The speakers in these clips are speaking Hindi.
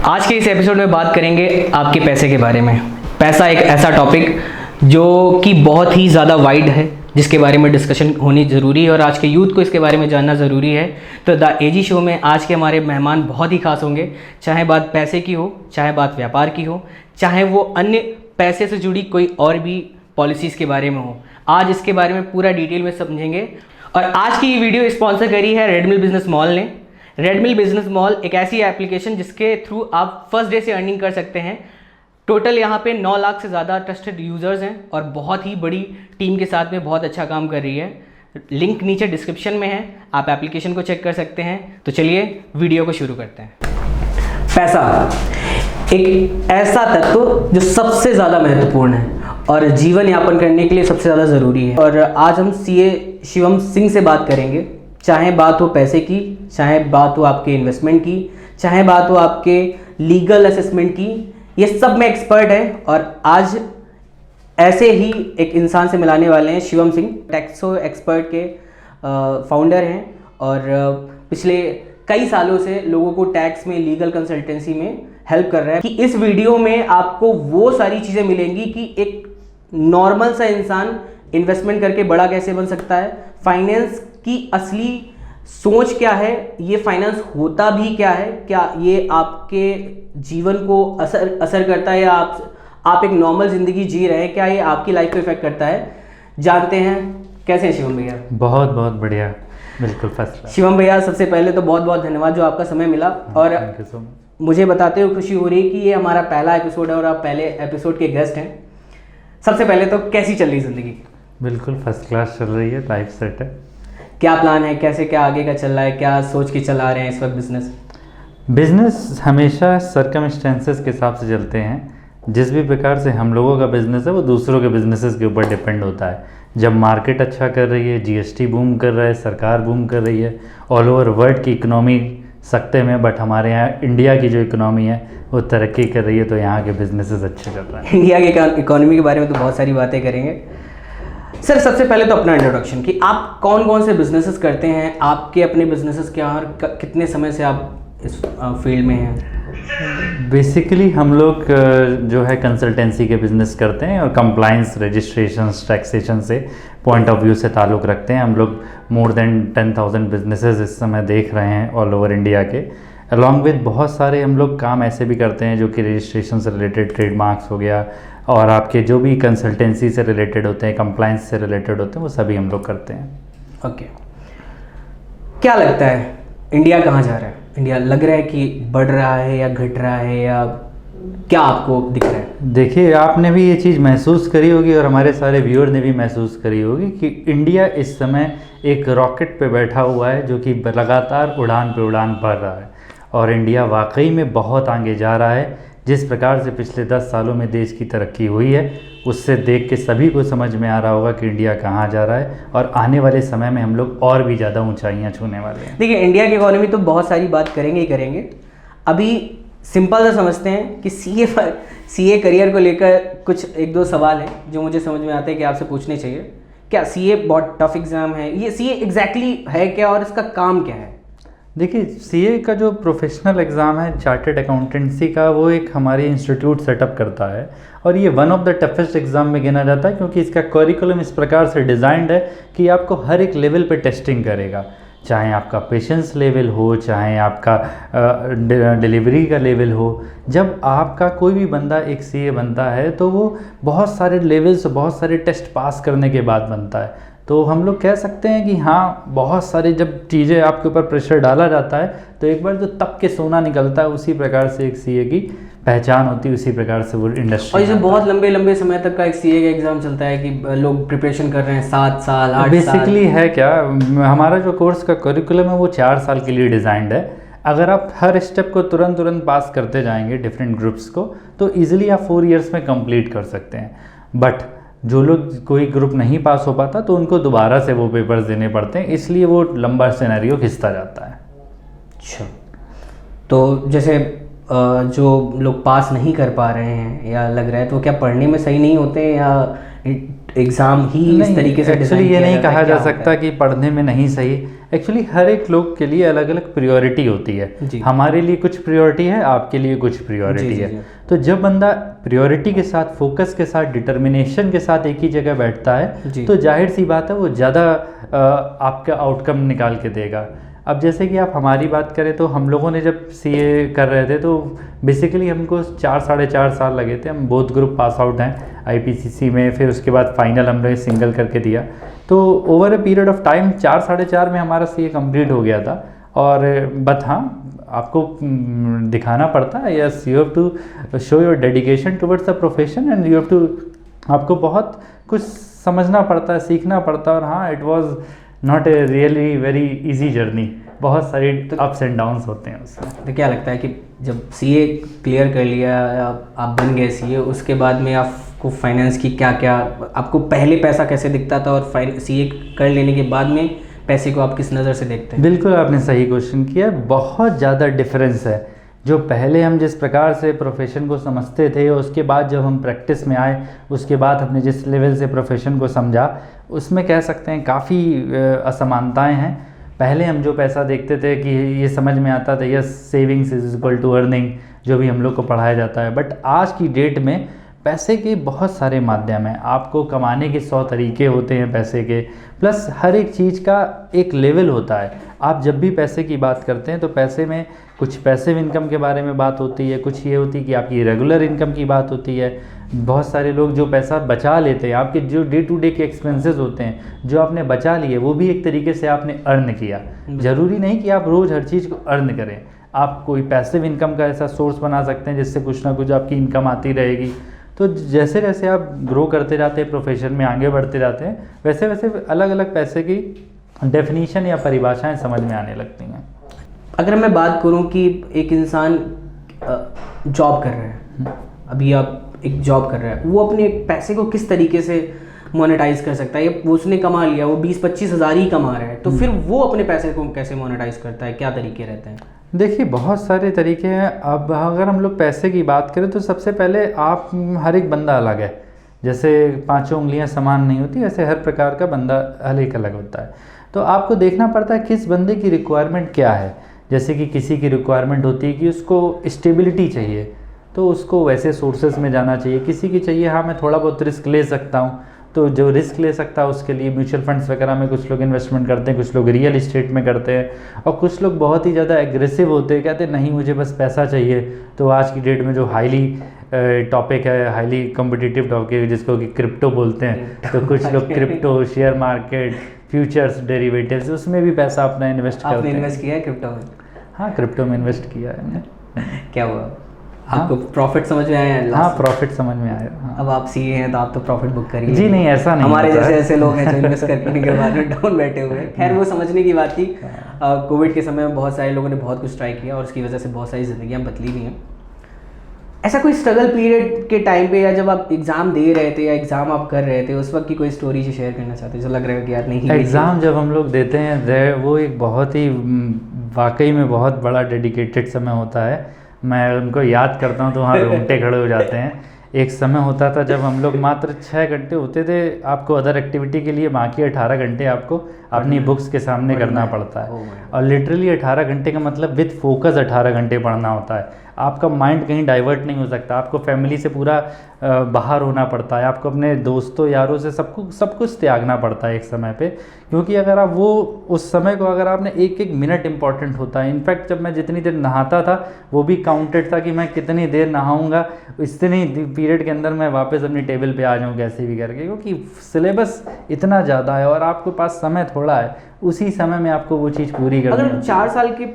आज के इस एपिसोड में बात करेंगे आपके पैसे के बारे में। पैसा एक ऐसा टॉपिक जो कि बहुत ही ज़्यादा वाइड है, जिसके बारे में डिस्कशन होनी ज़रूरी है और आज के यूथ को इसके बारे में जानना ज़रूरी है। तो द एजी शो में आज के हमारे मेहमान बहुत ही खास होंगे, चाहे बात पैसे की हो, चाहे बात व्यापार की हो, चाहे वो अन्य पैसे से जुड़ी कोई और भी पॉलिसीज़ के बारे में हो। आज इसके बारे में पूरा डिटेल में समझेंगे। और आज की ये वीडियो स्पॉन्सर करी है रेडमिल बिजनेस मॉल ने। रेडमिल बिजनेस मॉल एक ऐसी एप्लीकेशन जिसके थ्रू आप फर्स्ट डे से अर्निंग कर सकते हैं। टोटल यहाँ पे 9 लाख से ज़्यादा ट्रस्टेड यूज़र्स हैं और बहुत ही बड़ी टीम के साथ में बहुत अच्छा काम कर रही है। लिंक नीचे डिस्क्रिप्शन में है, आप एप्लीकेशन को चेक कर सकते हैं। तो चलिए वीडियो को शुरू करते हैं। पैसा एक ऐसा तत्व जो सबसे ज़्यादा महत्वपूर्ण है और जीवन यापन करने के लिए सबसे ज़्यादा ज़रूरी है। और आज हम सीए शिवम सिंह से बात करेंगे। चाहे बात हो पैसे की, चाहे बात हो आपके इन्वेस्टमेंट की, चाहे बात हो आपके लीगल असेसमेंट की, ये सब में एक्सपर्ट है। और आज ऐसे ही एक इंसान से मिलाने वाले हैं। शिवम सिंह टैक्सो एक्सपर्ट के फाउंडर हैं और पिछले कई सालों से लोगों को टैक्स में, लीगल कंसल्टेंसी में हेल्प कर रहा है। कि इस वीडियो में आपको वो सारी चीज़ें मिलेंगी कि एक नॉर्मल सा इंसान इन्वेस्टमेंट करके बड़ा कैसे बन सकता है, फाइनेंस की असली सोच क्या है, ये फाइनेंस होता भी क्या है, क्या ये आपके जीवन को असर करता है, या आप एक नॉर्मल ज़िंदगी जी रहे हैं, क्या ये आपकी लाइफ को इफेक्ट करता है। जानते हैं। कैसे हैं शिवम भैया? बहुत बहुत बढ़िया, बिल्कुल फर्स्ट क्लास। शिवम भैया, सबसे पहले तो बहुत बहुत धन्यवाद जो आपका समय मिला। और मुझे बताते हुए खुशी हो रही है कि ये हमारा पहला एपिसोड है और आप पहले एपिसोड के गेस्ट हैं। सबसे पहले तो कैसी चल रही ज़िंदगी? बिल्कुल फर्स्ट क्लास चल रही है, लाइफ सेट है। क्या प्लान है, कैसे क्या आगे का चल रहा है, क्या सोच के चला रहे हैं इस वक्त? बिजनेस हमेशा सर्कमस्टेंसेस के हिसाब से चलते हैं। जिस भी प्रकार से हम लोगों का बिजनेस है वो दूसरों के बिजनेसेस के ऊपर डिपेंड होता है। जब मार्केट अच्छा कर रही है, जीएसटी बूम कर रहा है, सरकार बूम कर रही है, ऑल ओवर वर्ल्ड की इकोनॉमी सकते में, बट हमारे यहाँ इंडिया की जो इकोनॉमी है वो तरक्की कर रही है, तो यहाँ के बिजनेसेस अच्छे चल रहे हैं। इंडिया की इकोनॉमी के बारे में तो बहुत सारी बातें करेंगे। सर, सबसे पहले तो अपना इंट्रोडक्शन कि आप कौन कौन से बिजनेसेस करते हैं, आपके अपने बिजनेसेस क्या और कितने समय से आप इस फील्ड में हैं? बेसिकली हम लोग जो है कंसल्टेंसी के बिज़नेस करते हैं और कंप्लाइंस, रजिस्ट्रेशन, टैक्सेशन से पॉइंट ऑफ व्यू से ताल्लुक़ रखते हैं। हम लोग मोर देन 10,000 बिजनेसेस इस समय देख रहे हैं ऑल ओवर इंडिया के। अलॉन्ग विद बहुत सारे हम लोग काम ऐसे भी करते हैं जो कि रजिस्ट्रेशन से रिलेटेड, ट्रेडमार्क्स हो गया, और आपके जो भी कंसल्टेंसी से रिलेटेड होते हैं, कंप्लाइंस से रिलेटेड होते हैं, वो सभी हम लोग करते हैं। ओके। क्या लगता है इंडिया कहाँ जा रहा है? इंडिया लग रहा है कि बढ़ रहा है या घट रहा है, या क्या आपको दिख रहा है? देखिए, आपने भी ये चीज़ महसूस करी होगी और हमारे सारे व्यूअर ने भी महसूस करी होगी कि इंडिया इस समय एक रॉकेट पे बैठा हुआ है जो कि लगातार उड़ान पे उड़ान भर रहा है। और इंडिया वाकई में बहुत आगे जा रहा है। जिस प्रकार से पिछले 10 सालों में देश की तरक्की हुई है, उससे देख के सभी को समझ में आ रहा होगा कि इंडिया कहाँ जा रहा है और आने वाले समय में हम लोग और भी ज़्यादा ऊंचाइयाँ छूने वाले हैं। देखिए, इंडिया की इकोनॉमी तो बहुत सारी बात करेंगे ही करेंगे। अभी सिंपल सा समझते हैं कि सीए करियर को लेकर कुछ 1-2 सवाल हैं जो मुझे समझ में आते हैं कि आपसे पूछने चाहिए। क्या सीए बहुत टफ एग्ज़ाम है? ये सीए एग्जैक्टली है क्या और इसका काम क्या है? देखिए, सीए का जो प्रोफेशनल एग्ज़ाम है चार्टर्ड अकाउंटेंसी का, वो एक हमारी इंस्टीट्यूट सेटअप करता है और ये one of the toughest exam में गिना जाता है, क्योंकि इसका करिकुलम इस प्रकार से डिज़ाइंड है कि आपको हर एक लेवल पे टेस्टिंग करेगा। चाहे आपका पेशेंस लेवल हो, चाहे आपका डिलीवरी का लेवल हो। जब आपका कोई भी बंदा एक सीए बनता है तो वो बहुत सारे लेवल्स, बहुत सारे टेस्ट पास करने के बाद बनता है। तो हम लोग कह सकते हैं कि हाँ, बहुत सारी जब चीज़ें आपके ऊपर प्रेशर डाला जाता है तो एक बार जो तप के सोना निकलता है, उसी प्रकार से एक सीए की पहचान होती है, उसी प्रकार से वो इंडस्ट्री। और ये बहुत लंबे लंबे समय तक का एक सीए का एग्ज़ाम चलता है कि लोग प्रिपरेशन कर रहे हैं 7 साल 8 साल। बेसिकली है क्या, हमारा जो कोर्स का करिकुलम है वो 4 साल के लिए डिज़ाइंड है। अगर आप हर स्टेप को तुरंत पास करते जाएंगे डिफरेंट ग्रुप्स को, तो ईजिली आप 4 ईयर्स में कंप्लीट कर सकते हैं। बट जो लोग कोई ग्रुप नहीं पास हो पाता तो उनको दोबारा से वो पेपर्स देने पड़ते हैं, इसलिए वो लंबा सिनेरियो खिंचता जाता है। अच्छा, तो जैसे जो लोग पास नहीं कर पा रहे हैं या लग रहा है, तो क्या पढ़ने में सही नहीं होते हैं या एग्ज़ाम ही इस तरीके से एक्चुअली ये नहीं कहा जा सकता कि पढ़ने में नहीं सही। एक्चुअली हर एक लोग के लिए अलग अलग प्रायोरिटी होती है। हमारे लिए कुछ प्रायोरिटी है, आपके लिए कुछ प्रायोरिटी है। तो जब बंदा प्रायोरिटी के साथ, फोकस के साथ, डिटर्मिनेशन के साथ एक ही जगह बैठता है तो जाहिर सी बात है वो ज़्यादा आपका आउटकम निकाल के देगा। अब जैसे कि आप हमारी बात करें तो हम लोगों ने जब सीए कर रहे थे तो बेसिकली हमको 4-4.5 साल लगे थे। हम बोथ ग्रुप पास आउट हैं आईपीसीसी में, फिर उसके बाद फाइनल हमने सिंगल करके दिया। तो over a period of time 4-4.5 में हमारा सीए कंप्लीट हो गया था। और बट हाँ, आपको दिखाना पड़ता है, yes you have to show your dedication towards the profession and you have to, आपको बहुत कुछ समझना पड़ता है, सीखना पड़ता है। और हाँ, it was not a really very easy journey, बहुत सारे अप्स एंड डाउन्स होते हैं उसमें। तो क्या लगता है कि जब सीए क्लियर कर लिया, आप बन गए सीए, उसके बाद में आपको फाइनेंस की क्या क्या, आपको पहले पैसा कैसे दिखता था और सीए कर लेने के बाद में पैसे को आप किस नज़र से देखते हैं? बिल्कुल आपने सही क्वेश्चन किया। बहुत ज़्यादा डिफरेंस है। जो पहले हम जिस प्रकार से प्रोफेशन को समझते थे, उसके बाद जब हम प्रैक्टिस में आए, उसके बाद हमने जिस लेवल से प्रोफेशन को समझा, उसमें कह सकते हैं काफ़ी असमानताएं हैं। पहले हम जो पैसा देखते थे कि ये समझ में आता था, yes savings is equal to earning, जो भी हम लोग को पढ़ाया जाता है। बट आज की डेट में पैसे के बहुत सारे माध्यम हैं। आपको कमाने के 100 तरीके होते हैं पैसे के, प्लस हर एक चीज़ का एक लेवल होता है। आप जब भी पैसे की बात करते हैं तो पैसे में कुछ पैसिव इनकम के बारे में बात होती है, कुछ ये होती है कि आपकी रेगुलर इनकम की बात होती है। बहुत सारे लोग जो पैसा बचा लेते हैं, आपके जो डे टू डे के एक्सपेंसेस होते हैं, जो आपने बचा लिए, वो भी एक तरीके से आपने अर्न किया। ज़रूरी नहीं कि आप रोज़ हर चीज़ को अर्न करें। आप कोई पैसिव इनकम का ऐसा सोर्स बना सकते हैं जिससे कुछ ना कुछ आपकी इनकम आती रहेगी। तो जैसे जैसे आप ग्रो करते जाते हैं, प्रोफेशन में आगे बढ़ते जाते हैं, वैसे वैसे अलग अलग पैसे की डेफिनीशन या परिभाषाएं समझ में आने लगती हैं। अगर मैं बात करूं कि एक इंसान जॉब कर रहा है, अभी आप एक जॉब कर रहा है, वो अपने पैसे को किस तरीके से मोनेटाइज कर सकता है? वो उसने कमा लिया, वो 20-25 हज़ार ही कमा रहा है, तो फिर वो अपने पैसे को कैसे मोनेटाइज करता है? क्या तरीके रहते हैं? देखिए, बहुत सारे तरीके हैं। अब अगर हम लोग पैसे की बात करें तो सबसे पहले आप, हर एक बंदा अलग है। जैसे 5 उंगलियां समान नहीं होती, ऐसे हर प्रकार का बंदा हर एक अलग होता है। तो आपको देखना पड़ता है किस बंदे की रिक्वायरमेंट क्या है। जैसे कि किसी की रिक्वायरमेंट होती है कि उसको स्टेबिलिटी चाहिए, तो उसको वैसे सोर्सेज में जाना चाहिए। किसी की चाहिए हाँ मैं थोड़ा बहुत रिस्क ले सकता हूँ, तो जो रिस्क ले सकता है उसके लिए म्यूचुअल फंड्स वगैरह में कुछ लोग इन्वेस्टमेंट करते हैं, कुछ लोग रियल इस्टेट में करते हैं, और कुछ लोग बहुत ही ज़्यादा एग्रेसिव होते हैं, कहते हैं नहीं मुझे बस पैसा चाहिए। तो आज की डेट में जो हाईली टॉपिक है, हाईली कॉम्पिटिटिव टॉपिक है, जिसको कि क्रिप्टो बोलते हैं, तो कुछ लोग crypto, share market, futures, derivatives, उसमें भी पैसा अपना इन्वेस्ट करते हैं। आपने इन्वेस्ट किया है क्रिप्टो में? हाँ, क्रिप्टो में इन्वेस्ट किया है मैंने। क्या हुआ? आपको प्रॉफिट समझ में आया? हाँ, प्रॉफिट समझ में आया। हाँ। अब आप सीए हैं तो आप तो प्रॉफिट बुक करिए। जी नहीं, ऐसा नहीं। हमारे जैसे ऐसे लोग हैं जो इन्वेस्ट करने के बाद में डाउन बैठे हुए हैं। खैर, वो समझने की बात थी। कोविड के समय में बहुत सारे लोगों ने बहुत कुछ ट्राई किया और उसकी वजह से बहुत सारी ज़िंदगियाँ बदली भी हैं। ऐसा कोई स्ट्रगल पीरियड के टाइम पे, या जब आप एग्ज़ाम दे रहे थे या एग्ज़ाम आप कर रहे थे, उस वक्त की कोई स्टोरी जो शेयर करना चाहते हैं, जो लग रहा है कि यार नहीं? एग्ज़ाम जब हम लोग देते हैं वो एक बहुत ही वाकई में बहुत बड़ा डेडिकेटेड समय होता है। मैं उनको याद करता हूँ तो वहाँ रोंगटे खड़े हो जाते हैं। एक समय होता था जब हम लोग मात्र 6 घंटे होते थे आपको अदर एक्टिविटी के लिए, बाकी 18 घंटे आपको अपनी बुक्स के सामने करना पड़ता है। और लिटरली 18 घंटे का मतलब विथ फोकस 18 घंटे पढ़ना होता है। आपका माइंड कहीं डाइवर्ट नहीं हो सकता, आपको फैमिली से पूरा बाहर होना पड़ता है, आपको अपने दोस्तों यारों से सब कुछ त्यागना पड़ता है एक समय पे। क्योंकि अगर आप वो उस समय को अगर आपने एक एक मिनट इम्पॉर्टेंट होता है। इनफैक्ट जब मैं जितनी देर नहाता था वो भी काउंटेड था कि मैं कितनी देर नहाऊंगा, इतनी पीरियड के अंदर मैं वापस अपनी टेबल पे आ जाऊँ कैसे भी करके, क्योंकि सिलेबस इतना ज़्यादा है और आपके पास समय थोड़ा है, उसी समय में आपको वो चीज़ पूरी करनी है। अगर 4 साल के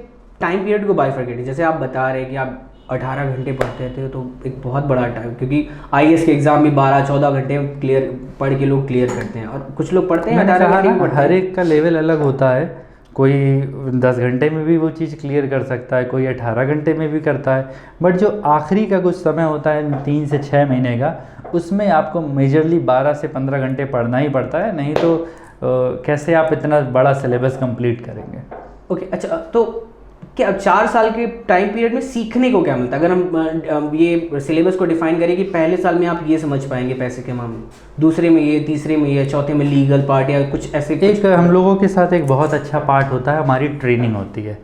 टाइम पीरियड को बाइफरकेट, जैसे आप बता रहे हैं कि आप 18 घंटे पढ़ते थे, तो एक बहुत बड़ा टाइम, क्योंकि आईएएस के एग्जाम भी 12-14 घंटे क्लियर पढ़ के लोग क्लियर करते हैं, और कुछ लोग पढ़ते हैं 18 घंटे। हर एक का लेवल अलग होता है। कोई 10 घंटे में भी वो चीज़ क्लियर कर सकता है, कोई 18 घंटे में भी करता है। बट जो आखिरी का कुछ समय होता है 3 से 6 महीने का, उसमें आपको मेजरली 12 से 15 घंटे पढ़ना ही पड़ता है, नहीं तो कैसे आप इतना बड़ा सिलेबस कंप्लीट करेंगे। ओके, अच्छा, तो कि अब 4 साल के टाइम पीरियड में सीखने को क्या मिलता है? अगर हम ये सिलेबस को डिफाइन करें कि पहले साल में आप ये समझ पाएंगे पैसे के मामले, दूसरे में ये, तीसरे में ये, चौथे में लीगल पार्ट या कुछ ऐसे एक हम लोगों के साथ एक बहुत अच्छा पार्ट होता है, हमारी ट्रेनिंग होती है।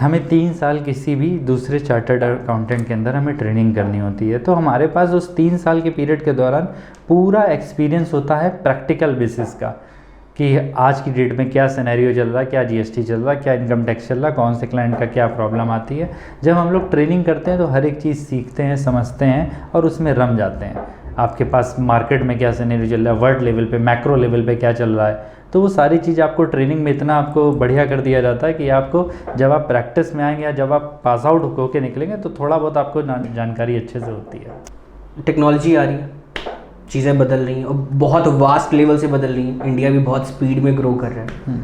हमें 3 साल किसी भी दूसरे चार्टर्ड अकाउंटेंट के अंदर हमें ट्रेनिंग करनी होती है। तो हमारे पास उस 3 साल के पीरियड के दौरान पूरा एक्सपीरियंस होता है प्रैक्टिकल बेसिस का, कि आज की डेट में क्या सिनेरियो चल रहा है, क्या जीएसटी चल रहा है, क्या इनकम टैक्स चल रहा है, कौन से क्लाइंट का क्या प्रॉब्लम आती है। जब हम लोग ट्रेनिंग करते हैं तो हर एक चीज़ सीखते हैं, समझते हैं और उसमें रम जाते हैं। आपके पास मार्केट में क्या सिनेरियो चल रहा है, वर्ल्ड लेवल पे, मैक्रो लेवल पे क्या चल रहा है, तो वो सारी चीज़ आपको ट्रेनिंग में इतना आपको बढ़िया कर दिया जाता है कि आपको जब आप प्रैक्टिस में आएंगे या जब आप पास आउट होकर निकलेंगे तो थोड़ा बहुत आपको जानकारी अच्छे से होती है। टेक्नोलॉजी आ रही है, चीज़ें बदल रही हैं और बहुत वास्ट लेवल से बदल रही हैं। इंडिया भी बहुत स्पीड में ग्रो कर रहा है।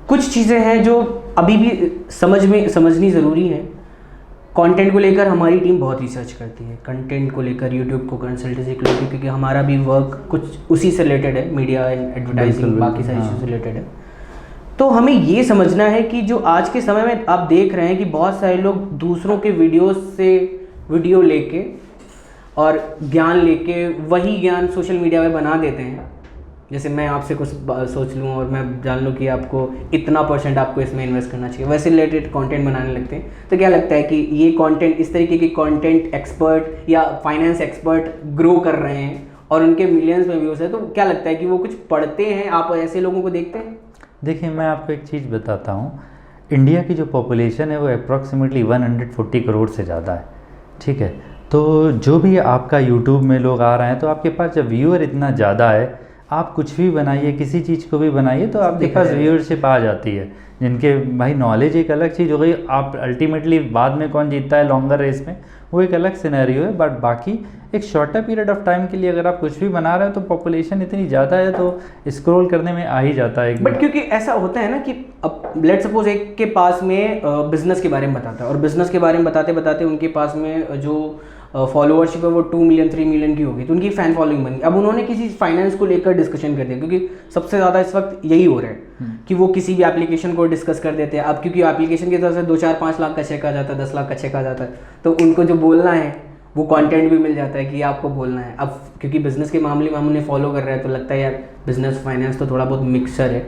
कुछ चीज़ें हैं जो अभी भी समझनी ज़रूरी है। कंटेंट को लेकर हमारी टीम बहुत रिसर्च करती है, कंटेंट को लेकर, यूट्यूब को, कंसल्टेंसी को लेकर, क्योंकि हमारा भी वर्क कुछ उसी से रिलेटेड है, मीडिया एंड एडवर्टाइजिंग, बाकी सारी चीज़ों से रिलेटेड है। तो हमें ये समझना है कि जो आज के समय में आप देख रहे हैं कि बहुत सारे लोग दूसरों के वीडियो लेके और ज्ञान लेके वही ज्ञान सोशल मीडिया पे बना देते हैं। जैसे मैं आपसे कुछ सोच लूँ और मैं जान लूँ कि आपको इतना % आपको इसमें इन्वेस्ट करना चाहिए, वैसे रिलेटेड कंटेंट बनाने लगते हैं। तो क्या लगता है कि ये कंटेंट, इस तरीके के कंटेंट एक्सपर्ट या फाइनेंस एक्सपर्ट ग्रो कर रहे हैं और उनके मिलियंस में व्यूज़ है, तो क्या लगता है कि वो कुछ पढ़ते हैं? आप ऐसे लोगों को देखते हैं? देखिए, मैं आपको एक चीज़ बताता हूँ। इंडिया की जो पॉपुलेशन है वो अप्रॉक्सीमेटली 140 करोड़ से ज़्यादा है, ठीक है। तो जो भी आपका यूट्यूब में लोग आ रहे हैं, तो आपके पास जब व्यूअर इतना ज़्यादा है, आप कुछ भी बनाइए, किसी चीज़ को भी बनाइए, तो आपके पास व्यूअरशिप आ जाती है। जिनके भाई नॉलेज एक अलग चीज़ हो गई, आप अल्टीमेटली बाद में कौन जीतता है लॉन्गर रेस में, वो एक अलग सिनेरियो है। बट बाकी एक शॉर्टर पीरियड ऑफ टाइम के लिए अगर आप कुछ भी बना रहे हो तो पॉपुलेशन इतनी ज़्यादा है तो स्क्रॉल करने में आ ही जाता है। बट क्योंकि ऐसा होता है ना कि अब लेट सपोज एक के पास में बिजनेस के बारे में बताता है और बिजनेस के बारे में बताते बताते उनके पास में जो फॉलोअरशिप है वो 2 मिलियन 3 मिलियन की होगी, तो उनकी फ़ैन फॉलोइंग बन गई। अब उन्होंने किसी फाइनेंस को लेकर डिस्कशन कर दिया, क्योंकि सबसे ज़्यादा इस वक्त यही हो रहा है कि वो किसी भी एप्लीकेशन को डिस्कस कर देते हैं। अब क्योंकि एप्लीकेशन की तरफ से 2-4-5 लाख का चेक आ जाता है, 10 लाख का चेक आ जाता है, तो उनको जो बोलना है वो कंटेंट भी मिल जाता है कि आपको बोलना है। अब क्योंकि बिज़नेस के मामले में हम उन्हें फॉलो कर रहे हैं तो लगता है यार बिज़नेस फाइनेंस तो थोड़ा बहुत मिक्सचर है,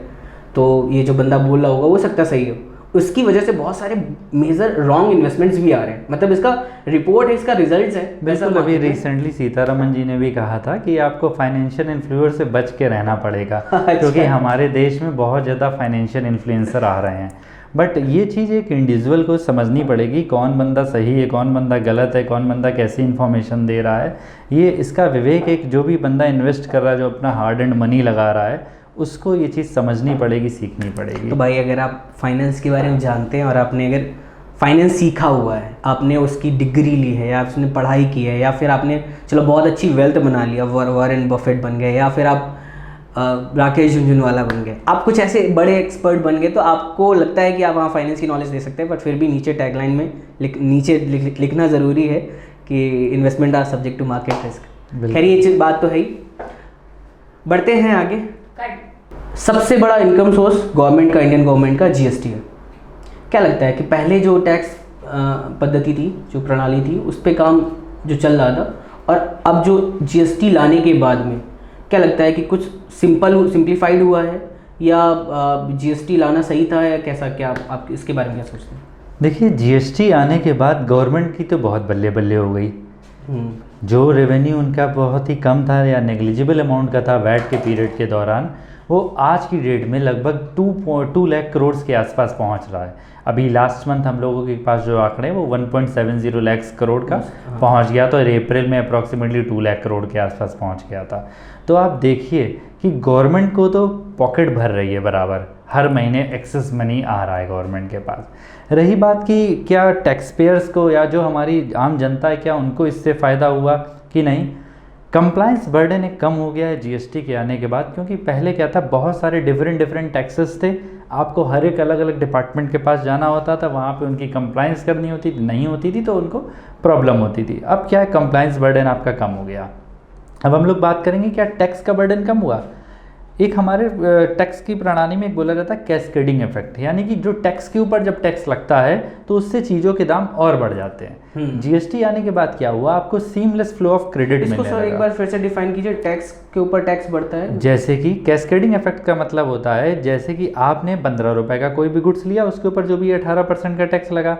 तो ये जो बंदा बोल रहा होगा वो सकता सही हो। उसकी वजह से बहुत सारे मेजर रॉन्ग इन्वेस्टमेंट्स भी आ रहे हैं। मतलब इसका रिपोर्ट है, इसका रिजल्ट्स है। बिल्कुल, अभी रिसेंटली सीतारमन जी ने भी कहा था कि आपको फाइनेंशियल इन्फ्लुएंसर से बच के रहना पड़ेगा। अच्छा। क्योंकि हमारे देश में बहुत ज़्यादा फाइनेंशियल इन्फ्लुएंसर आ रहे हैं। बट ये चीज़ एक इंडिविजुअल को समझनी पड़ेगी, कौन बंदा सही है, कौन बंदा गलत है, कौन बंदा कैसी इन्फॉर्मेशन दे रहा है। ये इसका विवेक, एक जो भी बंदा इन्वेस्ट कर रहा है, जो अपना हार्ड एंड मनी लगा रहा है, उसको ये चीज़ समझनी पड़ेगी, सीखनी पड़ेगी। तो भाई अगर आप फाइनेंस के बारे में जानते हैं और आपने अगर फाइनेंस सीखा हुआ है, आपने उसकी डिग्री ली है या आपने पढ़ाई की है, या फिर आपने चलो बहुत अच्छी वेल्थ बना लिया, वॉरेन बफेट बन गए, या फिर आप राकेश झुनझुनवाला बन गए, आप कुछ ऐसे बड़े एक्सपर्ट बन गए, तो आपको लगता है कि आप वहाँ फाइनेंस की नॉलेज दे सकते हैं। बट फिर भी नीचे टैगलाइन में लिखना ज़रूरी है कि investment are subject to market risk. खैर ये बात तो है ही। बढ़ते हैं आगे। सबसे बड़ा इनकम सोर्स गवर्नमेंट का, इंडियन गवर्नमेंट का जीएसटी है। क्या लगता है कि पहले जो टैक्स पद्धति थी, जो प्रणाली थी, उस पे काम जो चल रहा था, और अब जो जीएसटी लाने के बाद में क्या लगता है कि कुछ सिंप्लीफाइड हुआ है, या जीएसटी लाना सही था, या कैसा, क्या आप इसके बारे में क्या सोचते हैं? देखिए, जीएसटी आने के बाद गवर्नमेंट की तो बहुत बल्ले बल्ले हो गई। जो रेवेन्यू उनका बहुत ही कम था या नेग्लिजिबल अमाउंट का था वैट के पीरियड के दौरान, वो आज की डेट में लगभग 2 लाख करोड़ के आसपास पहुंच रहा है। अभी लास्ट मंथ हम लोगों के पास जो आंकड़े हैं वो 1.70 लाख करोड़ का पहुंच गया, तो अप्रैल में अप्रॉक्सीमेटली 2 लाख करोड़ के आसपास पहुंच गया था। तो आप देखिए कि गवर्नमेंट को तो पॉकेट भर रही है बराबर, हर महीने एक्सेस मनी आ रहा है गवर्नमेंट के पास। रही बात कि क्या टैक्स पेयर्स को या जो हमारी आम जनता है, क्या उनको इससे फ़ायदा हुआ कि नहीं, कंप्लायंस बर्डन एक कम हो गया है जीएसटी के आने के बाद। क्योंकि पहले क्या था, बहुत सारे डिफरेंट टैक्सेस थे, आपको हर एक अलग अलग डिपार्टमेंट के पास जाना होता था, वहाँ पे उनकी कंप्लायंस करनी होती थी, नहीं होती थी तो उनको प्रॉब्लम होती थी। अब क्या है, कंप्लायंस बर्डन आपका कम हो गया। अब हम लोग बात करेंगे क्या टैक्स का बर्डन कम हुआ। एक हमारे टैक्स की प्रणाली में एक बोला जाता है कैस्केडिंग इफेक्ट, यानी कि जो टैक्स के ऊपर जब टैक्स लगता है तो उससे चीज़ों के दाम और बढ़ जाते हैं। जीएसटी आने के बाद क्या हुआ, आपको सीमलेस फ्लो ऑफ क्रेडिट मिलने लगा। एक बार फिर से डिफाइन कीजिए, टैक्स के ऊपर टैक्स बढ़ता है। जैसे कि कैस्केडिंग इफेक्ट का मतलब होता है, जैसे कि आपने 15 रुपए का कोई भी गुड्स लिया, उसके ऊपर जो भी 18% का टैक्स लगा।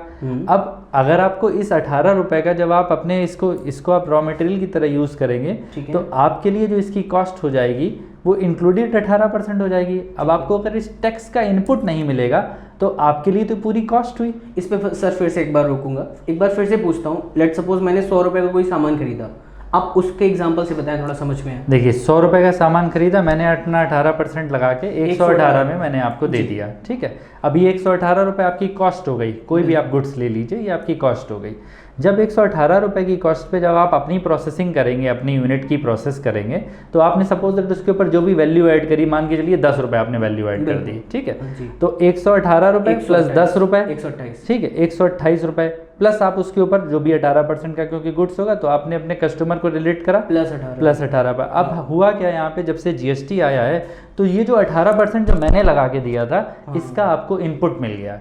अब अगर आपको इस 18 रुपए का जब आप अपने इसको आप रॉ मटेरियल की तरह यूज़ करेंगे तो आपके लिए जो इसकी कॉस्ट हो जाएगी वो इंक्लूडेड 18% हो जाएगी। अब आपको अगर इस टैक्स का इनपुट नहीं मिलेगा तो आपके लिए तो पूरी कॉस्ट हुई। इस पे सर फिर से एक बार रोकूंगा, एक बार फिर से पूछता हूँ। लेट सपोज मैंने 100 रुपये का कोई सामान खरीदा, आप उसके एग्जांपल से बताएं, थोड़ा समझ में आए। देखिए 100 रुपये का सामान खरीदा मैंने, अपना 18% लगा के 118 में मैंने आपको दे दिया, ठीक है। अब ये 118 रुपये आपकी कॉस्ट हो गई, कोई भी आप गुड्स ले लीजिए, ये आपकी कॉस्ट हो गई। जब 118 रुपये की कॉस्ट पे जब आप अपनी प्रोसेसिंग करेंगे, अपनी यूनिट की प्रोसेस करेंगे, तो आपने सपोज दैट उसके ऊपर जो भी वैल्यू ऐड करी, मान के चलिए 10 रुपये आपने वैल्यू ऐड कर दी, ठीक है। तो 118 रुपये प्लस 10 रुपये 128, ठीक है, 128 रुपये प्लस आप उसके ऊपर जो भी 18% का क्योंकि गुड्स होगा तो आपने अपने कस्टमर को रिलेट करा प्लस 18 रुपये। अब हुआ क्या, यहाँ पे जब से जीएसटी आया है तो ये जो 18% जो मैंने लगा के दिया था इसका आपको इनपुट मिल गया,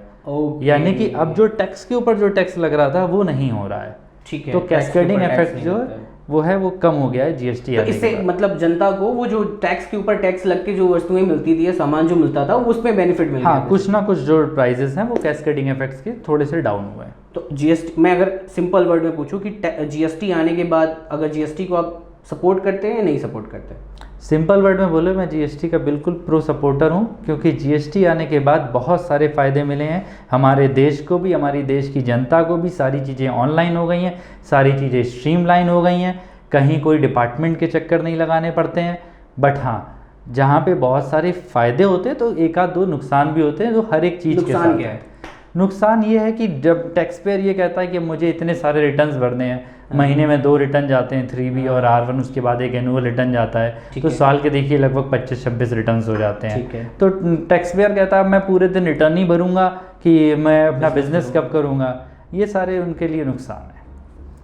यानी कि अब जो टैक्स के ऊपर जो टैक्स लग रहा था वो नहीं हो रहा है, ठीक है। तो कैस्केडिंग इफेक्ट जो है वो है वो कम हो गया है जीएसटी तो इससे मतलब जनता को वो जो टैक्स के ऊपर टैक्स लग के जो वस्तुएं मिलती थी या सामान जो मिलता था उसमें बेनिफिट मिल गया। हाँ, कुछ ना कुछ जो प्राइजेस हैं वो कैस्केडिंग इफेक्ट्स के थोड़े से डाउन हुए हैं। तो जीएसटी, मैं अगर सिंपल वर्ड में पूछूं कि जीएसटी आने के बाद अगर जीएसटी को आप सपोर्ट करते हैं या नहीं सपोर्ट करते हैं? सिंपल वर्ड में बोले, मैं जीएसटी का बिल्कुल प्रो सपोर्टर हूँ, क्योंकि जीएसटी आने के बाद बहुत सारे फ़ायदे मिले हैं हमारे देश को भी, हमारी देश की जनता को भी। सारी चीज़ें ऑनलाइन हो गई हैं, सारी चीज़ें स्ट्रीमलाइन हो गई हैं, कहीं कोई डिपार्टमेंट के चक्कर नहीं लगाने पड़ते हैं। बट हाँ, जहाँ पे बहुत सारे फ़ायदे होते हैं तो एक आध दो नुकसान भी होते हैं, जो हर एक चीज़ के साथ। क्या है नुकसान ये है कि जब टैक्स पेयर ये कहता है कि मुझे इतने सारे रिटर्न्स भरने हैं, महीने में 2 रिटर्न जाते हैं, 3B और R1, उसके बाद एक एनुअल रिटर्न जाता है, तो साल के देखिए लगभग 25-26 रिटर्न्स हो जाते हैं। तो टैक्स पेयर कहता है मैं पूरे दिन रिटर्न ही भरूंगा कि मैं अपना बिजनेस कब करूंगा। ये सारे उनके लिए नुकसान है,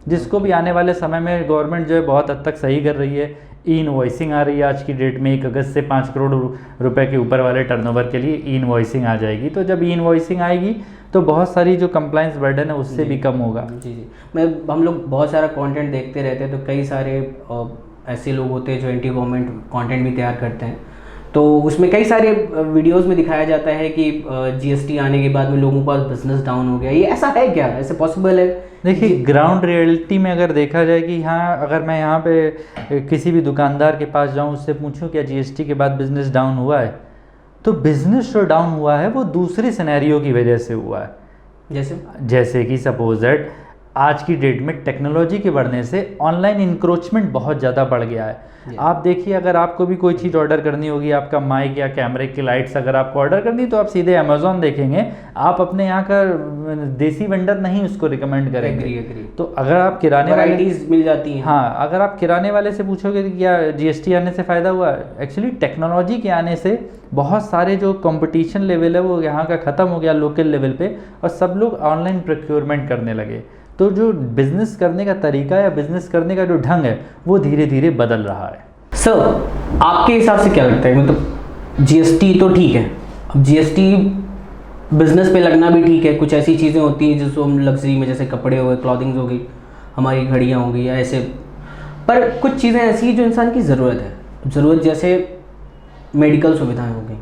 जिसको भी आने वाले समय में गवर्नमेंट जो है बहुत हद तक सही कर रही है। ई इनवॉइसिंग आ रही है आज की डेट में, 1 अगस्त से 5 करोड़ रुपए के ऊपर वाले टर्नओवर के लिए ई इनवॉइसिंग आ जाएगी। तो जब ई इनवॉइसिंग आएगी तो बहुत सारी जो कंप्लाइंस बर्डन है उससे भी कम होगा। जी। हम लोग बहुत सारा कंटेंट देखते रहते हैं, तो कई सारे ऐसे लोग होते हैं जो एंटी गवर्नमेंट कंटेंट भी तैयार करते हैं। तो उसमें कई सारे वीडियोस में दिखाया जाता है कि जीएसटी आने के बाद में लोगों का बिजनेस डाउन हो गया। ये ऐसा है क्या, ऐसे पॉसिबल है? देखिए, ग्राउंड रियलिटी में अगर देखा जाए कि हाँ, अगर मैं यहाँ पे किसी भी दुकानदार के पास जाऊँ, उससे पूछूं क्या जीएसटी के बाद बिजनेस डाउन हुआ है, तो बिजनेस जो डाउन हुआ है वो दूसरे सिनेरियो की वजह से हुआ है। जैसे कि सपोज दैट आज की डेट में टेक्नोलॉजी के बढ़ने से ऑनलाइन इंक्रोचमेंट बहुत ज़्यादा बढ़ गया है। आप देखिए, अगर आपको भी कोई चीज़ ऑर्डर करनी होगी, आपका माइक या कैमरे की लाइट्स अगर आपको ऑर्डर करनी, तो आप सीधे अमेजोन देखेंगे, आप अपने यहाँ का देसी वेंडर नहीं उसको रिकमेंड करेंगे। तो अगर आप किराने वाले मिल जाती हैं। हाँ, अगर आप किराने वाले से पूछोगे कि क्या जीएसटी आने से फ़ायदा हुआ, एक्चुअली टेक्नोलॉजी के आने से बहुत सारे जो कंपटीशन लेवल है वो यहाँ का ख़त्म हो गया लोकल लेवल पे, और सब लोग ऑनलाइन प्रोक्योरमेंट करने लगे। तो जो बिज़नेस करने का तरीका या बिज़नेस करने का जो ढंग है वो धीरे धीरे बदल रहा है। सर, आपके हिसाब से क्या लगता है, मतलब जीएसटी तो ठीक है, अब जीएसटी बिजनेस पे लगना भी ठीक है, कुछ ऐसी चीज़ें होती हैं जिसको हम लग्जरी में, जैसे कपड़े हो गए, क्लॉथिंग्स हो गई, हमारी घड़ियाँ हो गई या ऐसे, पर कुछ चीज़ें ऐसी जो इंसान की ज़रूरत है, जैसे मेडिकल सुविधाएँ हो गई,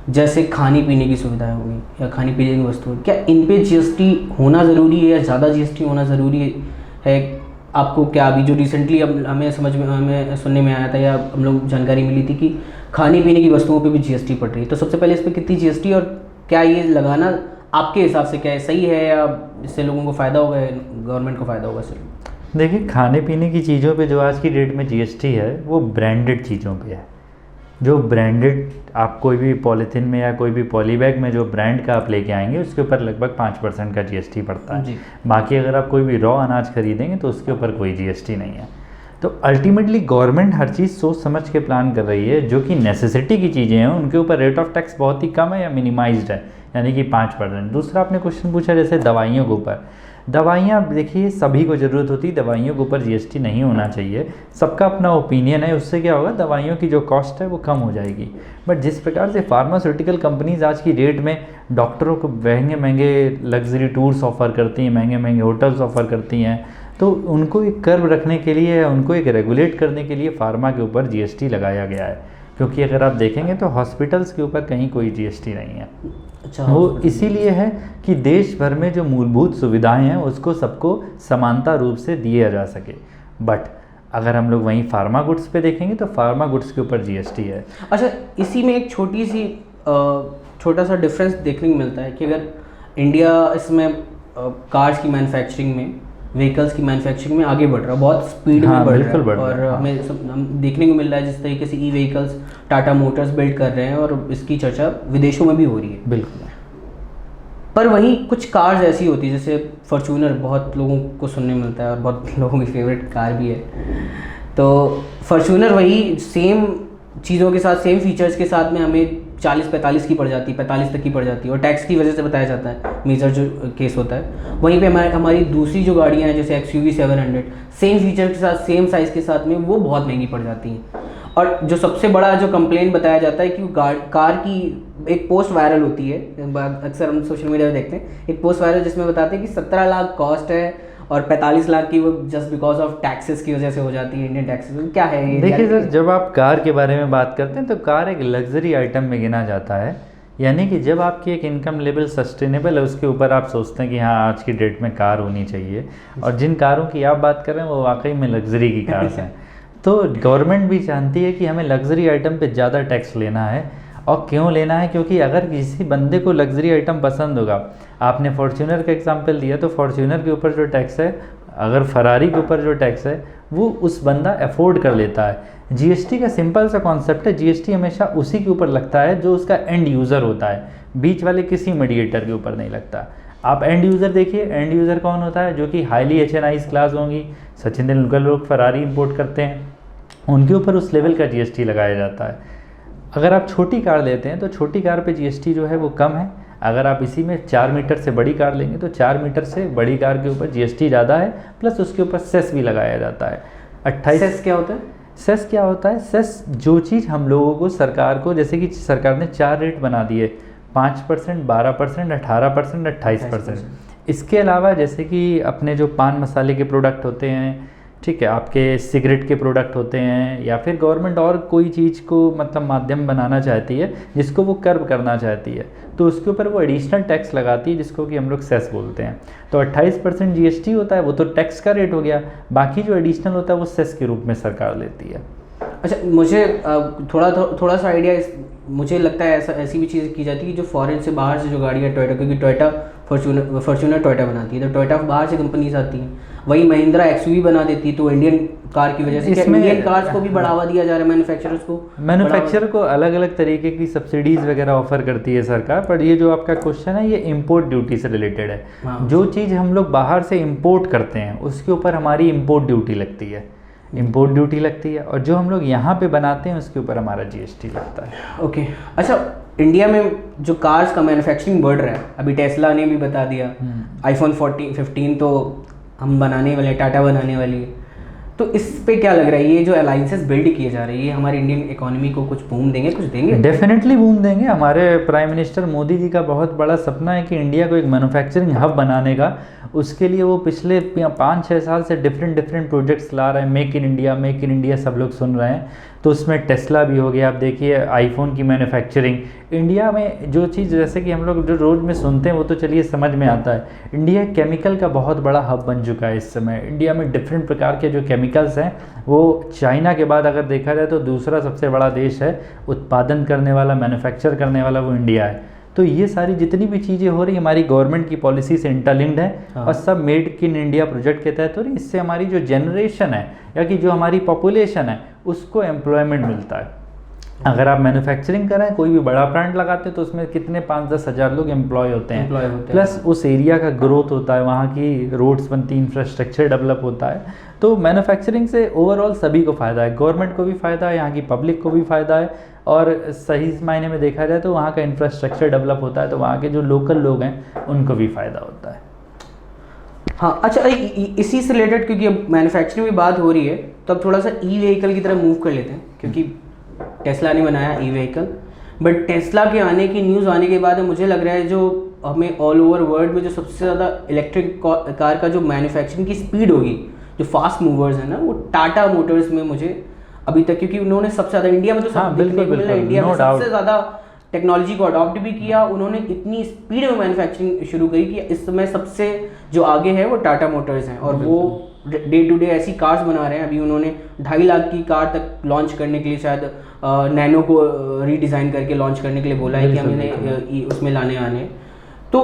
जैसे खाने पीने की सुविधाएं होंगी या खाने पीने की वस्तुएं, क्या इन पे जीएसटी होना ज़रूरी है या ज़्यादा जीएसटी होना ज़रूरी है? आपको क्या अभी जो रिसेंटली हमें सुनने में आया था या हम लोग जानकारी मिली थी कि खाने पीने की वस्तुओं पे भी जीएसटी पड़ रही है, तो सबसे पहले इस पर कितनी जीएसटी और क्या ये लगाना आपके हिसाब से क्या है, सही है या इससे लोगों को फ़ायदा होगा, गवर्नमेंट को फ़ायदा होगा? सिर्फ देखिए, खाने पीने की चीज़ों पे जो आज की डेट में जीएसटी है वो ब्रांडेड चीज़ों पे है। जो ब्रांडेड, आप कोई भी पॉलीथीन में या कोई भी पॉली बैग में जो ब्रांड का आप लेके आएंगे उसके ऊपर लगभग 5% का जीएसटी पड़ता है। बाकी अगर आप कोई भी रॉ अनाज खरीदेंगे तो उसके ऊपर कोई जीएसटी नहीं है। तो अल्टीमेटली गवर्नमेंट हर चीज़ सोच समझ के प्लान कर रही है। जो कि नेसेसिटी की चीज़ें हैं उनके ऊपर रेट ऑफ टैक्स बहुत ही कम है या मिनिमाइज्ड है, यानी कि 5%। दूसरा आपने क्वेश्चन पूछा जैसे दवाइयों के ऊपर, दवाइयाँ देखिए सभी को ज़रूरत होती है, दवाइयों के ऊपर जीएसटी नहीं होना चाहिए, सबका अपना ओपिनियन है, उससे क्या होगा दवाइयों की जो कॉस्ट है वो कम हो जाएगी। बट जिस प्रकार से फार्मास्यूटिकल कंपनीज आज की डेट में डॉक्टरों को महंगे महंगे लग्जरी टूर्स ऑफ़र करती हैं, महंगे महंगे होटल्स ऑफ़र करती हैं, तो उनको एक कर्व रखने के लिए, उनको एक रेगुलेट करने के लिए फार्मा के ऊपर जीएसटी लगाया गया है। क्योंकि अगर आप देखेंगे तो हॉस्पिटल्स के ऊपर कहीं कोई जीएसटी नहीं है। अच्छा, वो इसीलिए है कि देश भर में जो मूलभूत सुविधाएं हैं उसको सबको समानता रूप से दिया जा सके। बट अगर हम लोग वहीं फार्मा गुड्स पे देखेंगे तो फार्मा गुड्स के ऊपर जीएसटी है। अच्छा, इसी में एक छोटा सा डिफरेंस देखने को मिलता है कि अगर इंडिया इसमें कार्स की मैन्युफैक्चरिंग में, व्हीकल्स की मैन्युफैक्चरिंग में आगे बढ़ रहा है, बहुत स्पीड में बढ़ रहा है, और हमें हम देखने को मिल रहा है जिस तरीके से ई व्हीकल्स टाटा मोटर्स बिल्ड कर रहे हैं और इसकी चर्चा विदेशों में भी हो रही है। बिल्कुल। पर वहीं कुछ कार्स ऐसी होती है जैसे फॉर्च्यूनर, बहुत लोगों को सुनने मिलता है और बहुत लोगों की फेवरेट कार भी है। तो फॉर्च्यूनर वही सेम चीज़ों के साथ, सेम फीचर्स के साथ में हमें 40-45 की पड़ जाती है, 45 तक की पड़ जाती है, और टैक्स की वजह से बताया जाता है मेजर जो केस होता है। वहीं पे हमारी दूसरी जो गाड़ियाँ हैं जैसे XUV 700, सेम फीचर के साथ, सेम साइज़ के साथ में, वो बहुत महंगी पड़ जाती हैं। और जो सबसे बड़ा जो कंप्लेंट बताया जाता है कि कार की एक पोस्ट वायरल होती है, अक्सर हम सोशल मीडिया में देखते हैं, एक पोस्ट वायरल जिसमें बताते हैं कि 17 लाख कॉस्ट है और 45 लाख की वो जस्ट बिकॉज ऑफ टैक्सेस की वजह से हो जाती है, इंडियन टैक्सेस। क्या है ये? देखिए सर, जब आप कार के बारे में बात करते हैं तो कार एक लग्जरी आइटम में गिना जाता है। यानी कि जब आपकी एक इनकम लेवल सस्टेनेबल है उसके ऊपर आप सोचते हैं कि हाँ आज की डेट में कार होनी चाहिए, और जिन कारों की आप बात कर रहे हैं वो वाकई में लग्जरी की कार्स हैं। तो गवर्नमेंट भी चाहती है कि हमें लग्जरी आइटम पे ज़्यादा टैक्स लेना है। और क्यों लेना है? क्योंकि अगर किसी बंदे को लग्जरी आइटम पसंद होगा, आपने फॉर्च्यूनर का एग्जांपल दिया, तो फॉर्च्यूनर के ऊपर जो टैक्स है, अगर फरारी के ऊपर जो टैक्स है, वो उस बंदा अफोर्ड कर लेता है। जीएसटी का सिंपल सा कॉन्सेप्ट है, जीएसटी हमेशा उसी के ऊपर लगता है जो उसका एंड यूज़र होता है, बीच वाले किसी मीडिएटर के ऊपर नहीं लगता। आप एंड यूज़र देखिए, एंड यूज़र कौन होता है? जो कि हाईली HNIs क्लास होंगी, सचिन तेंदुलकर लोग फरारी इंपोर्ट करते हैं, उनके ऊपर उस लेवल का जीएसटी लगाया जाता है। अगर आप छोटी कार लेते हैं तो छोटी कार पे जीएसटी जो है वो कम है। अगर आप इसी में 4 मीटर से बड़ी कार लेंगे तो 4 मीटर से बड़ी कार के ऊपर जीएसटी ज़्यादा है, प्लस उसके ऊपर सेस भी लगाया जाता है। 28। सेस क्या होता है? सेस क्या होता है? सेस जो चीज़ हम लोगों को, सरकार को, जैसे कि सरकार ने 4 रेट बना दिए, 5%, 12%, 18%, 28%। इसके अलावा जैसे कि अपने जो पान मसाले के प्रोडक्ट होते हैं, ठीक है, आपके सिगरेट के प्रोडक्ट होते हैं, या फिर गवर्नमेंट और कोई चीज़ को मतलब माध्यम बनाना चाहती है जिसको वो कर्व करना चाहती है, तो उसके ऊपर वो एडिशनल टैक्स लगाती है जिसको कि हम लोग सेस बोलते हैं। तो 28% जीएसटी होता है, वो तो टैक्स का रेट हो गया, बाकी जो एडिशनल होता है वो सेस के रूप में सरकार लेती है। अच्छा, मुझे थोड़ा सा आइडिया, मुझे लगता है ऐसी भी चीज़ें की जाती है कि जो फॉरेन से, बाहर से जो गाड़ियाँ टोयोटा, क्योंकि टोयोटा फॉर्च्यूनर टोयोटा बनाती है, तो टोयोटा बाहर से कंपनीज आती हैं, वही महिंद्रा XUV बना देती है, तो इंडियन कार की वजह से इसमें इंडियन कार्स को भी बढ़ावा दिया जा रहा है, मैन्युफैक्चरर्स को, मैन्युफैक्चरर को अलग अलग तरीके की सब्सिडीज़ वगैरह ऑफर करती है सरकार। पर ये जो आपका क्वेश्चन है ये इंपोर्ट ड्यूटी से रिलेटेड है। हाँ। जो चीज़ हम लोग बाहर से इंपोर्ट करते हैं उसके ऊपर हमारी इंपोर्ट ड्यूटी लगती है, इंपोर्ट ड्यूटी लगती है, और जो हम लोग यहाँ पे बनाते हैं उसके ऊपर हमारा जीएसटी लगता है। ओके। अच्छा, इंडिया में जो कार्स का मैन्युफैक्चरिंग बढ़ रहा है, अभी टेस्ला ने भी बता दिया, iPhone 15 तो हम बनाने वाले, टाटा बनाने वाली है, तो इस पे क्या लग रहा है, ये जो अलाइंसेस बिल्ड किए जा रही है हमारी इंडियन इकोनॉमी को कुछ बूम देंगे, कुछ देंगे? डेफिनेटली बूम देंगे। हमारे प्राइम मिनिस्टर मोदी जी का बहुत बड़ा सपना है कि इंडिया को एक मैन्युफैक्चरिंग हब बनाने का। उसके लिए वो पिछले 5-6 साल से डिफरेंट प्रोजेक्ट्स ला रहे हैं। मेक इन इंडिया सब लोग सुन रहे हैं, तो उसमें टेस्ला भी हो गया। आप देखिए आईफोन की मैन्युफैक्चरिंग इंडिया में, जो चीज़ जैसे कि हम लोग जो रोज़ में सुनते हैं वो तो चलिए समझ में आता है। इंडिया केमिकल का बहुत बड़ा हब बन चुका है इस समय। इंडिया में डिफरेंट प्रकार के जो केमिकल्स हैं, वो चाइना के बाद अगर देखा जाए तो दूसरा सबसे बड़ा देश है उत्पादन करने वाला, मैन्युफैक्चर करने वाला, वो इंडिया है। तो ये सारी जितनी भी चीज़ें हो रही हमारी गवर्नमेंट की पॉलिसी से इंटरलिंक्ड है। हाँ। और सब मेड इन इंडिया प्रोजेक्ट के तहत हो रही। इससे हमारी जो जनरेशन है या कि जो हमारी पॉपुलेशन है उसको एम्प्लॉयमेंट मिलता है। अगर आप मैन्युफैक्चरिंग करें, कोई भी बड़ा प्लांट लगाते हैं तो उसमें कितने 5-10 हज़ार लोग एम्प्लॉय होते हैं, प्लस उस एरिया का ग्रोथ होता है, वहाँ की रोड्स बनती, इंफ्रास्ट्रक्चर डेवलप होता है। तो मैन्युफैक्चरिंग से ओवरऑल सभी को फ़ायदा है, गवर्नमेंट को भी फ़ायदा है, यहाँ की पब्लिक को भी फ़ायदा है, और सही मायने में देखा जाए तो वहाँ का इंफ्रास्ट्रक्चर डेवलप होता है, तो वहाँ के जो लोकल लोग हैं उनको भी फ़ायदा होता है। हाँ अच्छा, इसी से रिलेटेड क्योंकि अब मैन्युफैक्चरिंग में बात हो रही है तो अब थोड़ा सा ई व्हीकल की तरफ मूव कर लेते हैं, क्योंकि टेस्ला ने बनाया ई व्हीकल, बट टेस्ला के आने की न्यूज़ आने के बाद मुझे लग रहा है जो हमें ऑल ओवर वर्ल्ड में जो सबसे ज़्यादा इलेक्ट्रिक कार का जो मैन्युफैक्चरिंग की स्पीड होगी, जो फास्ट मूवर्स है ना, वो टाटा मोटर्स में मुझे अभी तक, क्योंकि उन्होंने सबसे ज़्यादा इंडिया में तो सब देखने को मिला, इंडिया में सबसे ज़्यादा टेक्नोलॉजी को अडॉप्ट भी किया उन्होंने, इतनी स्पीड में मैन्युफैक्चरिंग शुरू करी कि इस समय सबसे जो आगे है वो टाटा मोटर्स हैं, और वो डे टू डे ऐसी कार्स बना रहे हैं। अभी उन्होंने 2.5 लाख की कार तक लॉन्च करने के लिए शायद नैनो को रीडिज़ाइन करके लॉन्च करने के लिए बोला है कि हमें उसमें लाने आने। तो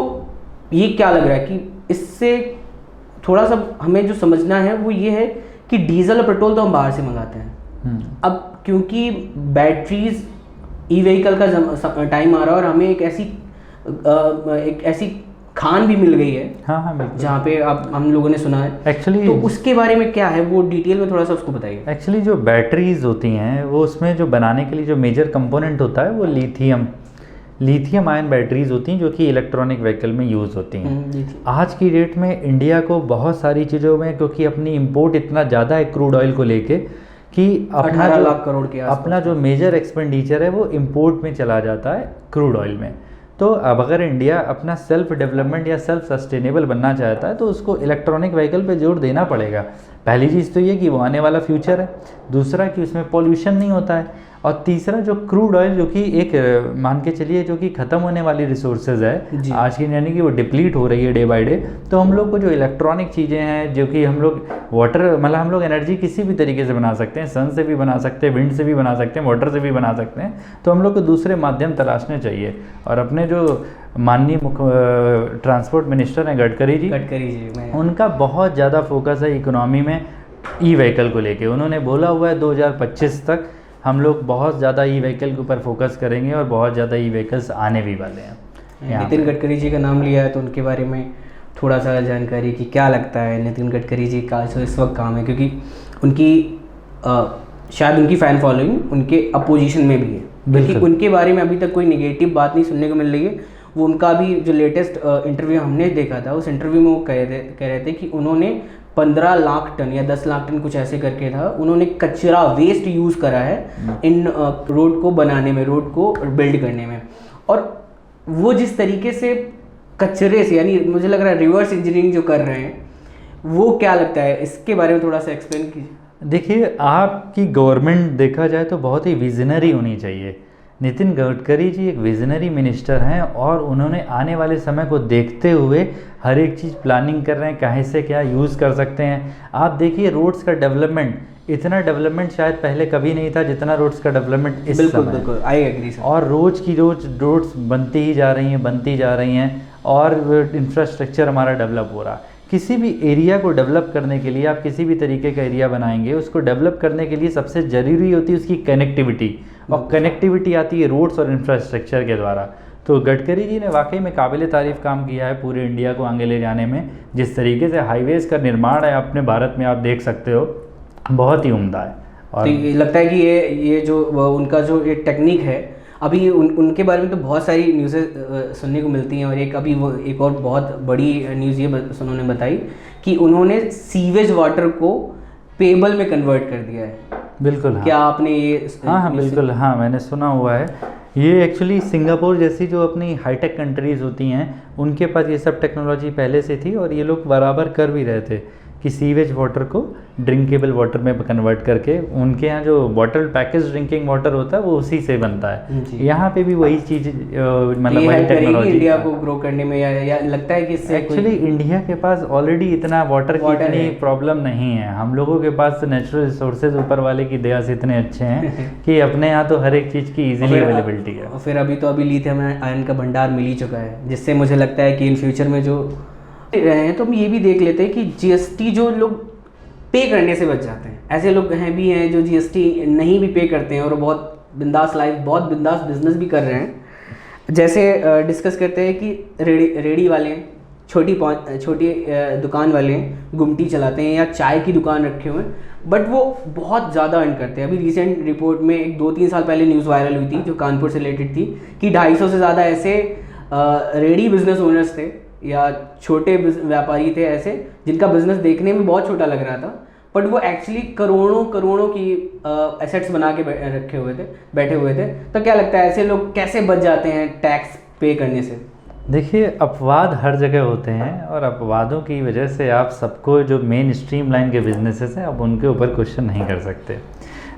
ये क्या लग रहा है कि इससे थोड़ा सा हमें जो समझना है वो ये है कि डीजल और पेट्रोल तो हम बाहर से मंगाते हैं, अब क्योंकि बैटरीज ई व्हीकल का टाइम आ रहा है और हमें एक ऐसी खान भी मिल गई है, हाँ बिल्कुल, जहाँ पे अब हम लोगों ने सुना है एक्चुअली। तो उसके बारे में क्या है वो डिटेल में थोड़ा सा उसको बताइए। एक्चुअली जो बैटरीज होती हैं वो उसमें जो बनाने के लिए जो मेजर कंपोनेंट होता है वो लिथियम आयन बैटरीज होती हैं, जो कि इलेक्ट्रॉनिक व्हीकल में यूज़ होती हैं। आज की डेट में इंडिया को बहुत सारी चीज़ों में, क्योंकि अपनी इंपोर्ट इतना ज़्यादा है क्रूड ऑयल को लेके कि 18 लाख करोड़ के अपना जो मेजर एक्सपेंडिचर है वो इंपोर्ट में चला जाता है क्रूड ऑयल में। तो अब अगर इंडिया अपना सेल्फ डेवलपमेंट या सेल्फ सस्टेनेबल बनना चाहता है तो उसको इलेक्ट्रॉनिक व्हीकल पे जोर देना पड़ेगा। पहली चीज़ तो ये कि वो आने वाला फ्यूचर है, दूसरा कि उसमें पॉल्यूशन नहीं होता है, और तीसरा जो क्रूड ऑयल जो कि एक मान के चलिए जो कि ख़त्म होने वाली रिसोर्सेज है आज की, यानी कि वो डिप्लीट हो रही है डे बाय डे। तो हम लोग को जो इलेक्ट्रॉनिक चीज़ें हैं, जो कि हम लोग वाटर मतलब हम लोग एनर्जी किसी भी तरीके से बना सकते हैं, सन से भी बना सकते हैं, विंड से भी बना सकते हैं, वाटर से भी बना सकते हैं। तो हम लोग को दूसरे माध्यम तलाशने चाहिए। और अपने जो माननीय ट्रांसपोर्ट मिनिस्टर हैं गडकरी जी, उनका बहुत ज़्यादा फोकस है इकोनॉमी में ई व्हीकल को लेके। उन्होंने बोला हुआ है 2025 तक हम लोग बहुत ज़्यादा ई व्हीकल के ऊपर फोकस करेंगे और बहुत ज़्यादा ई व्हीकल्स आने भी वाले हैं। नितिन गडकरी जी का नाम लिया है तो उनके बारे में थोड़ा सा जानकारी कि क्या लगता है नितिन गडकरी जी का जो इस वक्त काम है, क्योंकि उनकी शायद उनकी फ़ैन फॉलोइंग उनके अपोजिशन में भी है, क्योंकि उनके बारे में अभी तक कोई निगेटिव बात नहीं सुनने को मिल रही है। वो उनका भी जो लेटेस्ट इंटरव्यू हमने देखा था, उस इंटरव्यू में वो कह रहे थे कि उन्होंने 15 लाख टन या 10 लाख टन कुछ ऐसे करके था, उन्होंने कचरा वेस्ट यूज़ करा है इन रोड को बनाने में, रोड को बिल्ड करने में। और वो जिस तरीके से कचरे से, यानी मुझे लग रहा है रिवर्स इंजीनियरिंग जो कर रहे हैं, वो क्या लगता है इसके बारे में थोड़ा सा एक्सप्लेन कीजिए। देखिए, आपकी गवर्नमेंट देखा जाए तो बहुत ही विजनरी होनी चाहिए। नितिन गडकरी जी एक विजनरी मिनिस्टर हैं और उन्होंने आने वाले समय को देखते हुए हर एक चीज़ प्लानिंग कर रहे हैं, कहाँ से क्या यूज़ कर सकते हैं। आप देखिए रोड्स का डेवलपमेंट, इतना डेवलपमेंट शायद पहले कभी नहीं था जितना रोड्स का डेवलपमेंट इस समय। बिल्कुल आई एग्री सर। और रोज़ की रोज़ रोड्स बनती ही जा रही हैं और इंफ्रास्ट्रक्चर हमारा डेवलप हो रहा है। किसी भी एरिया को डेवलप करने के लिए, आप किसी भी तरीके का एरिया बनाएंगे, उसको डेवलप करने के लिए सबसे ज़रूरी होती है उसकी कनेक्टिविटी, और कनेक्टिविटी आती है रोड्स और इंफ्रास्ट्रक्चर के द्वारा। तो गडकरी जी ने वाकई में काबिल तारीफ़ काम किया है पूरे इंडिया को आगे ले जाने में। जिस तरीके से हाईवेज़ का निर्माण है अपने भारत में, आप देख सकते हो, बहुत ही उम्दा है। और तो ये लगता है कि ये जो उनका जो ये टेक्निक है, अभी उनके बारे में तो बहुत सारी न्यूज़ें सुनने को मिलती हैं, और अभी वो एक और बहुत बड़ी न्यूज़ ये उन्होंने बताई कि उन्होंने सीवेज वाटर को पेबल में कन्वर्ट कर दिया है। बिल्कुल। क्या आपने ये? हाँ बिल्कुल, हाँ मैंने सुना हुआ है। ये एक्चुअली सिंगापुर जैसी जो अपनी हाईटेक कंट्रीज़ होती हैं, उनके पास ये सब टेक्नोलॉजी पहले से थी, और ये लोग बराबर कर भी रहे थे कि सीवेज वाटर को ड्रिंकेबल वाटर में कन्वर्ट करके, उनके यहाँ जो बॉटल पैकेज ड्रिंकिंग वाटर होता है वो उसी से बनता है। यहाँ पे भी वही चीज़, मतलब वही टेक्नोलॉजी इंडिया को ग्रो करने में, या लगता है कि इससे एक्चुअली इंडिया के पास ऑलरेडी इतना वाटर की इतनी प्रॉब्लम नहीं है। हम लोगों के पास तो नेचुरल रिसोर्सेज ऊपर वाले की दया से इतने अच्छे हैं कि अपने यहाँ तो हर एक चीज़ की ईजिली अवेलेबिलिटी है। फिर अभी लिथियम आयन का भंडार मिल ही चुका है, जिससे मुझे लगता है कि इन फ्यूचर में जो रहे हैं, तो हम ये भी देख लेते हैं कि जीएसटी जो लोग पे करने से बच जाते हैं, ऐसे लोग भी हैं जो जीएसटी नहीं भी पे करते हैं और बहुत बिंदास लाइफ, बहुत बिंदास बिजनेस भी कर रहे हैं। जैसे डिस्कस करते हैं कि रेडी वाले हैं, छोटी दुकान वाले हैं, गुमटी चलाते हैं या चाय की दुकान रखे हुए हैं, बट वो बहुत ज़्यादा अर्न करते हैं। अभी रिसेंट रिपोर्ट में 2-3 साल पहले न्यूज़ वायरल हुई थी जो कानपुर से रिलेटेड थी कि 250 से ज़्यादा ऐसे रेडी बिजनेस ओनर्स थे या छोटे व्यापारी थे ऐसे जिनका बिजनेस देखने में बहुत छोटा लग रहा था, बट वो एक्चुअली करोड़ों करोड़ों की एसेट्स बना के बैठे हुए थे। तो क्या लगता है ऐसे लोग कैसे बच जाते हैं टैक्स पे करने से? देखिए, अपवाद हर जगह होते हैं और अपवादों की वजह से आप सबको जो मेन स्ट्रीम लाइन के बिजनेसेस हैं आप उनके ऊपर क्वेश्चन नहीं कर सकते।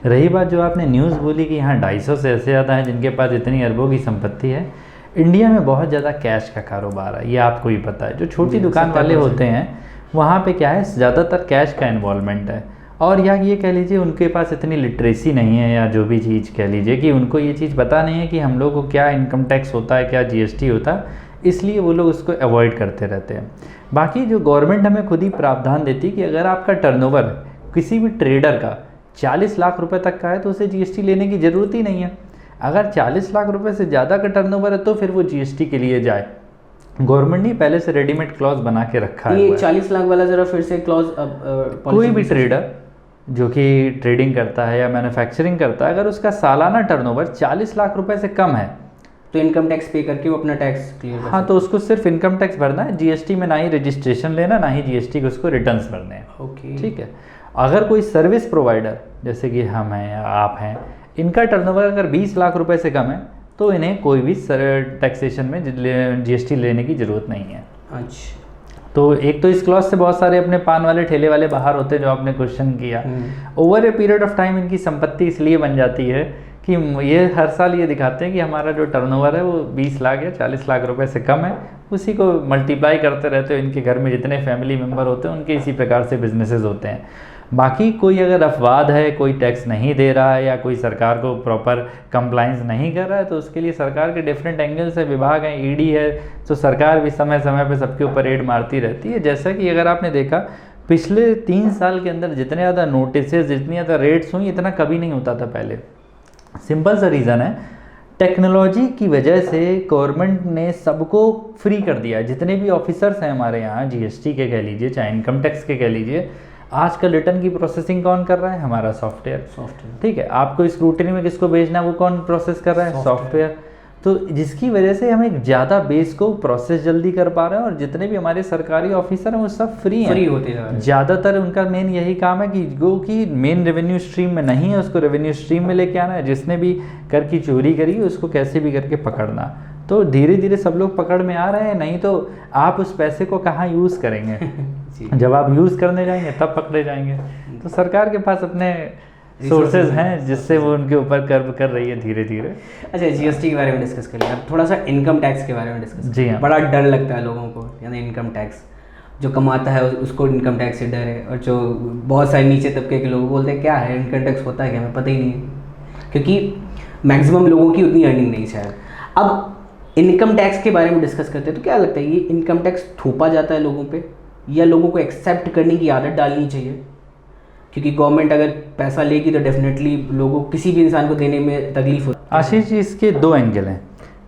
रही बात जो आपने न्यूज़ बोली कि यहाँ 250 से ऐसे ज़्यादा हैं जिनके पास इतनी अरबों की संपत्ति है। इंडिया में बहुत ज़्यादा कैश का कारोबार है, ये आपको ही पता है। जो छोटी दुकान वाले होते हैं वहाँ पे क्या है, ज़्यादातर कैश का इन्वॉल्वमेंट है। और या ये कह लीजिए उनके पास इतनी लिटरेसी नहीं है, या जो भी चीज़ कह लीजिए कि उनको ये चीज़ पता नहीं है कि हम लोग को क्या इनकम टैक्स होता है, क्या GST होता है, इसलिए वो लोग उसको अवॉइड करते रहते हैं। बाकी जो गवर्नमेंट हमें खुद ही प्रावधान देती है कि अगर आपका टर्नओवर किसी भी ट्रेडर का 40 लाख रुपए तक का है तो उसे GST लेने की ज़रूरत ही नहीं है। अगर 40 लाख रुपए से ज़्यादा का टर्नओवर है तो फिर वो GST के लिए जाए। गवर्नमेंट ने पहले से रेडीमेड क्लॉज बना के रखा है। ये 40 लाख वाला ज़रा फिर से क्लॉज कोई भी ट्रेडर जो कि ट्रेडिंग करता है या मैन्युफैक्चरिंग करता है, अगर उसका सालाना टर्नओवर 40 लाख रुपए से कम है तो इनकम टैक्स पे करके वो अपना टैक्स क्लियर कर हाँ, तो उसको सिर्फ इनकम टैक्स भरना है, GST में ना ही रजिस्ट्रेशन लेना ना ही GST के उसको रिटर्न्स भरने हैं। ओके, ठीक है। अगर कोई सर्विस प्रोवाइडर जैसे कि हम हैं या आप हैं, इनका टर्नओवर अगर 20 लाख रुपए से कम है तो इन्हें कोई भी टैक्सेशन में GST लेने की ज़रूरत नहीं है। अच्छा, तो एक तो इस क्लॉज से बहुत सारे अपने पान वाले ठेले वाले बाहर होते हैं जो आपने क्वेश्चन किया। Over a period of time इनकी संपत्ति इसलिए बन जाती है कि ये हर साल ये दिखाते हैं कि हमारा जो टर्नओवर है वो 20 लाख या 40 लाख रुपए से कम है, उसी को मल्टीप्लाई करते रहते हो। इनके घर में जितने फैमिली मेम्बर होते हैं उनके इसी प्रकार से बिजनेसेस होते हैं। बाकी कोई अगर अपवाद है, कोई टैक्स नहीं दे रहा है या कोई सरकार को प्रॉपर कंप्लाइंस नहीं कर रहा है, तो उसके लिए सरकार के डिफरेंट एंगल से विभाग हैं, ED है, तो सरकार भी समय समय पे सबके ऊपर रेड मारती रहती है। जैसा कि अगर आपने देखा पिछले 3 साल के अंदर जितने ज़्यादा नोटिसेज, जितनी ज़्यादा रेड्स हुई, इतना कभी नहीं होता था पहले। सिंपल सा रीज़न है, टेक्नोलॉजी की वजह से गवर्नमेंट ने सबको फ्री कर दिया है। जितने भी ऑफिसर्स हैं हमारे यहाँ, GST के कह लीजिए चाहे इनकम टैक्स के कह लीजिए, आजकल रिटर्न की प्रोसेसिंग कौन कर रहा है? हमारा सॉफ्टवेयर। ठीक है, आपको स्क्रूटनी में किसको भेजना है वो कौन प्रोसेस कर रहा है? सॉफ्टवेयर। तो जिसकी वजह से हम एक ज़्यादा बेस को प्रोसेस जल्दी कर पा रहे हैं और जितने भी हमारे सरकारी ऑफिसर हैं वो सब फ्री होते जा रहे हैं। ज़्यादातर उनका मेन यही काम है कि जो कि मेन रेवेन्यू स्ट्रीम में नहीं है उसको रेवेन्यू स्ट्रीम में लेके आना है। जिसने भी कर की चोरी करी उसको कैसे भी करके पकड़ना। तो धीरे धीरे सब लोग पकड़ में आ रहे हैं, नहीं तो आप उस पैसे को कहाँ यूज़ करेंगे जब आप यूज़ करने जाएंगे तब पकड़े जाएंगे। तो सरकार के पास अपने सोर्सेज हैं जिससे वो उनके ऊपर कर्व कर रही है धीरे धीरे। अच्छा, GST के बारे में डिस्कस करिए, अब थोड़ा सा इनकम टैक्स के बारे में डिस्कस। जी हाँ। बड़ा डर लगता है लोगों को, यानी इनकम टैक्स जो कमाता है उसको इनकम टैक्स से डर है, और जो बहुत सारे नीचे तबके के लोग बोलते हैं क्या है इनकम टैक्स होता है क्या, हमें पता ही नहीं है, क्योंकि मैक्सिमम लोगों की उतनी अर्निंग नहीं शायद। अब इनकम टैक्स के बारे में डिस्कस करते हैं, तो क्या लगता है ये इनकम टैक्स थोपा जाता है लोगों पे, या लोगों को एक्सेप्ट करने की आदत डालनी चाहिए? क्योंकि गवर्नमेंट अगर पैसा लेगी तो डेफिनेटली लोगों किसी भी इंसान को देने में तकलीफ होती है। आशीष जी, इसके 2 एंगल हैं।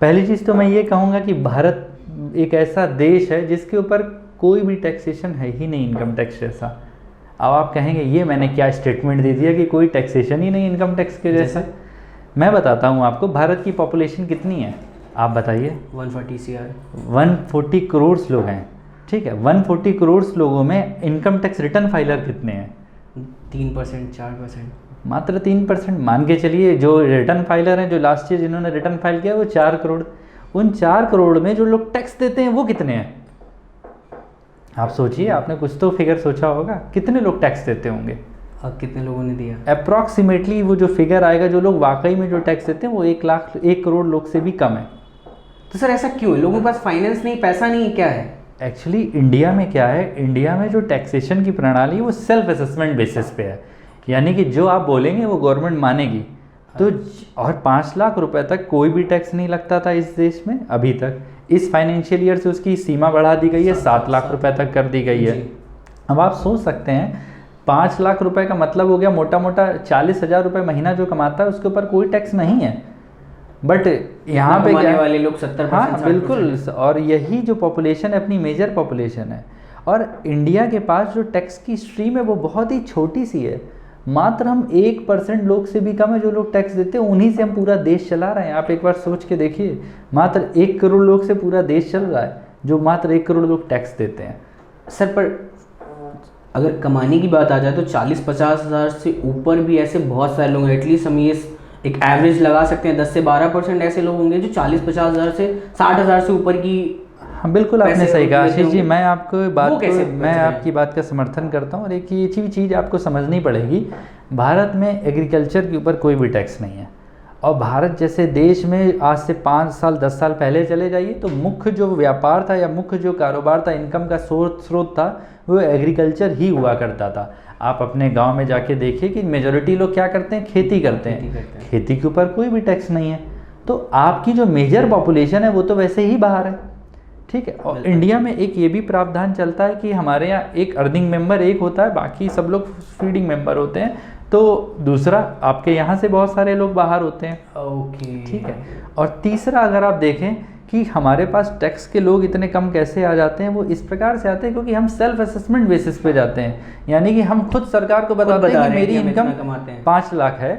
पहली चीज़ तो मैं ये कहूँगा कि भारत एक ऐसा देश है जिसके ऊपर कोई भी टैक्सेशन है ही नहीं इनकम टैक्स जैसा। अब आप कहेंगे ये मैंने क्या स्टेटमेंट दे दिया कि कोई टैक्सेशन ही नहीं इनकम टैक्स के जैसा। मैं बताता हूँ आपको, भारत की पॉपुलेशन कितनी है आप बताइए? 140 CR 140 करोड़ लोग हैं। ठीक है, 140 करोड़ लोगों में इनकम टैक्स रिटर्न फाइलर कितने हैं? 3%, 4%, मात्र 3% मान के चलिए। जो रिटर्न फाइलर हैं, जो लास्ट ईयर जिन्होंने रिटर्न फाइल किया वो 4 करोड़। उन 4 करोड़ में जो लोग टैक्स देते हैं वो कितने हैं? आप सोचिए, आपने कुछ तो फिगर सोचा होगा, कितने लोग टैक्स देते होंगे? अब कितने लोगों ने दिया? अप्रॉक्सीमेटली वो जो फिगर आएगा, जो लोग वाकई में जो टैक्स देते हैं वो 1 करोड़ लोग से भी कम है। तो सर ऐसा क्यों है? लोगों के पास फाइनेंस नहीं, पैसा नहीं, क्या है? एक्चुअली इंडिया में क्या है, इंडिया में जो टैक्सेशन की प्रणाली है वो सेल्फ असेसमेंट बेसिस पे है, यानी कि जो आप बोलेंगे वो गवर्नमेंट मानेगी। तो और 5 लाख रुपए तक कोई भी टैक्स नहीं लगता था इस देश में अभी तक। इस फाइनेंशियल ईयर से उसकी सीमा बढ़ा दी गई है, 7 लाख रुपए तक कर दी गई है। अब आप सोच सकते हैं 5 लाख रुपए का मतलब हो गया मोटा मोटा 40,000 रुपये महीना जो कमाता है उसके ऊपर कोई टैक्स नहीं है। बट यहाँ पे क्या वाले लोग 70%, हाँ बिल्कुल, और यही जो पॉपुलेशन है अपनी मेजर पॉपुलेशन है। और इंडिया के पास जो टैक्स की स्ट्रीम है वो बहुत ही छोटी सी है, मात्र हम 1% लोग से भी कम है जो लोग टैक्स देते हैं, उन्हीं से हम पूरा देश चला रहे हैं। आप एक बार सोच के देखिए, मात्र 1 करोड़ लोग से पूरा देश चल रहा है, जो मात्र 1 करोड़ लोग टैक्स देते हैं। सर पर अगर कमाने की बात आ जाए तो 40-50 हज़ार से ऊपर भी ऐसे बहुत सारे लोग हैं। एटलीस्ट हम ये एक एवरेज लगा सकते हैं 10 से 12% ऐसे लोग होंगे जो 40-50 हज़ार से 60 हज़ार से ऊपर की। हाँ बिल्कुल, आपने सही कहा आशीष जी। मैं मैं आपकी बात का समर्थन करता हूँ। और एक ये चीज़ आपको समझनी पड़ेगी, भारत में एग्रीकल्चर के ऊपर कोई भी टैक्स नहीं है। और भारत जैसे देश में आज से 5 साल 10 साल पहले चले जाइए तो मुख्य जो व्यापार था या मुख्य जो कारोबार था, इनकम का स्रोत था, वो एग्रीकल्चर ही हुआ करता था। आप अपने गांव में जाके देखिए कि मेजॉरिटी लोग क्या करते हैं, खेती करते हैं। खेती के ऊपर कोई भी टैक्स नहीं है। तो आपकी जो मेजर पॉपुलेशन है वो तो वैसे ही बाहर है, ठीक है। और इंडिया में एक ये भी प्रावधान चलता है कि हमारे यहाँ एक अर्निंग मेंबर एक होता है, बाकी सब लोग फीडिंग मेंबर होते हैं। तो दूसरा, आपके यहाँ से बहुत सारे लोग बाहर होते हैं, ओके, ठीक है। और तीसरा, अगर आप देखें कि हमारे पास टैक्स के लोग इतने कम कैसे आ जाते हैं, वो इस प्रकार से आते हैं क्योंकि हम सेल्फ असेसमेंट बेसिस पे जाते हैं। यानी कि हम खुद सरकार को बताते हैं कि मेरी इनकम 5 लाख है,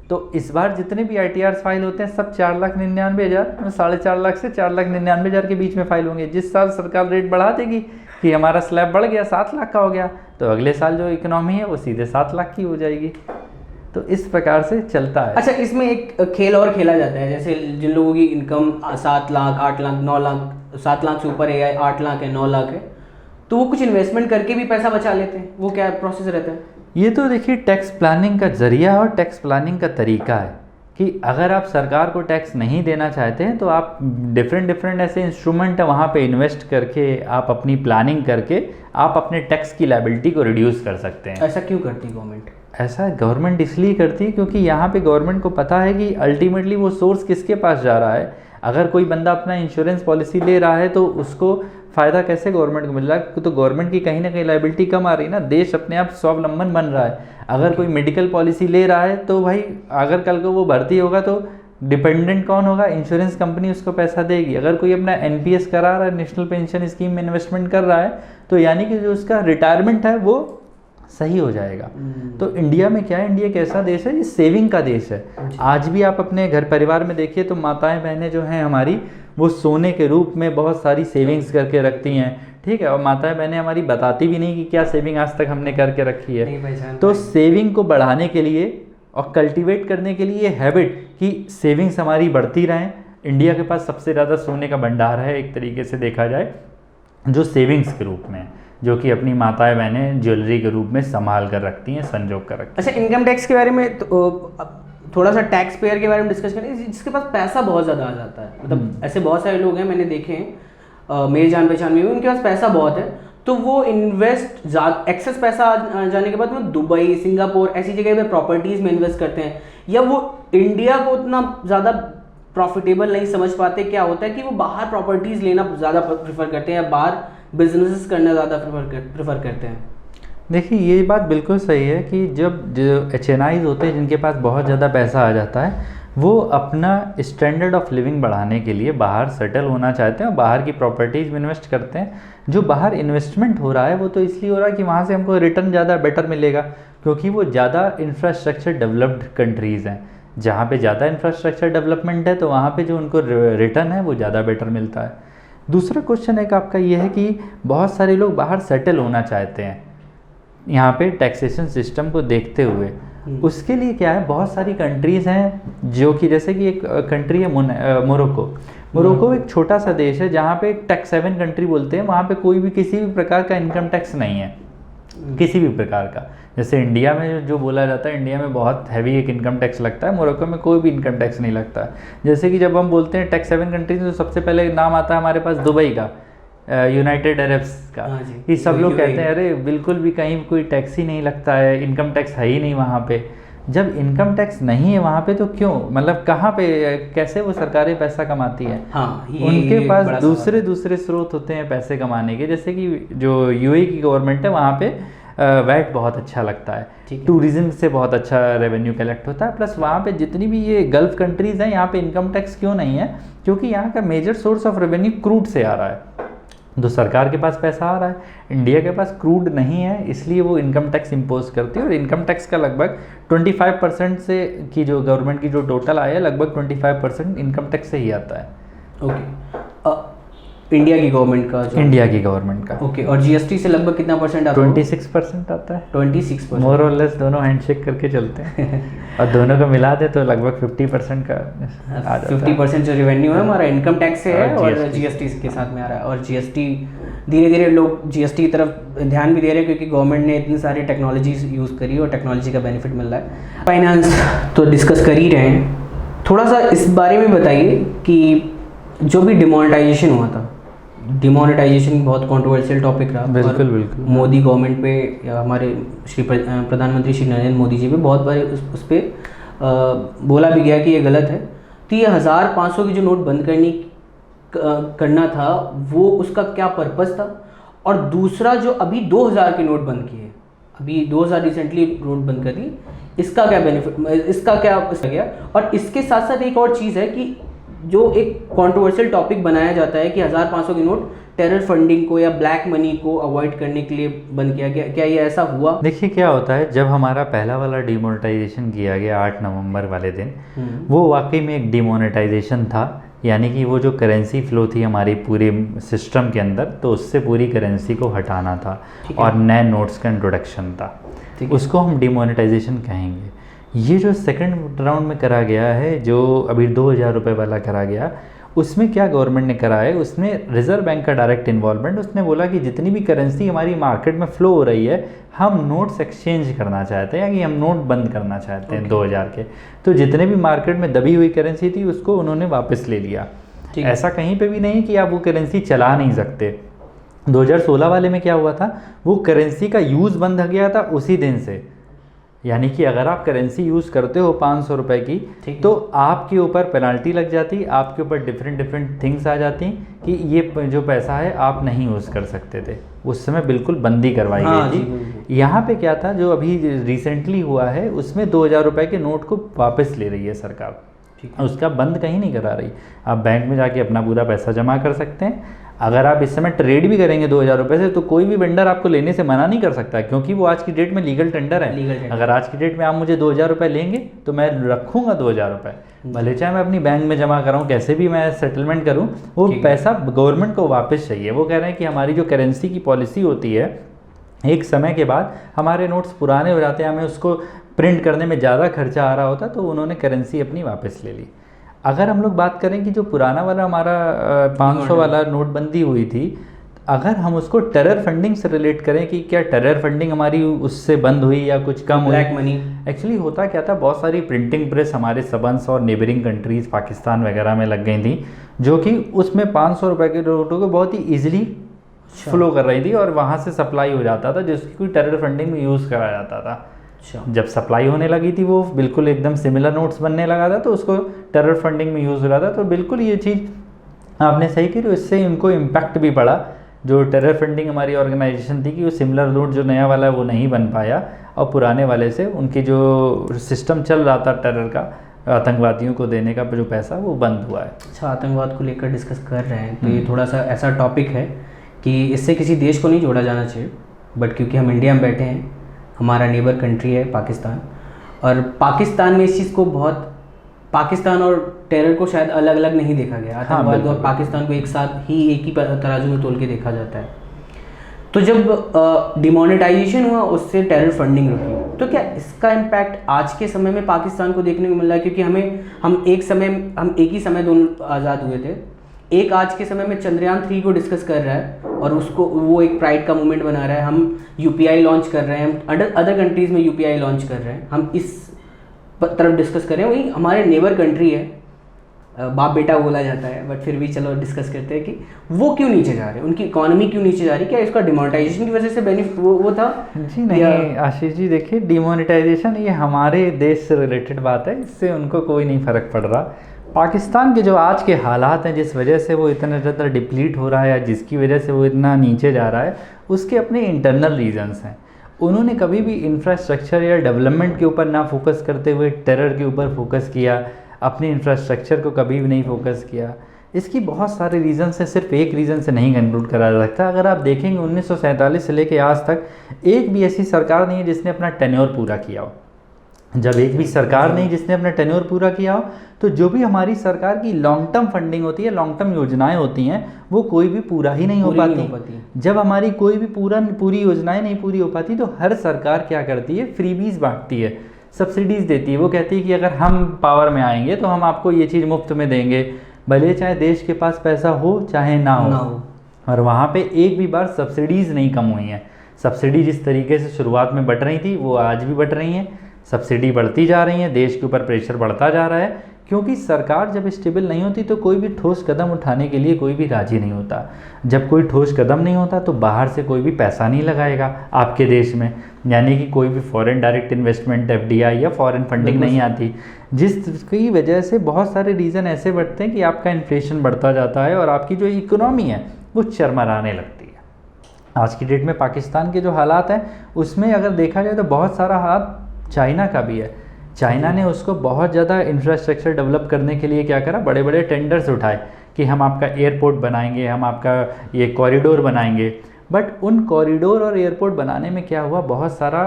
तो इस बार जितने भी ITRs फाइल होते हैं सब 4,99,000, 4.5 लाख से 4,99,000 के बीच में फाइल होंगे। जिस साल सरकार रेट बढ़ा देगी कि हमारा स्लैब बढ़ गया 7 लाख का हो गया, तो अगले साल जो इकोनॉमी है वो सीधे 7 लाख की हो जाएगी। तो इस प्रकार से चलता है। अच्छा, इसमें एक खेल और खेला जाता है, जैसे जिन लोगों की इनकम 7 लाख 8 लाख 9 लाख 7 लाख से ऊपर है या 8 लाख है 9 लाख है, तो वो कुछ इन्वेस्टमेंट करके भी पैसा बचा लेते हैं। वो क्या प्रोसेस रहता है? ये तो देखिए टैक्स प्लानिंग का जरिया और टैक्स प्लानिंग का तरीका है कि अगर आप सरकार को टैक्स नहीं देना चाहते हैं तो आप डिफरेंट ऐसे इंस्ट्रूमेंट है वहाँ पे इन्वेस्ट करके आप अपनी प्लानिंग करके आप अपने टैक्स की लायबिलिटी को रिड्यूस कर सकते हैं। ऐसा क्यों करती है गवर्नमेंट? ऐसा गवर्नमेंट इसलिए करती है क्योंकि यहाँ पे गवर्नमेंट को पता है कि अल्टीमेटली वो सोर्स किसके पास जा रहा है। अगर कोई बंदा अपना इंश्योरेंस पॉलिसी ले रहा है तो उसको फ़ायदा कैसे गवर्नमेंट को मिल रहा है, तो गवर्नमेंट की कहीं ना कहीं लायबिलिटी कम आ रही है ना, देश अपने आप स्वावलंबन बन रहा है। अगर कोई मेडिकल पॉलिसी ले रहा है तो भाई अगर कल को वो भर्ती होगा तो डिपेंडेंट कौन होगा, इंश्योरेंस कंपनी उसको पैसा देगी। अगर कोई अपना NPS करा रहा है, नेशनल पेंशन स्कीम में इन्वेस्टमेंट कर रहा है, तो यानी कि जो उसका रिटायरमेंट है वो सही हो जाएगा। तो इंडिया में क्या है, इंडिया एक ऐसा देश है, ये सेविंग का देश है। आज भी आप अपने घर परिवार में देखिए तो माताएं बहनें जो हैं हमारी, वो सोने के रूप में बहुत सारी सेविंग्स करके रखती हैं, ठीक है। और माताएं बहनें हमारी बताती भी नहीं कि क्या सेविंग आज तक हमने करके रखी है। तो सेविंग को बढ़ाने के लिए और कल्टीवेट करने के लिए हैबिट कि सेविंग्स हमारी बढ़ती रहें। इंडिया के पास सबसे ज़्यादा सोने का भंडार है एक तरीके से देखा जाए, जो सेविंग्स के रूप में, जो कि अपनी माताएं बहनें ज्वेलरी के रूप में संभाल कर रखती हैं, संजोग कर रखती हैं। अच्छा, इनकम टैक्स के बारे में थोड़ा सा टैक्स पेयर के बारे में डिस्कस करें, जिसके पास पैसा बहुत ज़्यादा आ जाता है। मतलब ऐसे बहुत सारे लोग हैं, मैंने देखे हैं मेरी जान पहचान में भी, उनके पास पैसा बहुत है, तो वो इन्वेस्ट एक्सेस पैसा आ जाने के बाद वो दुबई, सिंगापुर ऐसी जगह पे प्रॉपर्टीज़ में इन्वेस्ट करते हैं, या वो इंडिया को उतना ज़्यादा प्रॉफिटेबल नहीं समझ पाते। क्या होता है कि वो बाहर प्रॉपर्टीज़ लेना ज़्यादा प्रेफर करते हैं या बाहर बिजनेसेस करना ज़्यादा प्रेफर करते हैं। देखिए ये बात बिल्कुल सही है कि जब जो HNIs होते हैं जिनके पास बहुत ज़्यादा पैसा आ जाता है, वो अपना स्टैंडर्ड ऑफ लिविंग बढ़ाने के लिए बाहर सेटल होना चाहते हैं और बाहर की प्रॉपर्टीज़ में इन्वेस्ट करते हैं। जो बाहर इन्वेस्टमेंट हो रहा है वो तो इसलिए हो रहा है कि वहाँ से हमको रिटर्न ज़्यादा बेटर मिलेगा, क्योंकि वो ज़्यादा इंफ्रास्ट्रक्चर डेवलप्ड कंट्रीज़ हैं। जहाँ पे ज़्यादा इंफ्रास्ट्रक्चर डेवलपमेंट है तो वहाँ पे जो उनको रिटर्न है वो ज़्यादा बेटर मिलता है। दूसरा क्वेश्चन एक आपका ये है कि बहुत सारे लोग बाहर सेटल होना चाहते हैं यहाँ पे टैक्सेशन सिस्टम को देखते हुए। उसके लिए क्या है, बहुत सारी कंट्रीज़ हैं जो कि जैसे कि एक कंट्री है मोरक्को एक छोटा सा देश है जहाँ पे टैक्स हेवन कंट्री बोलते हैं। वहाँ पे कोई भी किसी भी प्रकार का इनकम टैक्स नहीं है, किसी भी प्रकार का। जैसे इंडिया में जो बोला जाता है, इंडिया में बहुत हैवी एक इनकम टैक्स लगता है, मोरक्को में कोई भी इनकम टैक्स नहीं लगता। जैसे कि जब हम बोलते हैं टैक्स हेवन कंट्रीज तो सबसे पहले नाम आता है हमारे पास दुबई का, यूनाइटेड अरब्स का। ये सब लोग कहते हैं अरे बिल्कुल भी कहीं कोई टैक्स ही नहीं लगता है, इनकम टैक्स है ही नहीं वहाँ पे। जब इनकम टैक्स नहीं है वहाँ पे तो क्यों, मतलब कहाँ पे कैसे वो सरकारें पैसा कमाती है? हाँ, उनके पास दूसरे स्रोत होते हैं पैसे कमाने के। जैसे कि जो UAE की गवर्नमेंट है वहाँ पे वैट बहुत अच्छा लगता है, टूरिज्म से बहुत अच्छा रेवेन्यू कलेक्ट होता है। प्लस वहाँ पे जितनी भी ये गल्फ कंट्रीज़ हैं यहाँ पे इनकम टैक्स क्यों नहीं है, क्योंकि यहाँ का major source of revenue crude से आ रहा है। तो सरकार के पास पैसा आ रहा है, इंडिया के पास क्रूड नहीं है, इसलिए वो इनकम टैक्स इम्पोज करती है। और इनकम टैक्स का लगभग 25% से की जो गवर्नमेंट की जो टोटल आय है लगभग 25% इनकम टैक्स से ही आता है। ओके, इंडिया की गवर्नमेंट का जो इंडिया की गवर्नमेंट का। ओके, और जीएसटी से लगभग कितना परसेंट आता है? 26% आता है। 26%। मोर और लेस दोनों हैंडशेक करके चलते हैं और दोनों को मिला दे तो लगभग 50% का आ जाता है। 50% जो रेवेन्यू है हमारा इनकम टैक्स से है और GST जीएसटी के साथ में आ रहा है। और जीएसटी धीरे धीरे लोग जीएसटी की तरफ ध्यान भी दे रहे हैं क्योंकि गवर्नमेंट ने इतनी सारी टेक्नोलॉजीज यूज़ करी और टेक्नोलॉजी का बेनिफिट मिल रहा है। फाइनेंस तो डिस्कस कर ही रहे हैं, थोड़ा सा इस बारे में बताइए कि जो भी डिमोनेटाइजेशन हुआ था, डिमोनेटाइजेशन बहुत कंट्रोवर्शियल टॉपिक रहा। बिल्कुल बिल्कुल। मोदी गवर्नमेंट पे या हमारे प्रधानमंत्री श्री नरेंद्र मोदी जी पे बहुत बार उस पर बोला भी गया कि ये गलत है। तो ये 1500 की जो नोट बंद करना था वो उसका क्या पर्पस था? और दूसरा जो अभी 2000 के नोट बंद किए, अभी 2000 रिसेंटली नोट बंद कर दी, इसका क्या बेनिफिट, इसका क्या गया? और इसके साथ साथ एक और चीज़ है कि जो एक कंट्रोवर्शियल टॉपिक बनाया जाता है कि 1500 की नोट टेरर फंडिंग को या ब्लैक मनी को अवॉइड करने के लिए बंद किया गया, क्या ये ऐसा हुआ? देखिए क्या होता है, जब हमारा पहला वाला डिमोनेटाइजेशन किया गया 8 नवंबर वाले दिन, वो वाकई में एक डिमोनेटाइजेशन था। यानी कि वो जो करेंसी फ्लो थी हमारी पूरे सिस्टम के अंदर, तो उससे पूरी करेंसी को हटाना था और नए नोट्स का इंट्रोडक्शन था, उसको हम डिमोनेटाइजेशन कहेंगे। ये जो सेकंड राउंड में करा गया है, जो अभी 2000 रुपये वाला करा गया, उसमें क्या गवर्नमेंट ने करा है, उसमें रिजर्व बैंक का डायरेक्ट इन्वॉल्वमेंट। उसने बोला कि जितनी भी करेंसी हमारी मार्केट में फ़्लो हो रही है, हम नोट्स एक्सचेंज करना चाहते हैं, या कि हम नोट बंद करना चाहते हैं 2000 के। तो जितने भी मार्केट में दबी हुई करेंसी थी उसको उन्होंने वापस ले लिया। ऐसा कहीं पे भी नहीं कि आप वो करेंसी चला नहीं सकते। 2016 वाले में क्या हुआ था, वो करेंसी का यूज़ बंद हो गया था उसी दिन से। यानी कि अगर आप करेंसी यूज़ करते हो 500 रुपये की, तो आपके ऊपर पेनल्टी लग जाती, आपके ऊपर डिफरेंट थिंग्स आ जाती कि ये जो पैसा है आप नहीं यूज़ कर सकते थे। उस समय बिल्कुल बंदी करवाई गई थी। यहाँ पे क्या था, जो अभी रिसेंटली हुआ है, उसमें 2000 रुपये के नोट को वापस ले रही है सरकार, उसका बंद कहीं नहीं करा रही। आप बैंक में जाके अपना पूरा पैसा जमा कर सकते हैं। अगर आप इस समय ट्रेड भी करेंगे 2000 रुपये से, तो कोई भी वेंडर आपको लेने से मना नहीं कर सकता, क्योंकि वो आज की डेट में लीगल टेंडर है। अगर आज की डेट में आप मुझे 2000 रुपये लेंगे तो मैं रखूँगा 2000 रुपये, भले चाहे मैं अपनी बैंक में जमा कराऊँ, कैसे भी मैं सेटलमेंट करूँ, वो पैसा गवर्नमेंट को वापस चाहिए। वो कह रहे हैं कि हमारी जो करेंसी की पॉलिसी होती है, एक समय के बाद हमारे नोट्स पुराने हो जाते हैं, हमें उसको प्रिंट करने में ज़्यादा खर्चा आ रहा होता, तो उन्होंने करेंसी अपनी वापस ले ली। अगर हम लोग बात करें कि जो पुराना वाला हमारा 500 वाला नोटबंदी हुई थी, अगर हम उसको टेरर फंडिंग से रिलेट करें कि क्या टेरर फंडिंग हमारी उससे बंद हुई या कुछ कम हुई, ब्लैक मनी, एक्चुअली होता क्या था, बहुत सारी प्रिंटिंग प्रेस हमारे सबंस और नेबरिंग कंट्रीज़ पाकिस्तान वगैरह में लग गई थी, जो कि उसमें 500 रुपये के नोटों को बहुत ही ईजिली फ्लो कर रही थी और वहाँ से सप्लाई हो जाता था, जिसकी टेरर फंडिंग में यूज़ करा जाता था। जब सप्लाई होने लगी थी, वो बिल्कुल एकदम सिमिलर नोट्स बनने लगा था, तो उसको टेरर फंडिंग में यूज़ हो रहा था। तो बिल्कुल ये चीज़ आपने सही की, तो इससे इनको इम्पैक्ट भी पड़ा। जो टेरर फंडिंग हमारी ऑर्गेनाइजेशन थी कि वो सिमिलर नोट जो नया वाला है वो नहीं बन पाया, और पुराने वाले से उनकी जो सिस्टम चल रहा था टेरर का, आतंकवादियों को देने का जो पैसा, वो बंद हुआ है। अच्छा, आतंकवाद को लेकर डिस्कस कर रहे हैं, तो ये थोड़ा सा ऐसा टॉपिक है कि इससे किसी देश को नहीं जोड़ा जाना चाहिए, बट क्योंकि हम इंडिया में बैठे हैं, हमारा नेबर कंट्री है पाकिस्तान, और पाकिस्तान में इस चीज़ को बहुत, पाकिस्तान और टेरर को शायद अलग अलग नहीं देखा गया। आतंकवाद और पाकिस्तान को एक साथ ही, एक ही तराजू में तोल के देखा जाता है। तो जब डिमोनेटाइजेशन हुआ, उससे टेरर फंडिंग रुकी, तो क्या इसका इम्पैक्ट आज के समय में पाकिस्तान को देखने को मिल रहा है? क्योंकि हम एक ही समय दोनों आज़ाद हुए थे। एक आज के समय में चंद्रयान 3 को डिस्कस कर रहा है और उसको वो एक प्राइड का मूवमेंट बना रहा है। हम यूपीआई लॉन्च कर रहे हैं, हम अदर कंट्रीज़ में यूपीआई लॉन्च कर रहे हैं, हम इस तरफ डिस्कस कर रहे हैं। वही हमारे नेबर कंट्री है, बाप बेटा बोला जाता है, बट फिर भी चलो डिस्कस करते हैं कि वो क्यों नीचे जा रहे हैं, उनकी इकोनॉमी क्यों नीचे जा रही है? क्या इसका डिमोनेटाइजेशन की वजह से बेनिफिट वो था? जी नहीं आशीष जी, देखिए डिमोनेटाइजेशन ये हमारे देश से रिलेटेड बात है, इससे उनको कोई नहीं फ़र्क पड़ रहा। पाकिस्तान के जो आज के हालात हैं, जिस वजह से वो इतना ज़्यादा डिप्लीट हो रहा है या जिसकी वजह से वो इतना नीचे जा रहा है, उसके अपने इंटरनल रीजंस हैं। उन्होंने कभी भी इंफ्रास्ट्रक्चर या डेवलपमेंट के ऊपर ना फोकस करते हुए टेरर के ऊपर फोकस किया, अपने इंफ्रास्ट्रक्चर को कभी भी नहीं फोकस किया। इसकी बहुत सारे रीज़न से, सिर्फ एक रीज़न से नहीं कंक्लूड करा जा सकता। अगर आप देखेंगे 1947 से लेकर आज तक एक भी ऐसी सरकार नहीं है जिसने अपना टेन्योर पूरा किया हो। जब एक भी सरकार नहीं जिसने अपना टेन्योर पूरा किया हो, तो जो भी हमारी सरकार की लॉन्ग टर्म फंडिंग होती है, लॉन्ग टर्म योजनाएं होती हैं, वो कोई भी पूरा ही नहीं हो पाती। जब हमारी कोई भी पूरी योजनाएं नहीं पूरी हो पाती, तो हर सरकार क्या करती है, फ्रीबीज बांटती है, सब्सिडीज़ देती है। वो कहती है कि अगर हम पावर में आएंगे तो हम आपको ये चीज़ मुफ्त में देंगे, भले चाहे देश के पास पैसा हो चाहे ना हो। और वहाँ पे एक भी बार सब्सिडीज़ नहीं कम हुई हैं। सब्सिडी जिस तरीके से शुरुआत में बढ़ रही थी, वो आज भी बढ़ रही हैं। सब्सिडी बढ़ती जा रही है, देश के ऊपर प्रेशर बढ़ता जा रहा है, क्योंकि सरकार जब स्टेबल नहीं होती तो कोई भी ठोस कदम उठाने के लिए कोई भी राजी नहीं होता। जब कोई ठोस कदम नहीं होता तो बाहर से कोई भी पैसा नहीं लगाएगा आपके देश में, यानी कि कोई भी फॉरेन डायरेक्ट इन्वेस्टमेंट FDI या फॉरेन फंडिंग नहीं आती, जिसकी वजह से बहुत सारे रीज़न ऐसे बढ़ते हैं कि आपका इन्फ्लेशन बढ़ता जाता है और आपकी जो इकोनॉमी है वो चरमराने लगती है। आज की डेट में पाकिस्तान के जो हालात हैं उसमें अगर देखा जाए तो बहुत सारा हाथ चाइना का भी है। चाइना ने उसको बहुत ज़्यादा इंफ्रास्ट्रक्चर डेवलप करने के लिए क्या करा, बड़े बड़े टेंडर्स उठाए कि हम आपका एयरपोर्ट बनाएंगे, हम आपका ये कॉरिडोर बनाएंगे। बट उन कॉरिडोर और एयरपोर्ट बनाने में क्या हुआ, बहुत सारा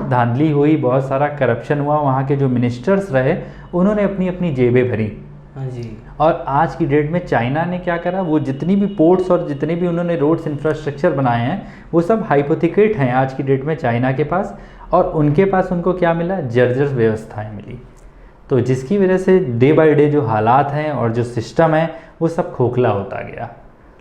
धांधली हुई, बहुत सारा करप्शन हुआ। वहाँ के जो मिनिस्टर्स रहे उन्होंने अपनी अपनी जेबें भरी। हाँ जी। और आज की डेट में चाइना ने क्या करा, वो जितनी भी पोर्ट्स और जितने भी उन्होंने रोड्स इंफ्रास्ट्रक्चर बनाए हैं वो सब हाइपोथिकेट हैं आज की डेट में चाइना के पास। और उनके पास उनको क्या मिला, जर्जर व्यवस्थाएं मिली। तो जिसकी वजह से डे बाय डे जो हालात हैं और जो सिस्टम है वो सब खोखला होता गया।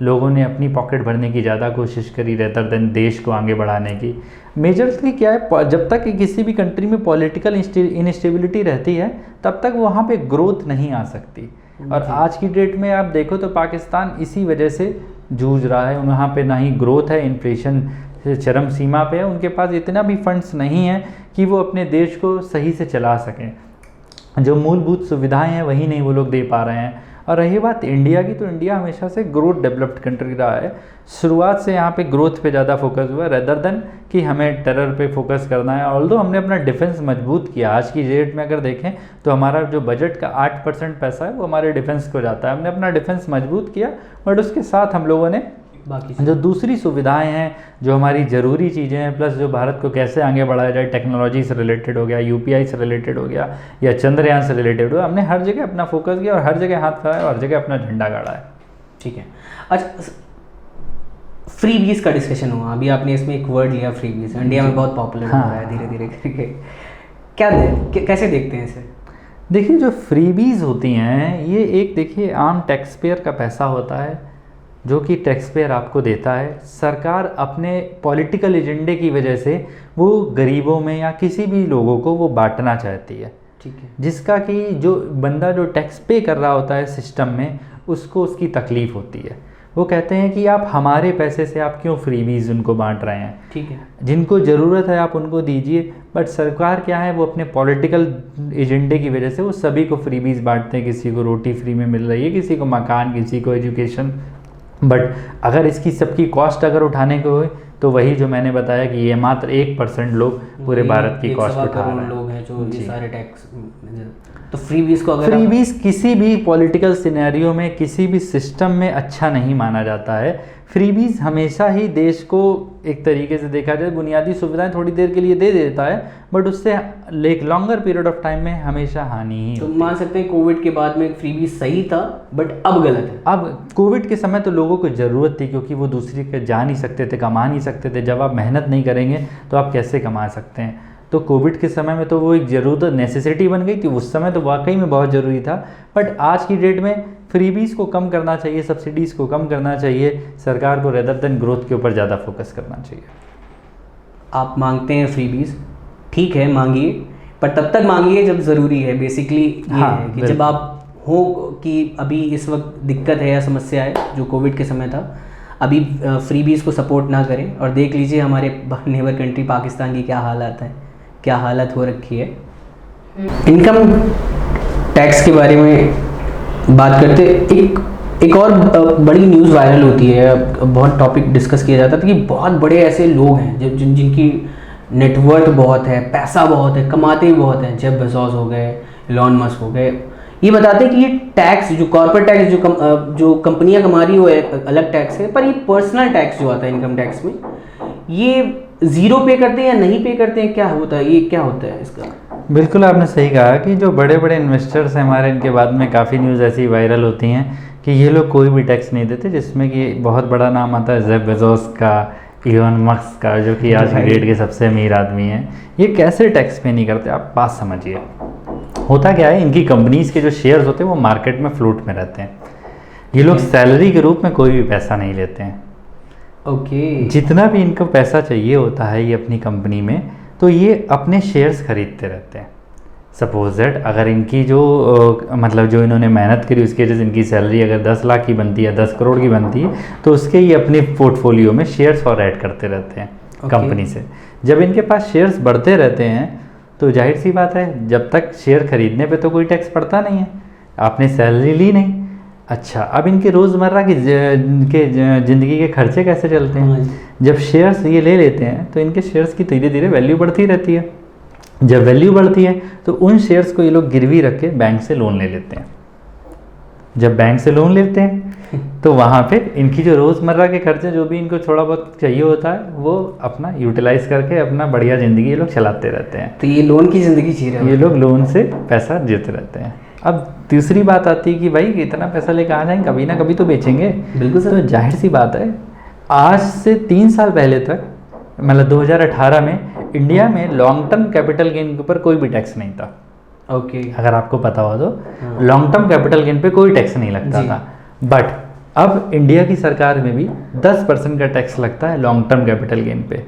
लोगों ने अपनी पॉकेट भरने की ज़्यादा कोशिश करी रेदर देन देश को आगे बढ़ाने की। मेजरली क्या है, जब तक किसी भी कंट्री में पॉलिटिकल इनस्टेबिलिटी रहती है तब तक वहाँ पे ग्रोथ नहीं आ सकती। और आज की डेट में आप देखो तो पाकिस्तान इसी वजह से जूझ रहा है। वहाँ पे ना ही ग्रोथ है, इन्फ्लेशन चरम सीमा पे है, उनके पास इतना भी फंड्स नहीं है कि वो अपने देश को सही से चला सकें। जो मूलभूत सुविधाएं हैं वही नहीं वो लोग दे पा रहे हैं। और रही बात इंडिया की, तो इंडिया हमेशा से ग्रोथ डेवलप्ड कंट्री रहा है। शुरुआत से यहाँ पे ग्रोथ पे ज़्यादा फोकस हुआ रेदर देन कि हमें टेरर पे फोकस करना है। ऑल्दो हमने अपना डिफेंस मजबूत किया। आज की डेट में अगर देखें तो हमारा जो बजट का 8% पैसा है वो हमारे डिफेंस को जाता है। हमने अपना डिफेंस मजबूत किया, बट उसके साथ हम लोगों ने बाकी जो दूसरी सुविधाएं हैं, जो हमारी ज़रूरी चीज़ें हैं, प्लस जो भारत को कैसे आगे बढ़ाया जाए, टेक्नोलॉजी से रिलेटेड हो गया, UPI से रिलेटेड हो गया या चंद्रयान से रिलेटेड हो गया, हमने हर जगह अपना फोकस किया और हर जगह हाथ फैलाया और हर जगह अपना झंडा गाड़ा है। ठीक है। अच्छा, फ्रीबीज का डिस्कशन हुआ, अभी आपने इसमें एक वर्ड लिया फ्रीबीज, इंडिया में बहुत पॉपुलर हो रहा है धीरे धीरे करके। कैसे देखते हैं इसे? देखिए, जो फ्रीबीज होती हैं ये एक, देखिए, आम टैक्स पेयर का पैसा होता है जो कि टैक्स पेयर आपको देता है। सरकार अपने पॉलिटिकल एजेंडे की वजह से वो गरीबों में या किसी भी लोगों को वो बांटना चाहती है। ठीक है। जिसका कि जो बंदा जो टैक्स पे कर रहा होता है सिस्टम में, उसको उसकी तकलीफ़ होती है। वो कहते हैं कि आप हमारे पैसे से आप क्यों फ्रीबीज उनको बांट रहे हैं। ठीक है। जिनको ज़रूरत है आप उनको दीजिए। बट सरकार क्या है, वो अपने पॉलिटिकल एजेंडे की वजह से वो सभी को फ्रीबीज बांटते हैं। किसी को रोटी फ्री में मिल रही है, किसी को मकान, किसी को एजुकेशन। बट अगर इसकी सबकी कॉस्ट अगर उठाने को हो तो वही जो मैंने बताया कि ये मात्र 1% लोग पूरे भारत की कॉस्ट उठा रहे हैं। लोग हैं जो ये सारे टैक्स। तो फ्रीबीज को, अगर फ्रीबीज किसी भी पॉलिटिकल सिनेरियो में, किसी भी सिस्टम में अच्छा नहीं माना जाता है। फ्रीबीज हमेशा ही देश को एक तरीके से देखा जाए बुनियादी सुविधाएं थोड़ी देर के लिए दे देता है, बट उससे एक लॉन्गर पीरियड ऑफ टाइम में हमेशा हानि ही तो मान सकते हैं कोविड के बाद में फ्रीबीज सही था, बट अब गलत है। अब कोविड के समय तो लोगों को ज़रूरत थी, क्योंकि वो दूसरे के जा नहीं सकते थे, कमा नहीं सकते थे। जब आप मेहनत नहीं करेंगे तो आप कैसे कमा सकते हैं। तो कोविड के समय में तो वो एक ज़रूरत, नेसेसिटी बन गई थी। उस समय तो वाकई में बहुत ज़रूरी था। बट आज की डेट में फ्रीबीज़ को कम करना चाहिए, सब्सिडीज़ को कम करना चाहिए। सरकार को रेदर देन ग्रोथ के ऊपर ज़्यादा फोकस करना चाहिए। आप मांगते हैं फ्रीबीज़, ठीक है, मांगिए, पर तब तक मांगिए जब ज़रूरी है। बेसिकली ये है कि जब आप हो कि अभी इस वक्त दिक्कत है या समस्या है, जो कोविड के समय था, अभी फ्रीबीज़ को सपोर्ट ना करें। और देख लीजिए हमारे नेबर कंट्री पाकिस्तान की क्या हालत है, क्या हालत हो रखी है। इनकम टैक्स के बारे में बात करते, एक और बड़ी न्यूज़ वायरल होती है, बहुत टॉपिक डिस्कस किया जाता था कि बहुत बड़े ऐसे लोग हैं जिनकी नेटवर्थ बहुत है, पैसा बहुत है, कमाते भी बहुत हैं। जेफ बेजोस हो गए, एलन मस्क हो गए। ये बताते हैं कि ये टैक्स, जो कॉर्पोरेट टैक्स जो कंपनियां कमा रही है वो अलग टैक्स है, पर ये पर्सनल टैक्स जो आता है इनकम टैक्स में, ये ज़ीरो पे करते हैं या नहीं पे करते हैं, क्या होता है, ये क्या होता है इसका? बिल्कुल आपने सही कहा कि जो बड़े बड़े इन्वेस्टर्स हैं हमारे, इनके बाद में काफ़ी न्यूज़ ऐसी वायरल होती हैं कि ये लोग कोई भी टैक्स नहीं देते, जिसमें कि बहुत बड़ा नाम आता है जेफ बेजोस का, इलोन मस्क का, जो कि आज की डेट के सबसे अमीर आदमी हैं। ये कैसे टैक्स पे नहीं करते, आप बात समझिए। होता क्या है, इनकी कंपनीज़ के जो शेयर्स होते हैं वो मार्केट में फ्लोट में रहते हैं। ये लोग सैलरी के रूप में कोई भी पैसा नहीं लेते हैं। ओके। जितना भी इनको पैसा चाहिए होता है ये अपनी कंपनी में, तो ये अपने शेयर्स खरीदते रहते हैं। सपोज दैट अगर इनकी जो मतलब जो इन्होंने मेहनत करी उसकी वजह से इनकी सैलरी अगर 10 लाख की बनती है, 10 करोड़ की बनती है, तो उसके ये अपने पोर्टफोलियो में शेयर्स और ऐड करते रहते हैं कंपनी से। जब इनके पास शेयर्स बढ़ते रहते हैं तो जाहिर सी बात है, जब तक शेयर खरीदने पे तो कोई टैक्स पड़ता नहीं है, आपने सैलरी ली नहीं। अच्छा, अब इनके रोज़मर्रा की ज़िंदगी के खर्चे कैसे चलते हैं? जब शेयर्स ये ले लेते हैं तो इनके शेयर्स की धीरे धीरे वैल्यू बढ़ती रहती है। जब वैल्यू बढ़ती है तो उन शेयर्स को ये लोग गिरवी रख के बैंक से लोन ले लेते हैं। जब बैंक से लोन लेते हैं तो वहाँ पे इनकी जो रोज़मर्रा के खर्चे जो भी इनको थोड़ा बहुत चाहिए होता है वो अपना यूटिलाइज करके अपना बढ़िया ज़िंदगी ये लोग चलाते रहते हैं। तो ये लोन की ज़िंदगी जी रहे हैं, ये लोग लोन से पैसा जीते रहते हैं। अब दूसरी बात आती है कि भाई इतना पैसा लेकर आ जाएंगे, कभी ना कभी तो बेचेंगे। बिल्कुल सर। तो जाहिर सी बात है, आज से 3 साल पहले तक, मतलब 2018 में इंडिया में लॉन्ग टर्म कैपिटल गेन के ऊपर कोई भी टैक्स नहीं था। ओके। अगर आपको पता हो तो लॉन्ग टर्म कैपिटल गेन पे कोई टैक्स नहीं लगता था। बट अब इंडिया की सरकार में भी 10% का टैक्स लगता है लॉन्ग टर्म कैपिटल गेन पे।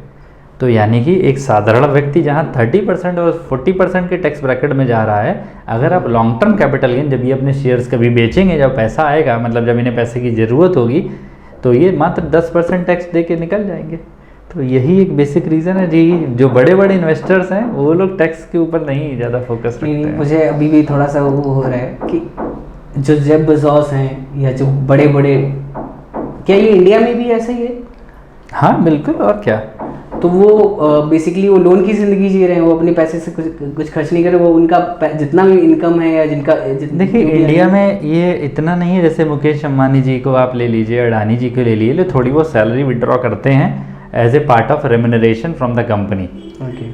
तो यानी कि एक साधारण व्यक्ति जहाँ 30% और 40% के टैक्स ब्रैकेट में जा रहा है, अगर आप लॉन्ग टर्म कैपिटल गेन जब ये अपने शेयर्स कभी बेचेंगे, जब पैसा आएगा, मतलब जब इन्हें पैसे की ज़रूरत होगी, तो ये मात्र 10% टैक्स दे के निकल जाएंगे। तो यही एक बेसिक रीज़न है जी, जो बड़े बड़े इन्वेस्टर्स हैं वो लोग टैक्स के ऊपर नहीं ज़्यादा फोकस रखते हैं। मुझे अभी भी थोड़ा सा वो हो रहा है कि जो जेफ बेजोस हैं या जो बड़े बड़े, क्या ये इंडिया में भी ऐसा ही है? हाँ बिल्कुल, और क्या। तो वो बेसिकली वो लोन की ज़िंदगी जी रहे हैं, वो अपने पैसे से कुछ खर्च नहीं कर रहे, वो उनका जितना भी इनकम है या जिनका देखिए इंडिया में ये इतना नहीं है। जैसे मुकेश अंबानी जी को आप ले लीजिए, अडानी जी को ले लीजिए, थोड़ी बहुत सैलरी विड्रॉ करते हैं as a part of remuneration from the company,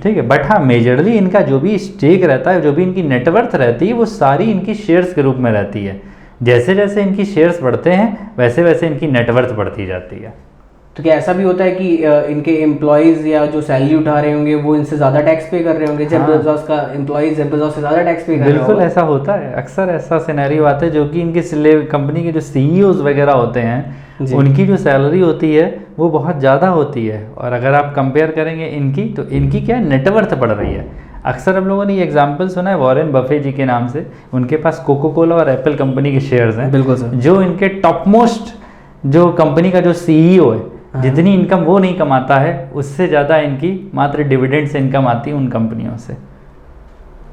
ठीक है। बट हाँ, मेजरली इनका जो भी स्टेक रहता है, जो भी इनकी नेटवर्थ रहती है, वो सारी इनकी शेयर्स के रूप में रहती है। जैसे जैसे इनकी शेयर्स बढ़ते हैं वैसे वैसे इनकी नेटवर्थ बढ़ती जाती है। तो क्या ऐसा भी होता है कि इनके एम्प्लॉयज़ या जो सैलरी उठा रहे होंगे वो इनसे ज़्यादा टैक्स पे कर रहे होंगे? जेफ बेजोस का एम्प्लॉयज़ जेफ बेजोस से ज़्यादा टैक्स पे कर रहे होंगे? बिल्कुल ऐसा होता है, अक्सर ऐसा सिनेरियो आता है, जो कि इनके कंपनी के जो सीईओज वगैरह होते हैं उनकी जो सैलरी होती है वो बहुत ज़्यादा होती है। और अगर आप कंपेयर करेंगे इनकी, तो इनकी क्या नेटवर्थ बढ़ रही है। अक्सर हम लोगों ने ये एग्जांपल सुना है वॉरेन बफे जी के नाम से, उनके पास कोको कोला और एप्पल कंपनी के शेयर्स हैं। बिल्कुल सर। जो इनके टॉप मोस्ट जो कंपनी का जो सीईओ है, जितनी इनकम वो नहीं कमाता है, उससे ज़्यादा इनकी मात्र डिविडेंड से इनकम आती है उन कंपनियों से।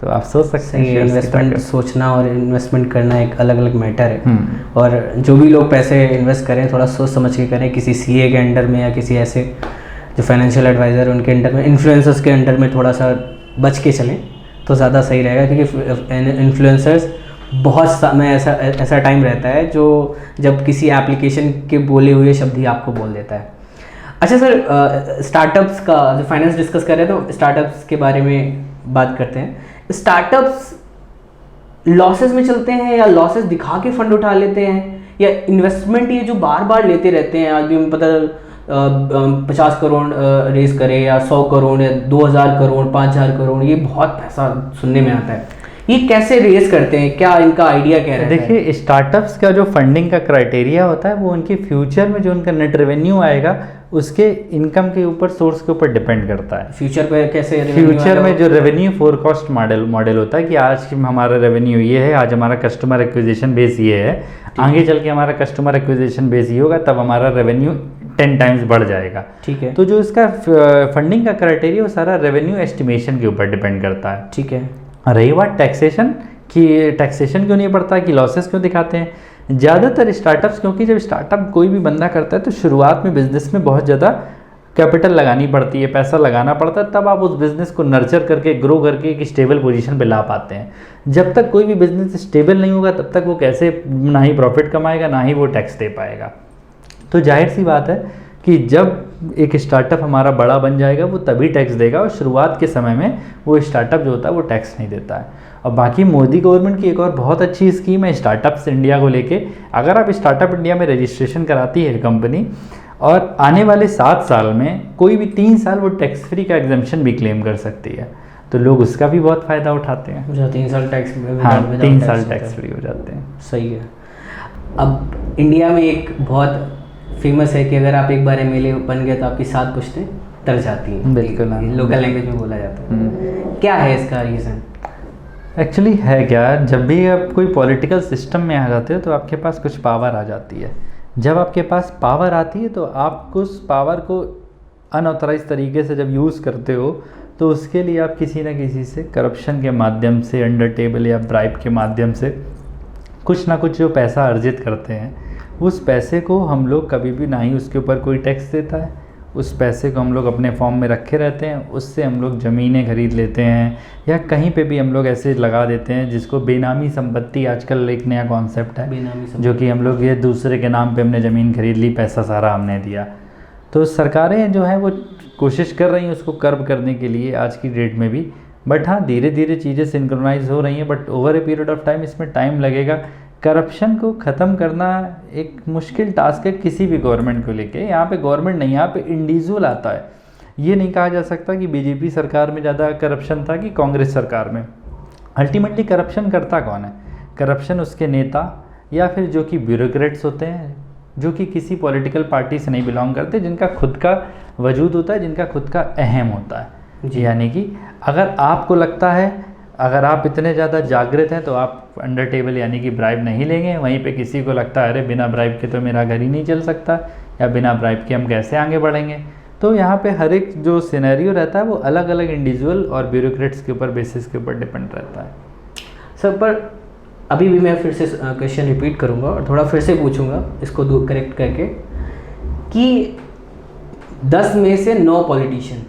तो आप सोच सकते हैं, इन्वेस्टमेंट सोचना और इन्वेस्टमेंट करना एक अलग अलग मैटर है। और जो भी लोग पैसे इन्वेस्ट करें थोड़ा सोच समझ के करें, किसी सीए के अंडर में या किसी ऐसे जो फाइनेंशियल एडवाइज़र उनके अंडर में, इन्फ्लुएंसर्स के अंडर में थोड़ा सा बच के चलें तो ज़्यादा सही रहेगा। क्योंकि इन्फ्लुएंसर्स बहुत समय ऐसा टाइम रहता है जो जब किसी एप्लीकेशन के बोले हुए शब्द ही आपको बोल देता है। अच्छा सर, स्टार्टअप्स का जो फाइनेंस डिस्कस कर रहे हैं तो स्टार्टअप्स के बारे में बात करते हैं। स्टार्टअप्स लॉसेस में चलते हैं या लॉसेस दिखा के फंड उठा लेते हैं, या इन्वेस्टमेंट ये जो बार बार लेते रहते हैं? आज भी हमें पता 50 करोड़ रेस करे या 100 करोड़ या 2000 करोड़ 5000 करोड़, ये बहुत पैसा सुनने में आता है। ये कैसे रेस करते हैं, क्या इनका आइडिया क्या रहता है? देखिए स्टार्टअप्स का जो फंडिंग का क्राइटेरिया होता है वो उनके फ्यूचर में जो उनका नेट रेवेन्यू आएगा उसके इनकम के ऊपर, सोर्स के ऊपर डिपेंड करता है। फ्यूचर पे कैसे? फ्यूचर में जो रेवेन्यू फोरकास्ट मॉडल होता है कि आज हमारा रेवेन्यू ये है, आज हमारा कस्टमर एक्विजिशन बेस ये है, आगे चल के हमारा कस्टमर एक्विजिशन बेस ये होगा, तब हमारा रेवेन्यू 10 टाइम्स बढ़ जाएगा। ठीक है। तो जो इसका फंडिंग का क्राइटेरिया वो सारा रेवेन्यू एस्टिमेशन के ऊपर डिपेंड करता है। ठीक है। रही बात टैक्सेशन की, टैक्सेशन क्यों नहीं पड़ता, कि लॉसेस क्यों दिखाते हैं ज़्यादातर स्टार्टअप्स? क्योंकि जब स्टार्टअप कोई भी बंदा करता है तो शुरुआत में बिजनेस में बहुत ज़्यादा कैपिटल लगानी पड़ती है, पैसा लगाना पड़ता है, तब आप उस बिज़नेस को नर्चर करके ग्रो करके एक स्टेबल पोजीशन पे ला पाते हैं। जब तक कोई भी बिज़नेस स्टेबल नहीं होगा तब तक वो कैसे ना ही प्रॉफिट कमाएगा ना ही वो टैक्स दे पाएगा। तो जाहिर सी बात है कि जब एक स्टार्टअप हमारा बड़ा बन जाएगा वो तभी टैक्स देगा, और शुरुआत के समय में वो स्टार्टअप जो होता है वो टैक्स नहीं देता है। और बाकी मोदी गवर्नमेंट की एक और बहुत अच्छी स्कीम है स्टार्टअप्स इंडिया को लेके। अगर आप स्टार्टअप इंडिया में रजिस्ट्रेशन कराती है कंपनी, और आने वाले 7 साल में कोई भी 3 साल वो टैक्स फ्री का एग्जाम्पशन भी क्लेम कर सकती है, तो लोग उसका भी बहुत फ़ायदा उठाते हैं। जो 3 साल टैक्स, हाँ, 3 साल टैक्स फ्री हो जाते हैं। सही है। अब इंडिया में एक बहुत फेमस है कि अगर आप एक बार एमएलए बन गए तो आपकी 7 पुश्तें तर जाती हैं। बिल्कुल, लोकल लैंग्वेज में बोला जाता है। क्या है इसका रीज़न? एक्चुअली है क्या, जब भी आप कोई पॉलिटिकल सिस्टम में आ जाते हो तो आपके पास कुछ पावर आ जाती है। जब आपके पास पावर आती है तो आप उस पावर को अनऑथराइज तरीके से जब यूज़ करते हो तो उसके लिए आप किसी न किसी से करप्शन के माध्यम से, अंडर टेबल या ब्राइब के माध्यम से कुछ ना कुछ जो पैसा अर्जित करते हैं, उस पैसे को हम लोग कभी भी ना ही उसके ऊपर कोई टैक्स देता है, उस पैसे को हम लोग अपने फॉर्म में रखे रहते हैं, उससे हम लोग ज़मीनें खरीद लेते हैं या कहीं पे भी हम लोग ऐसे लगा देते हैं, जिसको बेनामी संपत्ति आजकल एक नया कॉन्सेप्ट है, जो कि हम लोग ये दूसरे के नाम पे हमने ज़मीन खरीद ली, पैसा सारा हमने दिया। तो सरकारें जो हैं वो कोशिश कर रही हैं उसको कर्ब करने के लिए आज की डेट में भी, बट हाँ धीरे धीरे चीज़ें सिंक्रोनाइज हो रही हैं, but over a period of time इसमें टाइम लगेगा। करप्शन को ख़त्म करना एक मुश्किल टास्क है किसी भी गवर्नमेंट को लेके। यहाँ पे गवर्नमेंट नहीं, यहाँ पे इंडिविजुअल आता है। ये नहीं कहा जा सकता कि बीजेपी सरकार में ज़्यादा करप्शन था कि कांग्रेस सरकार में। अल्टीमेटली करप्शन करता कौन है? करप्शन उसके नेता या फिर जो कि ब्यूरोक्रेट्स होते हैं, जो कि किसी पॉलिटिकल पार्टी से नहीं बिलोंग करते, जिनका खुद का वजूद होता है, जिनका खुद का अहम होता है। यानी कि अगर आपको लगता है, अगर आप इतने ज़्यादा जागृत हैं तो आप अंडर टेबल यानी कि ब्राइब नहीं लेंगे, वहीं पे किसी को लगता है अरे बिना ब्राइब के तो मेरा घर ही नहीं चल सकता, या बिना ब्राइब के हम कैसे आगे बढ़ेंगे। तो यहाँ पे हर एक जो सिनेरियो रहता है वो अलग अलग इंडिविजुअल और ब्यूरोक्रेट्स के ऊपर, बेसिस के ऊपर डिपेंड रहता है। सर पर अभी भी मैं फिर से क्वेश्चन रिपीट करूँगा और थोड़ा फिर से पूछूँगा इसको करेक्ट करके, कि 10 में से 9 पॉलिटिशियन,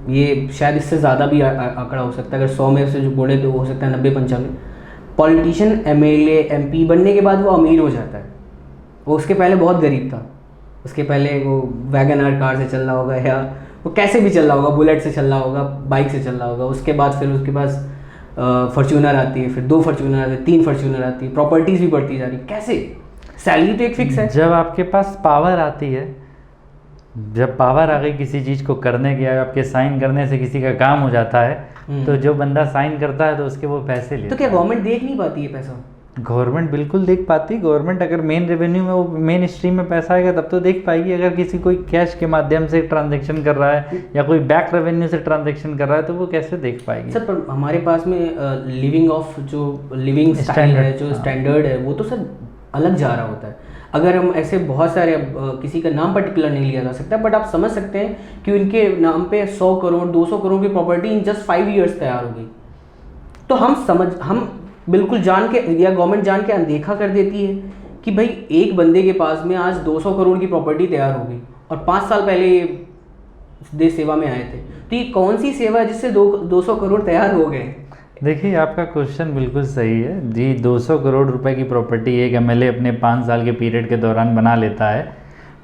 ये शायद इससे ज़्यादा भी आंकड़ा हो सकता है, अगर 100 में से जो बोले तो हो सकता है 90-95 पॉलिटिशियन एमएलए एमपी बनने के बाद वो अमीर हो जाता है। वो उसके पहले बहुत गरीब था, उसके पहले वो वैगन आर कार से चल रहा होगा या वो कैसे भी चल रहा होगा, बुलेट से चल रहा होगा, बाइक से चल रहा होगा। उसके बाद फिर उसके पास फॉर्च्यूनर आती है, फिर 2 फॉर्च्यूनर आती है, 3 फॉर्च्यूनर आती है, प्रॉपर्टीज़ भी बढ़ती जा रही है। कैसे? सैलरी तो एक फिक्स है। जब आपके पास पावर आती है, जब पावर आ गई किसी चीज़ को करने की, आपके साइन करने से किसी का काम हो जाता है, तो जो बंदा साइन करता है तो उसके वो पैसे लेता है। तो क्या गवर्नमेंट देख नहीं पाती है पैसा? गवर्नमेंट बिल्कुल देख पाती। गवर्नमेंट अगर मेन रेवेन्यू में, वो मेन स्ट्रीम में पैसा आएगा तब तो देख पाएगी। अगर किसी कोई कैश के माध्यम से ट्रांजैक्शन कर रहा है या कोई बैक रेवेन्यू से ट्रांजैक्शन कर रहा है तो वो कैसे देख पाएगी? सर पर हमारे पास में लिविंग स्टाइल है, जो स्टैंडर्ड है, वो तो सर अलग जा रहा होता है। अगर हम ऐसे बहुत सारे, किसी का नाम पर्टिकुलर नहीं लिया जा सकता, बट आप समझ सकते हैं कि उनके नाम पे 100 करोड़ 200 करोड़ की प्रॉपर्टी इन जस्ट 5 ईयर्स तैयार हो गई। तो हम बिल्कुल जान के, या गवर्नमेंट जान के अनदेखा कर देती है कि भाई एक बंदे के पास में आज 200 करोड़ की प्रॉपर्टी तैयार हो गई और 5 साल पहले ये देश सेवा में आए थे। तो ये कौन सी सेवा है जिससे 200 करोड़ तैयार हो गए? देखिए, आपका क्वेश्चन बिल्कुल सही है जी। 200 करोड़ रुपए की प्रॉपर्टी एक एमएलए अपने 5 साल के पीरियड के दौरान बना लेता है,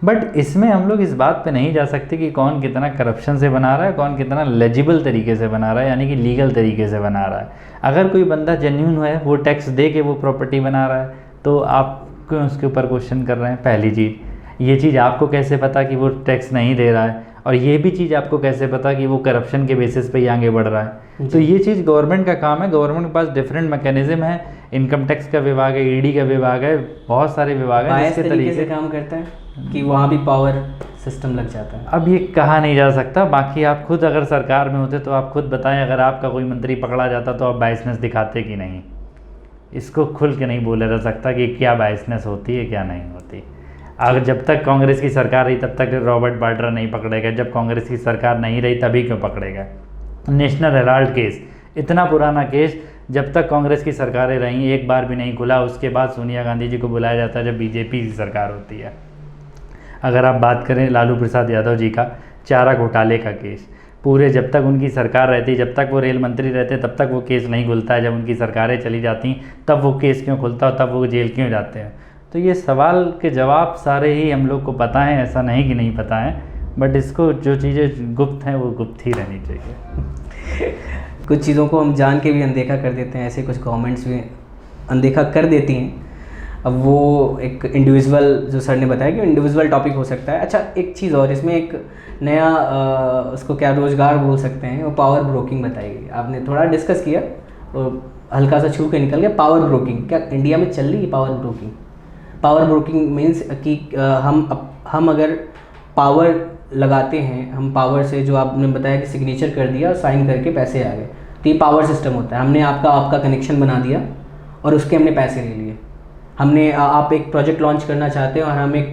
बट इसमें हम लोग इस बात पे नहीं जा सकते कि कौन कितना करप्शन से बना रहा है, कौन कितना लेजिबल तरीके से बना रहा है, यानी कि लीगल तरीके से बना रहा है। अगर कोई बंदा जेन्युइन है, वो टैक्स दे के वो प्रॉपर्टी बना रहा है, तो आप क्यों उसके ऊपर क्वेश्चन कर रहे हैं? पहली चीज़ ये चीज़ आपको कैसे पता कि वो टैक्स नहीं दे रहा है, और ये भी चीज़ आपको कैसे पता कि वो करप्शन के बेसिस पे ही आगे बढ़ रहा है? तो ये चीज़ गवर्नमेंट का काम है। गवर्नमेंट के पास डिफरेंट मैकेनिज्म है, इनकम टैक्स का विभाग है, ईडी का विभाग है, बहुत सारे विभाग हैं जिसके तरीके से काम करता है कि वहाँ भी पावर सिस्टम लग जाता है। अब ये कहा नहीं जा सकता। बाकी आप खुद अगर सरकार में होते तो आप खुद बताएं, अगर आपका कोई मंत्री पकड़ा जाता तो आप बायसनेस दिखाते कि नहीं? इसको खुल के नहीं बोला जा सकता कि क्या बायसनेस होती है, क्या नहीं होती। अगर जब तक कांग्रेस की सरकार रही तब तक रॉबर्ट वाड्रा नहीं पकड़ेगा, जब कांग्रेस की सरकार नहीं रही तभी क्यों पकड़ेगा? नेशनल हेराल्ड केस, इतना पुराना केस, जब तक कांग्रेस की सरकारें रहीं एक बार भी नहीं खुला। उसके बाद सोनिया गांधी जी को बुलाया जाता है जब बीजेपी की सरकार होती है। अगर आप बात करें लालू प्रसाद यादव जी का चारा घोटाले का केस, पूरे जब तक उनकी सरकार रहती, जब तक वो रेल मंत्री रहते, तब तक वो केस नहीं खुलता है। जब उनकी सरकारें चली जाती तब वो केस क्यों खुलता और तब वो जेल क्यों जाते हैं? तो तो ये सवाल के जवाब सारे ही हम लोग को पता हैं, ऐसा नहीं कि नहीं पता है, बट इसको जो चीज़ें गुप्त हैं वो गुप्त ही रहनी चाहिए। कुछ चीज़ों को हम जान के भी अनदेखा कर देते हैं, ऐसे कुछ गवर्नमेंट्स भी अनदेखा कर देती हैं। अब वो एक इंडिविजुअल, जो सर ने बताया कि इंडिविजुअल टॉपिक हो सकता है। अच्छा, एक चीज़ और, इसमें एक नया उसको क्या रोज़गार बोल सकते हैं, वो पावर ब्रोकिंग बताई गई। आपने थोड़ा डिस्कस किया और हल्का सा छू के निकल गया। पावर ब्रोकिंग क्या इंडिया में चल रही है? Power broking, power broking means कि हम अगर पावर लगाते हैं, हम पावर से, जो आपने बताया कि सिग्नेचर कर दिया और साइन करके पैसे आ गए, तो ये पावर सिस्टम होता है। हमने आपका कनेक्शन बना दिया और उसके हमने पैसे ले लिए। हमने आप एक प्रोजेक्ट लॉन्च करना चाहते हैं और हम एक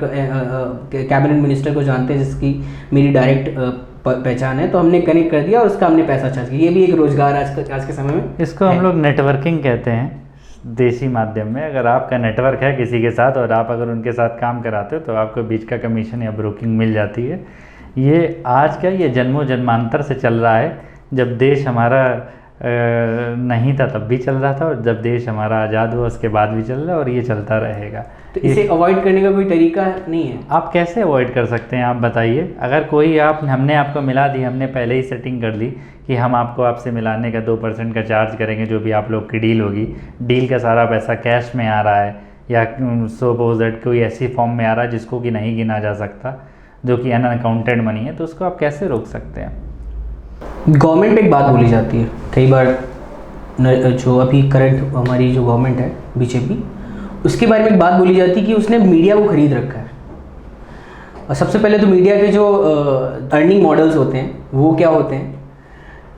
कैबिनेट मिनिस्टर को जानते हैं जिसकी मेरी डायरेक्ट पहचान है, तो हमने कनेक्ट कर दिया और उसका हमने पैसा चार्ज किया। ये भी एक रोज़गार आज के समय में इसको हम लोग नेटवर्किंग कहते हैं देसी माध्यम में। अगर आपका नेटवर्क है किसी के साथ और आप अगर उनके साथ काम कराते हो तो आपको बीच का कमीशन या ब्रोकिंग मिल जाती है। ये आज क्या, ये जन्मों जन्मांतर से चल रहा है। जब देश हमारा नहीं था तब भी चल रहा था, और जब देश हमारा आज़ाद हुआ उसके बाद भी चल रहा है, और ये चलता रहेगा। तो इसे अवॉइड करने का कोई तरीका नहीं है? आप कैसे अवॉइड कर सकते हैं, आप बताइए। अगर कोई हमने आपको मिला दी, हमने पहले ही सेटिंग कर ली कि हम आपको आपसे मिलाने का 2% का चार्ज करेंगे, जो भी आप लोग की डील होगी, डील का सारा पैसा कैश में आ रहा है या सपोज दैट कोई ऐसी फॉर्म में आ रहा है जिसको कि नहीं गिना जा सकता, जो कि अनअकाउंटेड मनी है, तो उसको आप कैसे रोक सकते हैं? गवर्नमेंट पे एक बात बोली जाती है कई बार, जो अभी करंट हमारी जो गवर्नमेंट है बीजेपी, उसके बारे में एक बात बोली जाती है कि उसने मीडिया को खरीद रखा है। और सबसे पहले तो मीडिया के जो अर्निंग मॉडल्स होते हैं वो क्या होते हैं,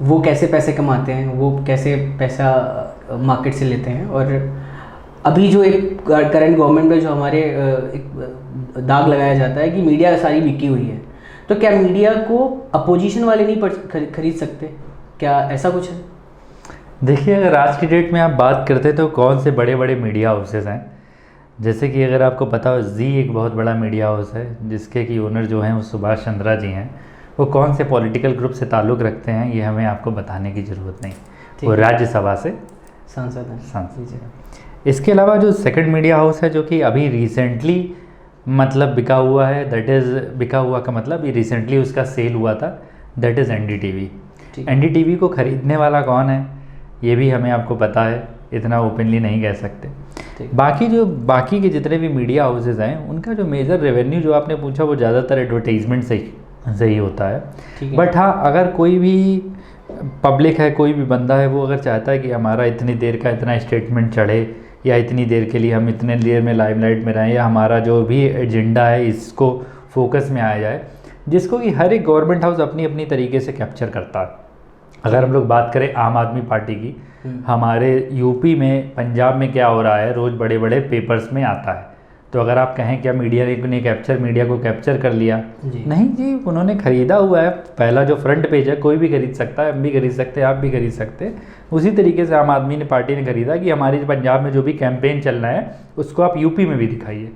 वो कैसे पैसे कमाते हैं, वो कैसे पैसा मार्केट से लेते हैं। और अभी जो एक करंट गवर्नमेंट में जो हमारे एक दाग लगाया जाता है कि मीडिया सारी बिकी हुई है, तो क्या मीडिया को अपोजिशन वाले नहीं खरीद सकते? क्या ऐसा कुछ है? देखिए, अगर आज की डेट में आप बात करते तो कौन से बड़े बड़े मीडिया हाउसेस हैं, जैसे कि अगर आपको पता हो जी एक बहुत बड़ा मीडिया हाउस है जिसके कि ओनर जो हैं वो सुभाष चंद्रा जी हैं। वो कौन से पॉलिटिकल ग्रुप से ताल्लुक़ रखते हैं ये हमें आपको बताने की ज़रूरत नहीं, वो राज्यसभा से सांसद हैं। सांसद। इसके अलावा जो सेकंड मीडिया हाउस है जो कि अभी रिसेंटली मतलब बिका हुआ है, दैट इज़ बिका हुआ का मतलब ये रिसेंटली उसका सेल हुआ था, दैट इज़ एनडीटीवी। एनडीटीवी को ख़रीदने वाला कौन है ये भी हमें आपको पता है, इतना ओपनली नहीं कह सकते। बाकी के जितने भी मीडिया हाउसेज हैं उनका जो मेजर रेवेन्यू जो आपने पूछा वो ज़्यादातर एडवर्टाइजमेंट से ही होता है। बट हाँ, अगर कोई भी पब्लिक है, कोई भी बंदा है, वो अगर चाहता है कि हमारा इतनी देर का इतना स्टेटमेंट चढ़े या इतनी देर के लिए हम इतने देर में लाइमलाइट में रहें या हमारा जो भी एजेंडा है इसको फोकस में आया जाए, जिसको कि हर एक गवर्नमेंट हाउस अपनी अपनी तरीके से कैप्चर करता है। अगर हम लोग बात करें आम आदमी पार्टी की, हमारे यूपी में, पंजाब में क्या हो रहा है रोज़ बड़े बड़े पेपर्स में आता है। तो अगर आप कहें क्या मीडिया ने मीडिया को कैप्चर कर लिया, नहीं जी, उन्होंने ख़रीदा हुआ है। पहला जो फ्रंट पेज है कोई भी खरीद सकता है, हम भी खरीद सकते हैं, आप भी खरीद सकते हैं। उसी तरीके से आम आदमी पार्टी ने खरीदा कि हमारी पंजाब में जो भी कैंपेन चल रहा है उसको आप यूपी में भी दिखाइए।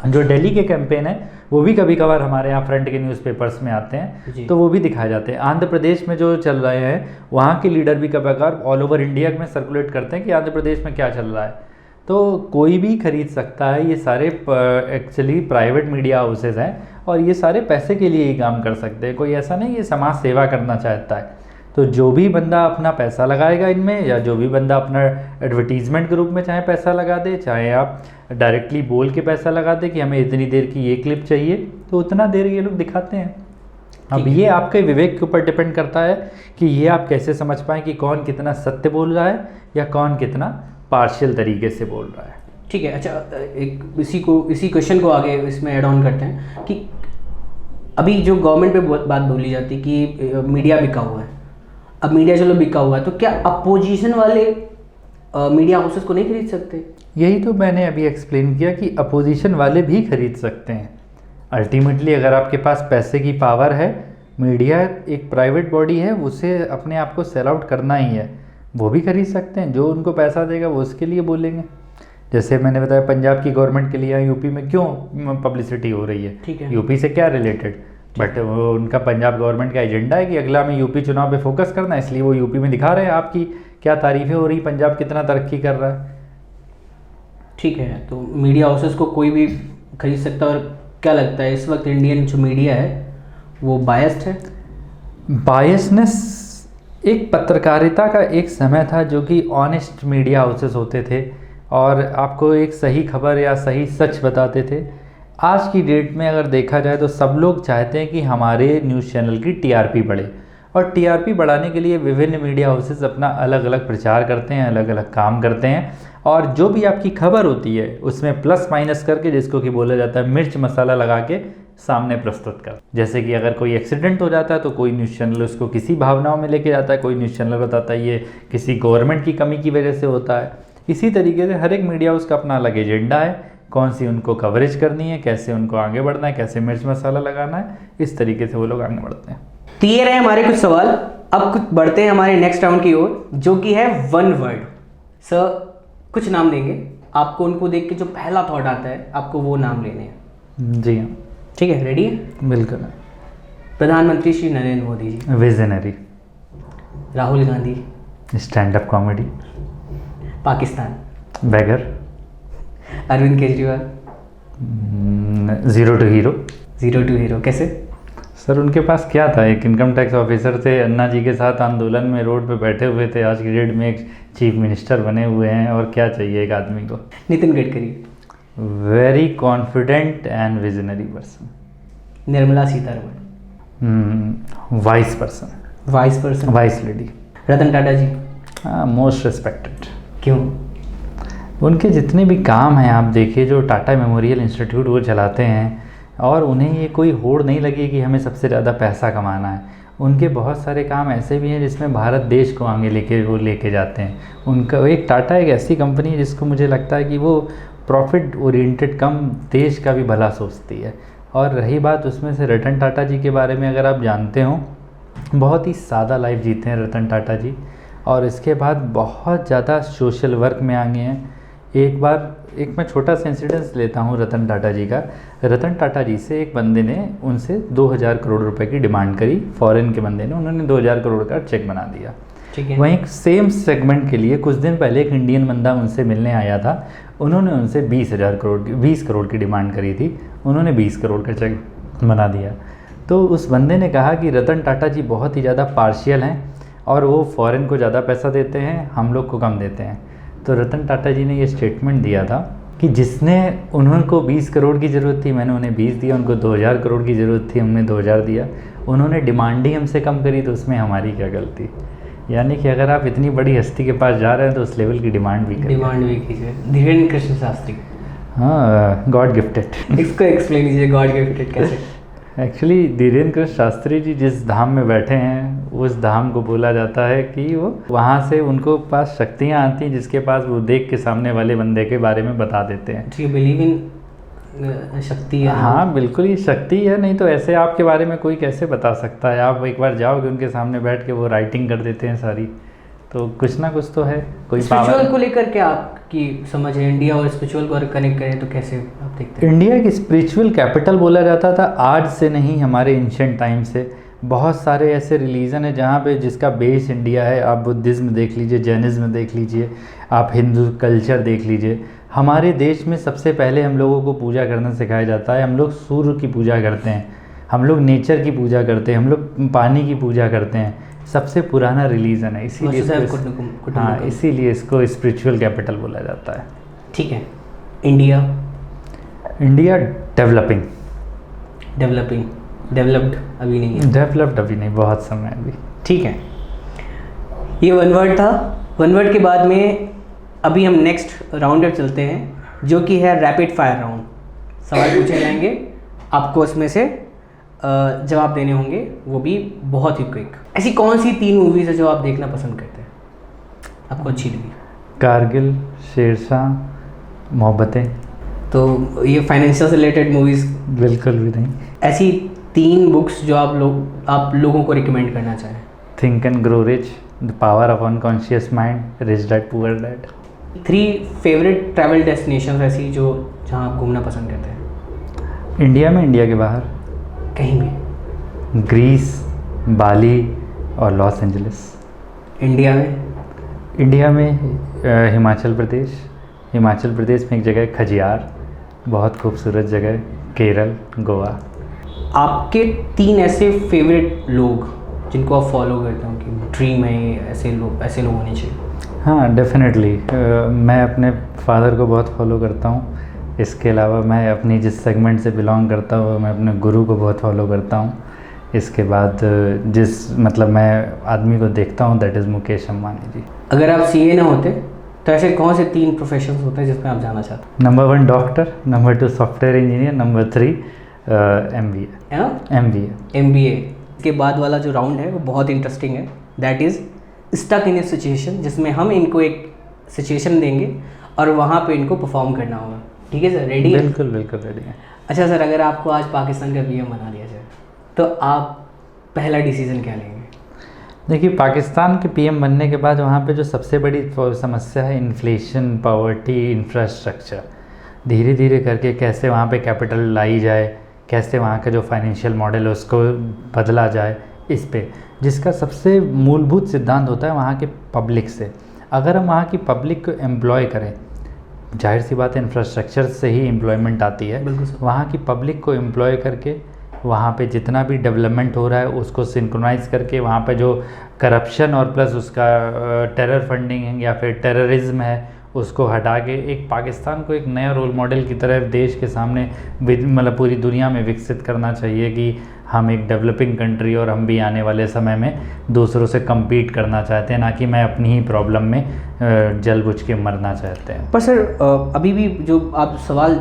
जो दिल्ली के कैंपेन है वो भी कभी कभार हमारे यहाँ फ्रंट के न्यूज़पेपर्स में आते हैं, तो वो भी दिखाए जाते हैं। आंध्र प्रदेश में जो चल रहे हैं वहाँ के लीडर भी कभी कभार ऑल ओवर इंडिया में सर्कुलेट करते हैं कि आंध्र प्रदेश में क्या चल रहा है। तो कोई भी खरीद सकता है। ये सारे एक्चुअली प्राइवेट मीडिया हाउसेज हैं और ये सारे पैसे के लिए ही काम कर सकते हैं। कोई ऐसा नहीं ये समाज सेवा करना चाहता है। तो जो भी बंदा अपना पैसा लगाएगा इनमें, या जो भी बंदा अपना एडवर्टीज़मेंट के रूप में चाहे पैसा लगा दे, चाहे आप डायरेक्टली बोल के पैसा लगा दे कि हमें इतनी देर की ये क्लिप चाहिए, तो उतना देर ये लोग दिखाते हैं। अब ये आपके विवेक के ऊपर डिपेंड करता है कि ये आप कैसे समझ पाएँ कि कौन कितना सत्य बोल रहा है या कौन कितना पार्शियल तरीके से बोल रहा है। ठीक है। अच्छा, एक इसी क्वेश्चन को आगे इसमें ऐड ऑन करते हैं कि अभी जो गवर्नमेंट पे बात बोली जाती है कि मीडिया बिका हुआ है। अब मीडिया चलो बिका हुआ है, तो क्या अपोजिशन वाले मीडिया हाउसेस को नहीं खरीद सकते? यही तो मैंने अभी एक्सप्लेन किया कि अपोजिशन वाले भी खरीद सकते हैं। अल्टीमेटली अगर आपके पास पैसे की पावर है, मीडिया एक प्राइवेट बॉडी है, उसे अपने आप को सेल आउट करना ही है, वो भी खरीद सकते हैं। जो उनको पैसा देगा वो उसके लिए बोलेंगे। जैसे मैंने बताया पंजाब की गवर्नमेंट के लिए यूपी में क्यों पब्लिसिटी हो रही है, ठीक है, यूपी से क्या रिलेटेड, बट वो उनका पंजाब गवर्नमेंट का एजेंडा है कि अगला में यूपी चुनाव पे फोकस करना है, इसलिए वो यूपी में दिखा रहे हैं आपकी क्या तारीफें हो रही, पंजाब कितना तरक्की कर रहा है। ठीक है, तो मीडिया हाउसेस को कोई भी खरीद सकता है। और क्या लगता है इस वक्त इंडियन जो मीडिया है वो बायस्ड है? बायसनेस एक पत्रकारिता का एक समय था जो कि ऑनेस्ट मीडिया हाउसेस होते थे और आपको एक सही खबर या सही सच बताते थे। आज की डेट में अगर देखा जाए तो सब लोग चाहते हैं कि हमारे न्यूज़ चैनल की टीआरपी बढ़े, और टीआरपी बढ़ाने के लिए विभिन्न मीडिया हाउसेस अपना अलग अलग प्रचार करते हैं, अलग अलग काम करते हैं, और जो भी आपकी खबर होती है उसमें प्लस माइनस करके, जिसको कि बोला जाता है मिर्च मसाला लगा के सामने प्रस्तुत कर। जैसे कि अगर कोई एक्सीडेंट हो जाता है तो कोई न्यूज़ चैनल उसको किसी भावनाओं में लेके जाता है, कोई न्यूज़ चैनल बताता है ये किसी गवर्नमेंट की कमी की वजह से होता है। इसी तरीके से हर एक मीडिया उसका अपना अलग एजेंडा है, कौन सी उनको कवरेज करनी है, कैसे उनको आगे बढ़ना है, कैसे मिर्च मसाला लगाना है, इस तरीके से वो लोग आगे बढ़ते हैं। तो ये रहे हमारे कुछ सवाल। अब कुछ बढ़ते हैं हमारे नेक्स्ट राउंड की ओर, जो कि है वन वर्ड। सर कुछ नाम देंगे आपको, उनको देख के जो पहला थॉट आता है आपको वो नाम लेने हैं। जी हाँ, ठीक है, रेडी है? बिल्कुल। प्रधानमंत्री Shri Narendra Modi ji. Visionary. Rahul Gandhi. Stand up comedy. Pakistan. Beggar. Arvind Kejriwal. Zero to hero. Zero to hero कैसे? सर उनके पास क्या था, एक इनकम टैक्स ऑफिसर थे, अन्ना जी के साथ आंदोलन में रोड पे बैठे हुए थे, आज की डेट में एक चीफ मिनिस्टर बने हुए हैं, और क्या चाहिए एक आदमी को। Nitin Gadkari. Very confident and visionary person. Nirmala Sitharaman. Wise person. Wise person. Wise lady. Ratan Tata ji. Most respected. क्यों? उनके जितने भी काम हैं आप देखिए, जो टाटा मेमोरियल इंस्टीट्यूट वो चलाते हैं, और उन्हें ये कोई होड़ नहीं लगी कि हमें सबसे ज़्यादा पैसा कमाना है। उनके बहुत सारे काम ऐसे भी हैं जिसमें भारत देश को आगे लेके जाते हैं। उनका एक टाटा एक ऐसी कंपनी है जिसको मुझे लगता है कि वो प्रॉफिट ओरिएंटेड कम देश का भी भला सोचती है। और रही बात उसमें से रतन टाटा जी के बारे में, अगर आप जानते हो, बहुत ही सादा लाइफ जीते हैं रतन टाटा जी, और इसके बाद बहुत ज़्यादा सोशल वर्क में आगे हैं। एक मैं छोटा सा इंसिडेंस लेता हूँ रतन टाटा जी का। रतन टाटा जी से एक बंदे ने उनसे 2000 करोड़ रुपए की डिमांड करी, फॉरेन के बंदे ने, उन्होंने 2000 करोड़ का चेक बना दिया। ठीक है। वहीं सेम सेगमेंट के लिए कुछ दिन पहले एक इंडियन बंदा उनसे मिलने आया था, उन्होंने उनसे 20 करोड़ की डिमांड करी थी, उन्होंने 20 करोड़ का चेक बना दिया। तो उस बंदे ने कहा कि रतन टाटा जी बहुत ही ज़्यादा पार्शियल हैं और वो फॉरेन को ज़्यादा पैसा देते हैं, हम लोग को कम देते हैं। तो रतन टाटा जी ने ये स्टेटमेंट दिया था कि उनको 20 करोड़ की ज़रूरत थी, मैंने उन्हें 20 दिया, उनको 2000 करोड़ की ज़रूरत थी, हमने 2000 दिया, उन्होंने डिमांड ही हमसे कम करी, तो उसमें हमारी क्या गलती। यानी कि अगर आप इतनी बड़ी हस्ती के पास जा रहे हैं तो उस लेवल की डिमांड भी कीजिए। धीरेन्द्र कृष्ण शास्त्री। हाँ, गॉड गिफ्टेड। इसको एक्सप्लेन कीजिए, गॉड गिफ्टेड कैसे? एक्चुअली धीरेन्द्र कृष्ण शास्त्री जी जिस धाम में बैठे हैं उस धाम को बोला जाता है कि वो वहाँ से उनको पास शक्तियाँ आती हैं जिसके पास वो देख के सामने वाले बंदे के बारे में बता देते हैं। ठीक है, बिलीव इन शक्ति है। हाँ बिल्कुल, ये शक्ति है, नहीं तो ऐसे आपके बारे में कोई कैसे बता सकता है। आप एक बार जाओगे उनके सामने बैठ के, वो राइटिंग कर देते हैं सारी, तो कुछ ना कुछ तो है, कोई स्पिरिचुअल को लेकर क्या आपकी समझ है? इंडिया और स्पिरिचुअल को कनेक्ट करें तो कैसे आप देखते हैं? इंडिया की स्पिरिचुअल कैपिटल बोला जाता था, आज से नहीं, हमारे एंशिएंट टाइम से। बहुत सारे ऐसे रिलीजन है जहाँ पे जिसका बेस इंडिया है। आप बुद्धिज़्म देख लीजिए, जैनिज़्म देख लीजिए, आप हिंदू कल्चर देख लीजिए। हमारे देश में सबसे पहले हम लोगों को पूजा करना सिखाया जाता है। हम लोग सूर्य की पूजा करते हैं, हम लोग नेचर की पूजा करते हैं, हम लोग पानी की पूजा करते हैं। सबसे पुराना रिलीजन है, इसीलिए इसको स्पिरिचुअल कैपिटल बोला जाता है। ठीक है। India developing. डेवलप्ड अभी नहीं है। डेवलप्ड अभी नहीं, बहुत समय अभी। ठीक है, ये वन वर्ड था। वन वर्ड के बाद में अभी हम नेक्स्ट राउंड पर चलते हैं, जो कि है रैपिड फायर राउंड। सवाल पूछे जाएंगे, आपको उसमें से जवाब देने होंगे, वो भी बहुत ही क्विक। ऐसी कौन सी 3 मूवीज़ है जो आप देखना पसंद करते हैं, आपको अच्छी लगी? कारगिल, शेरशाह, मोहब्बतें। तो ये फाइनेंशियल से रिलेटेड मूवीज़? बिल्कुल भी नहीं। ऐसी 3 बुक्स जो आप लोगों को रिकमेंड करना चाहें? Think and grow rich, the power of unconscious mind, rich dad poor dad. 3 favourite travel destination ऐसी जहाँ आप घूमना पसंद करते हैं? इंडिया में, इंडिया के बाहर कहीं भी? ग्रीस, बाली और लॉस एंजलिस। इंडिया में? इंडिया में हिमाचल प्रदेश, हिमाचल प्रदेश में एक जगह है खजियार, बहुत खूबसूरत जगह, केरल, गोवा। आपके 3 ऐसे फेवरेट लोग जिनको आप फॉलो करते हो कि ड्रीम है ऐसे लोग होने चाहिए? हाँ डेफिनेटली, मैं अपने फादर को बहुत फॉलो करता हूँ। इसके अलावा मैं अपनी जिस सेगमेंट से बिलोंग करता हूँ मैं अपने गुरु को बहुत फॉलो करता हूँ। इसके बाद जिस मतलब मैं आदमी को देखता हूँ दैट इज़ मुकेश अंबानी जी। अगर आप सीए ना होते तो ऐसे कौन से 3 प्रोफेशंस होते हैं जिसमें आप जाना चाहते? Number 1 doctor, number 2 software engineer, number 3 MBA। के बाद वाला जो राउंड है वो बहुत इंटरेस्टिंग है, that is stuck in a situation, जिसमें हम इनको एक सिचुएशन देंगे और वहाँ पे इनको परफॉर्म करना होगा। ठीक है सर, रेडी है? बिल्कुल बिल्कुल रेडी है। अच्छा सर, अगर आपको आज पाकिस्तान का पीएम बना दिया जाए तो आप पहला डिसीजन क्या लेंगे? देखिए, पाकिस्तान के पीएम बनने के बाद वहाँ पे जो सबसे बड़ी समस्या है इन्फ्लेशन, पॉवर्टी, इंफ्रास्ट्रक्चर, धीरे धीरे करके कैसे वहाँ पे कैपिटल लाई जाए, कैसे वहाँ का जो फाइनेंशियल मॉडल है उसको बदला जाए, इस पे जिसका सबसे मूलभूत सिद्धांत होता है वहाँ के पब्लिक से। अगर हम वहाँ की पब्लिक को एम्प्लॉय करें, जाहिर सी बात है इंफ्रास्ट्रक्चर से ही एम्प्लॉयमेंट आती है, वहाँ की पब्लिक को एम्प्लॉय करके वहाँ पे जितना भी डेवलपमेंट हो रहा है उसको सिंक्रोनाइज करके, वहाँ पे जो करप्शन और प्लस उसका टेरर फंडिंग है या फिर टेररिज्म है उसको हटा के एक पाकिस्तान को एक नया रोल मॉडल की तरह देश के सामने मतलब पूरी दुनिया में विकसित करना चाहिए कि हम एक डेवलपिंग कंट्री और हम भी आने वाले समय में दूसरों से compete करना चाहते हैं, ना कि मैं अपनी ही प्रॉब्लम में जल बुझ के मरना चाहते हैं। पर सर अभी भी जो आप सवाल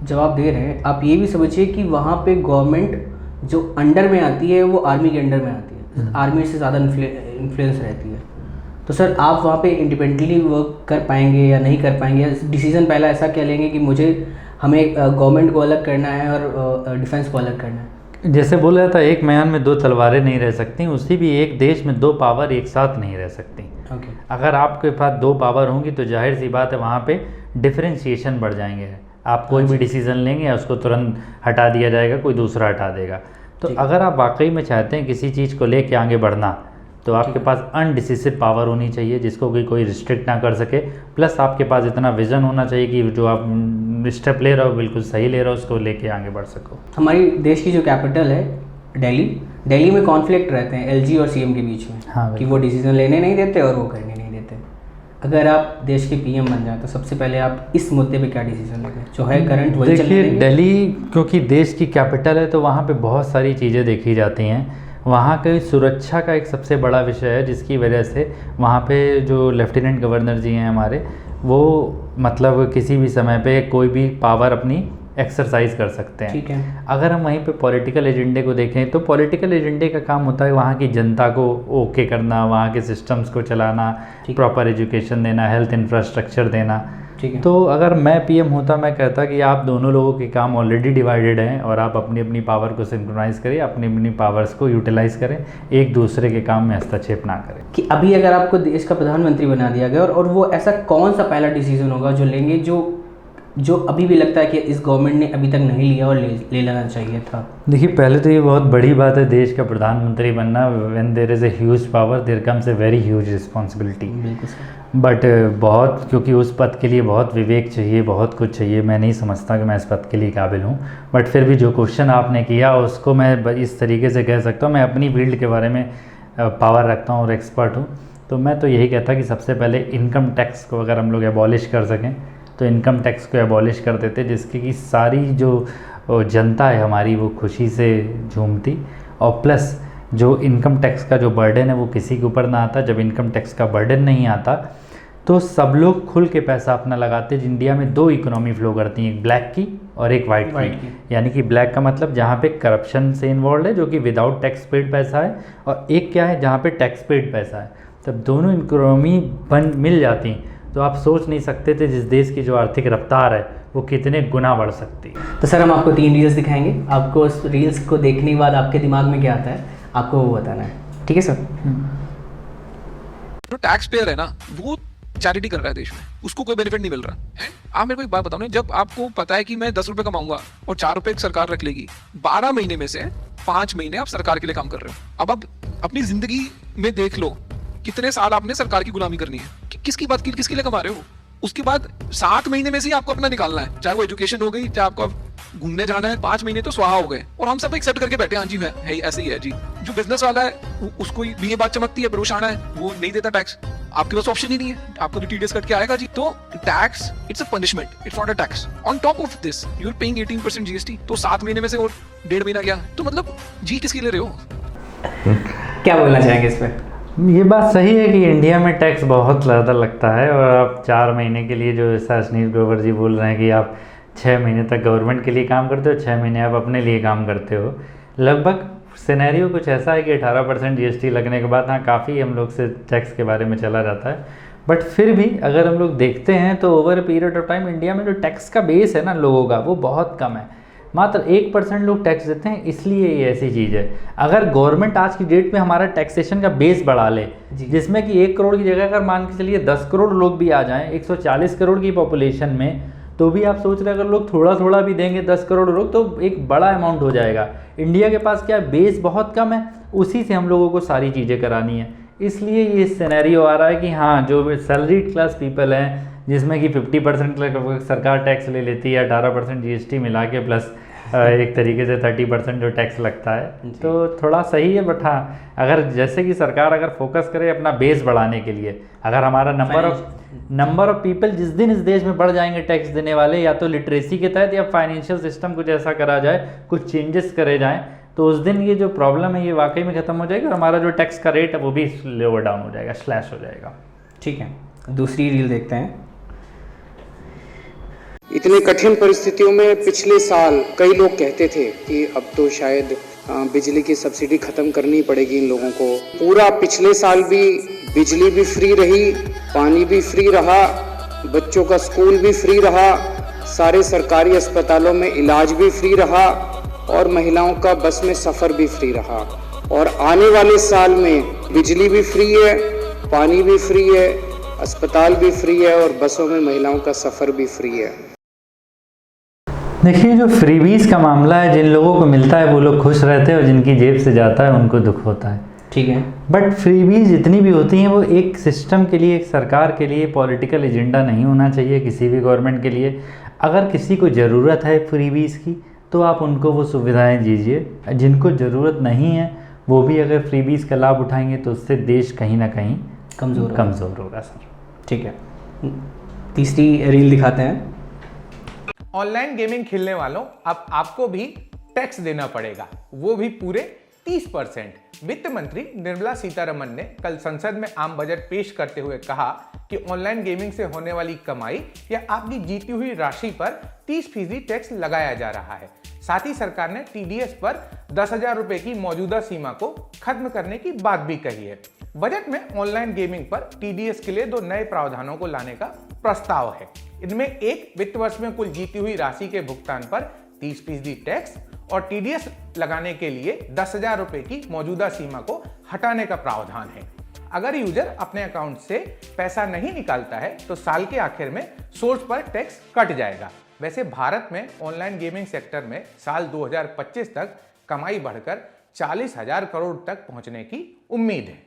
जवाब दे रहे हैं, आप ये भी समझिए कि वहाँ पे गवर्नमेंट जो अंडर में आती है वो आर्मी के अंडर में आती है, आर्मी से ज़्यादा इन्फ्लुएंस रहती है। तो सर आप वहाँ पे इंडिपेंडेंटली वर्क कर पाएंगे या नहीं कर पाएंगे, या डिसीजन पहला ऐसा क्या लेंगे कि हमें गवर्नमेंट को अलग करना है और डिफेंस को अलग करना है? जैसे बोला जाता है एक म्यान में 2 तलवारें नहीं रह सकती, उसी भी एक देश में 2 पावर एक साथ नहीं रह सकती। अगर आपके पास 2 पावर होंगी तो जाहिर सी बात है वहाँ पे डिफरेंशिएशन बढ़ जाएंगे। आप कोई भी डिसीज़न लेंगे उसको तुरंत हटा दिया जाएगा, कोई दूसरा हटा देगा। तो अगर आप वाकई में चाहते हैं किसी चीज़ को लेके आगे बढ़ना तो आपके पास अनडिसिसिव पावर होनी चाहिए जिसको कोई रिस्ट्रिक्ट ना कर सके, प्लस आपके पास इतना विजन होना चाहिए कि जो आप स्टेप ले रहे हो बिल्कुल सही ले रहे हो, उसको लेके आगे बढ़ सको। हमारी देश की जो कैपिटल है दिल्ली में कॉन्फ्लिक्ट रहते हैं एलजी और सीएम के बीच में। हाँ, कि वो डिसीजन लेने नहीं देते और वो करने नहीं देते। अगर आप देश के पीएम बन जाए तो सबसे पहले आप इस मुद्दे पे क्या डिसीजन लेंगे जो है करंट वही चलने देंगे? देखिए, दिल्ली क्योंकि देश की कैपिटल है तो वहाँ पे बहुत सारी चीज़ें देखी जाती हैं। वहाँ की सुरक्षा का एक सबसे बड़ा विषय है जिसकी वजह से वहाँ पे जो लेफ्टिनेंट गवर्नर जी हैं हमारे, वो मतलब किसी भी समय पे कोई भी पावर अपनी एक्सरसाइज कर सकते हैं। ठीक है। अगर हम वहीं पे पॉलिटिकल एजेंडे को देखें तो पॉलिटिकल एजेंडे का काम होता है वहाँ की जनता को ओके करना, वहाँ के सिस्टम्स को चलाना, प्रॉपर एजुकेशन देना, हेल्थ इंफ्रास्ट्रक्चर देना। ठीक है। तो अगर मैं पीएम होता मैं कहता कि आप दोनों लोगों के काम ऑलरेडी डिवाइडेड हैं और आप अपनी अपनी पावर को सिंक्रोनाइज करें, अपनी अपनी पावर्स को यूटिलाइज करें, एक दूसरे के काम में हस्तक्षेप ना करें। कि अभी अगर आपको देश का प्रधानमंत्री बना दिया गया और वो ऐसा कौन सा पहला डिसीजन होगा जो लेंगे जो अभी भी लगता है कि इस गवर्नमेंट ने अभी तक नहीं लिया और ले लेना चाहिए था? देखिए, पहले तो ये बहुत बड़ी बात है देश का प्रधानमंत्री बनना। When there is a huge power there comes a very huge responsibility. बिल्कुल सर। बट बहुत क्योंकि उस पद के लिए बहुत विवेक चाहिए, बहुत कुछ चाहिए। मैं नहीं समझता कि मैं इस पद के लिए काबिल हूँ, बट फिर भी जो क्वेश्चन आपने किया उसको मैं इस तरीके से कह सकता हूँ। मैं अपनी फील्ड के बारे में पावर रखता हूँ और एक्सपर्ट हूँ, तो मैं तो यही कहता कि सबसे पहले इनकम टैक्स को अगर हम लोग एबॉलिश कर सकें तो इनकम टैक्स को एबॉलिश कर देते, जिसकी कि सारी जो जनता है हमारी वो खुशी से झूमती, और प्लस जो इनकम टैक्स का जो बर्डन है वो किसी के ऊपर ना आता। जब इनकम टैक्स का बर्डन नहीं आता तो सब लोग खुल के पैसा अपना लगाते। इंडिया में 2 इकोनॉमी फ्लो करती हैं, एक ब्लैक की और एक वाइट की। यानी कि ब्लैक का मतलब जहाँ पे करप्शन से इन्वॉल्व है, जो कि विदाउट टैक्स पेड पैसा है, और एक क्या है जहाँ पे टैक्स पेड पैसा है। तब दोनों इकोनॉमी मिल जाती तो आप सोच नहीं सकते थे जिस देश की जो आर्थिक रफ्तार है वो कितने गुना बढ़ सकती। तो सर हम आपको 3 रील्स दिखाएंगे, आपको उस रील्स को देखने के बाद आपके दिमाग में क्या आता है आपको वो बताना है। ठीक है सर? जो टैक्स पेयर है ना वो चैरिटी कर रहा है देश में, उसको कोई बेनिफिट नहीं मिल रहा है। आप मेरे को एक बात बताओ ना, जब आपको पता है कि मैं 10 रुपए कमाऊंगा और 4 रुपए सरकार रख लेगी, 12 महीने में से 5 महीने आप सरकार के लिए काम कर रहे हो। अब आप अपनी जिंदगी में देख लो कितने साल आपने सरकार की गुलामी करनी है, किसकी बात की, किसके लिए कमा रहे हो? उसके बाद 7 महीने में से ही आपको अपना निकालना है, चाहे वो एजुकेशन हो गई, चाहे आपको घूमने जाना है, 5 महीने तो स्वाहा हो गए। और हम सब एक्सेप्ट करके बैठे, हाँ जी है ऐसे ही है जी। जो बिजनेस वाला है उसको भी ये बात चमकती है, परेशान है, वो नहीं देता टैक्स, आपके पास ऑप्शन ही नहीं है, आपको तो टीडीएस कट के आएगा जी। तो tax it's a punishment, it's not a tax. On top of this you are paying 18% GST, तो 7 महीने में से और 1.5 महीना गया, तो मतलब जी किसके ले रहे हो? क्या बोलना चाहेंगे इस पे? ये बात सही है कि इंडिया में टैक्स बहुत ज़्यादा लगता है, और आप 4 महीने के लिए, जो ऐसा अश्नील ग्रोवर जी बोल रहे हैं कि आप 6 महीने तक गवर्नमेंट के लिए काम करते हो, 6 महीने आप अपने लिए काम करते हो। लगभग सिनेरियो कुछ ऐसा है कि 18% जीएसटी लगने के बाद हाँ काफ़ी हम लोग से टैक्स के बारे में चला जाता है। बट फिर भी अगर हम लोग देखते हैं तो over a period of time India में जो टैक्स का बेस है ना लोगों का, वो बहुत कम है। मात्र 1% लोग टैक्स देते हैं, इसलिए ये ऐसी चीज़ है। अगर गवर्नमेंट आज की डेट में हमारा टैक्सेशन का बेस बढ़ा ले, जिसमें कि 1 करोड़ की जगह अगर मान के चलिए 10 करोड़ लोग भी आ जाएं 140 करोड़ की पॉपुलेशन में, तो भी आप सोच रहे हैं अगर लोग थोड़ा थोड़ा भी देंगे 10 करोड़ लोग, तो एक बड़ा अमाउंट हो जाएगा। इंडिया के पास क्या बेस बहुत कम है, उसी से हम लोगों को सारी चीज़ें करानी है। इसलिए ये सिनेरियो आ रहा है कि हाँ जो सैलरीड क्लास पीपल हैं, जिसमें कि 50% सरकार टैक्स ले लेती है, 18% जीएसटी मिला के, प्लस एक तरीके से 30% जो टैक्स लगता है, तो थोड़ा सही है। बट हाँ अगर जैसे कि सरकार अगर फोकस करे अपना बेस बढ़ाने के लिए, अगर हमारा नंबर ऑफ पीपल जिस दिन इस देश में बढ़ जाएंगे टैक्स देने वाले, या तो लिटरेसी के तहत या फाइनेंशियल सिस्टम कुछ ऐसा करा जाए, कुछ चेंजेस करे जाएँ, तो उस दिन ये जो प्रॉब्लम है ये वाकई में ख़त्म हो जाएगी, और हमारा जो टैक्स का रेट है वो भी लोअर डाउन हो जाएगा, स्लैश हो जाएगा। ठीक है, दूसरी रील देखते हैं। इतनी कठिन परिस्थितियों में पिछले साल कई लोग कहते थे कि अब तो शायद बिजली की सब्सिडी खत्म करनी पड़ेगी इन लोगों को। पूरा पिछले साल भी बिजली भी फ्री रही, पानी भी फ्री रहा, बच्चों का स्कूल भी फ्री रहा, सारे सरकारी अस्पतालों में इलाज भी फ्री रहा, और महिलाओं का बस में सफ़र भी फ्री रहा। और आने वाले साल में बिजली भी फ्री है, पानी भी फ्री है, अस्पताल भी फ्री है, और बसों में महिलाओं का सफ़र भी फ्री है। देखिए जो फ्रीबीज का मामला है, जिन लोगों को मिलता है वो लोग खुश रहते हैं, और जिनकी जेब से जाता है उनको दुख होता है। ठीक है, बट फ्रीबीज जितनी भी होती हैं वो एक सिस्टम के लिए, एक सरकार के लिए पॉलिटिकल एजेंडा नहीं होना चाहिए किसी भी गवर्नमेंट के लिए। अगर किसी को ज़रूरत है फ्रीबीज की तो आप उनको वो सुविधाएं दीजिए, जिनको ज़रूरत नहीं है वो भी अगर फ्रीबीज का लाभ उठाएंगे तो उससे देश कहीं ना कहीं कमज़ोर होगा सर। ठीक है, तीसरी रील दिखाते हैं। ऑनलाइन गेमिंग खेलने वालों, अब आपको भी टैक्स देना पड़ेगा, वो भी पूरे 30%। वित्त मंत्री निर्मला सीतारमण ने कल संसद में आम बजट पेश करते हुए कहा कि ऑनलाइन गेमिंग से होने वाली कमाई या आपकी जीती हुई राशि पर 30% टैक्स लगाया जा रहा है। साथ ही सरकार ने टीडीएस पर 10,000 रुपए की मौजूदा सीमा को खत्म करने की बात भी कही है। बजट में ऑनलाइन गेमिंग पर टीडीएस के लिए 2 नए प्रावधानों को लाने का प्रस्ताव है। इनमें एक वित्त वर्ष में कुल जीती हुई राशि के भुगतान पर 30% टैक्स, और टीडीएस लगाने के लिए 10,000 रुपए की मौजूदा सीमा को हटाने का प्रावधान है। अगर यूजर अपने अकाउंट से पैसा नहीं निकालता है तो साल के आखिर में सोर्स पर टैक्स कट जाएगा। वैसे भारत में ऑनलाइन गेमिंग सेक्टर में साल 2025 तक कमाई बढ़कर 40,000 करोड़ तक पहुंचने की उम्मीद है।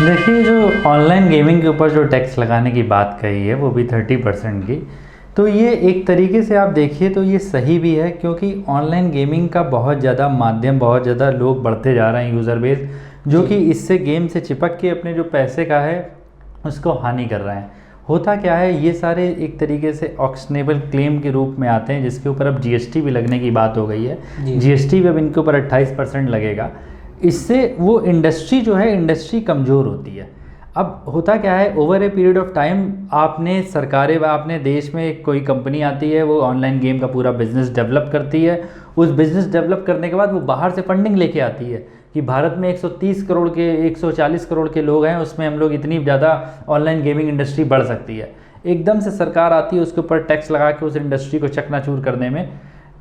देखिए जो ऑनलाइन गेमिंग के ऊपर जो टैक्स लगाने की बात कही है वो भी 30% की, तो ये एक तरीके से आप देखिए तो ये सही भी है, क्योंकि ऑनलाइन गेमिंग का बहुत ज़्यादा माध्यम, बहुत ज़्यादा लोग बढ़ते जा रहे हैं, यूज़र बेस, जो कि इससे गेम से चिपक के अपने जो पैसे का है उसको हानि कर रहे हैं। होता क्या है, ये सारे एक तरीके से ऑक्शनेबल क्लेम के रूप में आते हैं, जिसके ऊपर अब जीएसटी भी लगने की बात हो गई है। जीएसटी भी अब इनके ऊपर 28% लगेगा। इससे वो इंडस्ट्री जो है, इंडस्ट्री कमज़ोर होती है। अब होता क्या है, over a period of time आपने सरकारें, आपने देश में कोई कंपनी आती है, वो ऑनलाइन गेम का पूरा बिज़नेस डेवलप करती है। उस बिज़नेस डेवलप करने के बाद वो बाहर से फंडिंग लेके आती है कि भारत में 130 करोड़ के 140 करोड़ के लोग हैं, उसमें हम लोग इतनी ज़्यादा ऑनलाइन गेमिंग इंडस्ट्री बढ़ सकती है। एकदम से सरकार आती है, उसके ऊपर टैक्स लगा के उस इंडस्ट्री को चकनाचूर करने में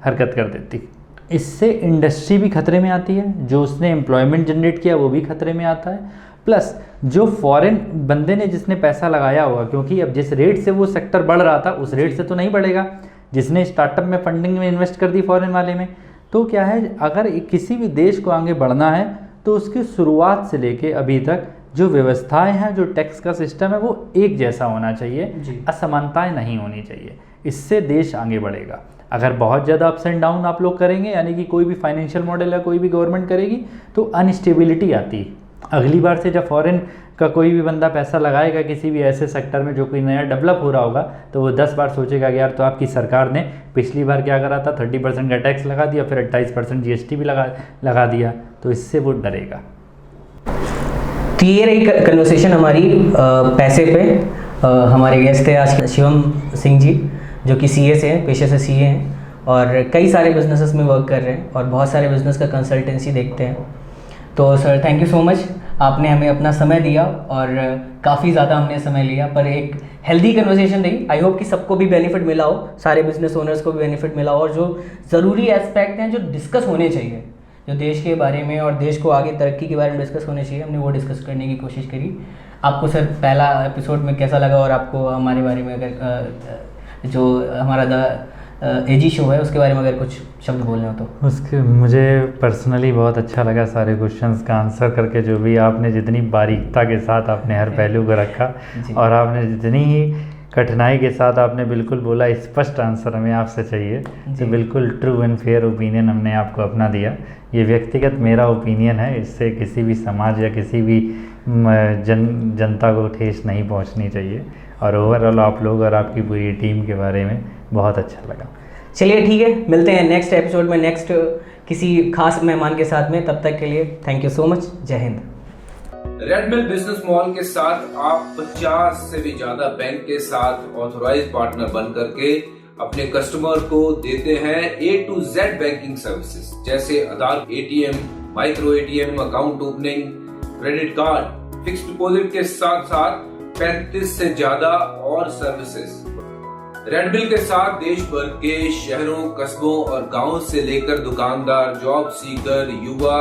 हरकत कर देती। इससे इंडस्ट्री भी खतरे में आती है, जो उसने एम्प्लॉयमेंट जनरेट किया वो भी खतरे में आता है, प्लस जो फॉरेन बंदे ने जिसने पैसा लगाया होगा, क्योंकि अब जिस रेट से वो सेक्टर बढ़ रहा था उस रेट से तो नहीं बढ़ेगा, जिसने स्टार्टअप में फंडिंग में इन्वेस्ट कर दी फॉरेन वाले में। तो क्या है, अगर किसी भी देश को आगे बढ़ना है तो उसकी शुरुआत से लेके अभी तक जो व्यवस्थाएं हैं, जो टैक्स का सिस्टम है, वो एक जैसा होना चाहिए, जी। असमानताएं नहीं होनी चाहिए। इससे देश आगे बढ़ेगा। अगर बहुत ज़्यादा अप्स एंड डाउन आप लोग करेंगे, यानी कि कोई भी फाइनेंशियल मॉडल या कोई भी गवर्नमेंट करेगी, तो अनस्टेबिलिटी आती है। अगली बार से जब फॉरेन का कोई भी बंदा पैसा लगाएगा किसी भी ऐसे सेक्टर में जो कोई नया डेवलप हो रहा होगा, तो वो 10 बार सोचेगा कि यार तो आपकी सरकार ने पिछली बार क्या करा था, 30% का टैक्स लगा दिया, फिर 28% GST भी लगा दिया, तो इससे वो डरेगा। तो ये रही कन्वर्सेशन हमारी पैसे पे। हमारे गेस्ट थे आज शिवम सिंह जी, जो कि CA से हैं, पेशे से CA हैं और कई सारे बिजनेसेस में वर्क कर रहे हैं और बहुत सारे बिजनेस का कंसल्टेंसी देखते हैं। तो sir thank you so much, आपने हमें अपना समय दिया और काफ़ी ज़्यादा हमने समय लिया, पर एक हेल्दी कन्वर्सेशन रही। आई होप कि सबको भी बेनिफिट मिला हो, सारे बिजनेस ओनर्स को भी बेनिफिट मिला हो, और जो ज़रूरी एस्पेक्ट हैं जो डिस्कस होने चाहिए, जो देश के बारे में और देश को आगे तरक्की के बारे में डिस्कस होने चाहिए, हमने वो डिस्कस करने की कोशिश करी। आपको सर पहला एपिसोड में कैसा लगा, और आपको हमारे बारे में अगर जो हमारा AG शो है उसके बारे में अगर कुछ शब्द बोलने हो तो? उसके मुझे पर्सनली बहुत अच्छा लगा सारे क्वेश्चंस का आंसर करके, जो भी आपने जितनी बारीकता के साथ आपने हर पहलू को रखा और आपने जितनी ही कठिनाई के साथ आपने बिल्कुल बोला स्पष्ट आंसर हमें आपसे चाहिए, तो बिल्कुल ट्रू एंड फेयर ओपिनियन हमने आपको अपना दिया। ये व्यक्तिगत मेरा ओपिनियन है, इससे किसी भी समाज या किसी भी जनता को ठेस नहीं पहुंचनी चाहिए। और ओवरऑल आप लोग और आपकी पूरी टीम के बारे में बहुत अच्छा लगा। चलिए ठीक है, मिलते हैं नेक्स्ट एपिसोड में नेक्स्ट किसी खास मेहमान के साथ में। तब तक के लिए थैंक यू सो मच, जय हिंद। रेड मिल बिजनेस मॉल के साथ आप 50 से भी ज्यादा बैंक के साथ ऑथोराइज्ड पार्टनर बन करके अपने कस्टमर को देते हैं A to Z banking services, जैसे आधार, ATM, micro ATM, account opening, credit card, fix deposit के साथ साथ 35 से ज्यादा और सर्विसेज। रेड मिल के साथ देश भर के शहरों, कस्बों और गांवों से लेकर दुकानदार, जॉब सीकर, युवा,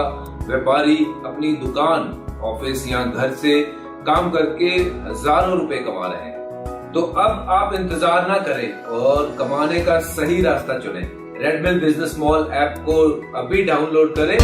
व्यापारी अपनी दुकान, ऑफिस या घर से काम करके हजारों रुपए कमा रहे हैं। तो अब आप इंतजार ना करें और कमाने का सही रास्ता चुनें। रेड मिल बिजनेस मॉल ऐप को अभी डाउनलोड करें।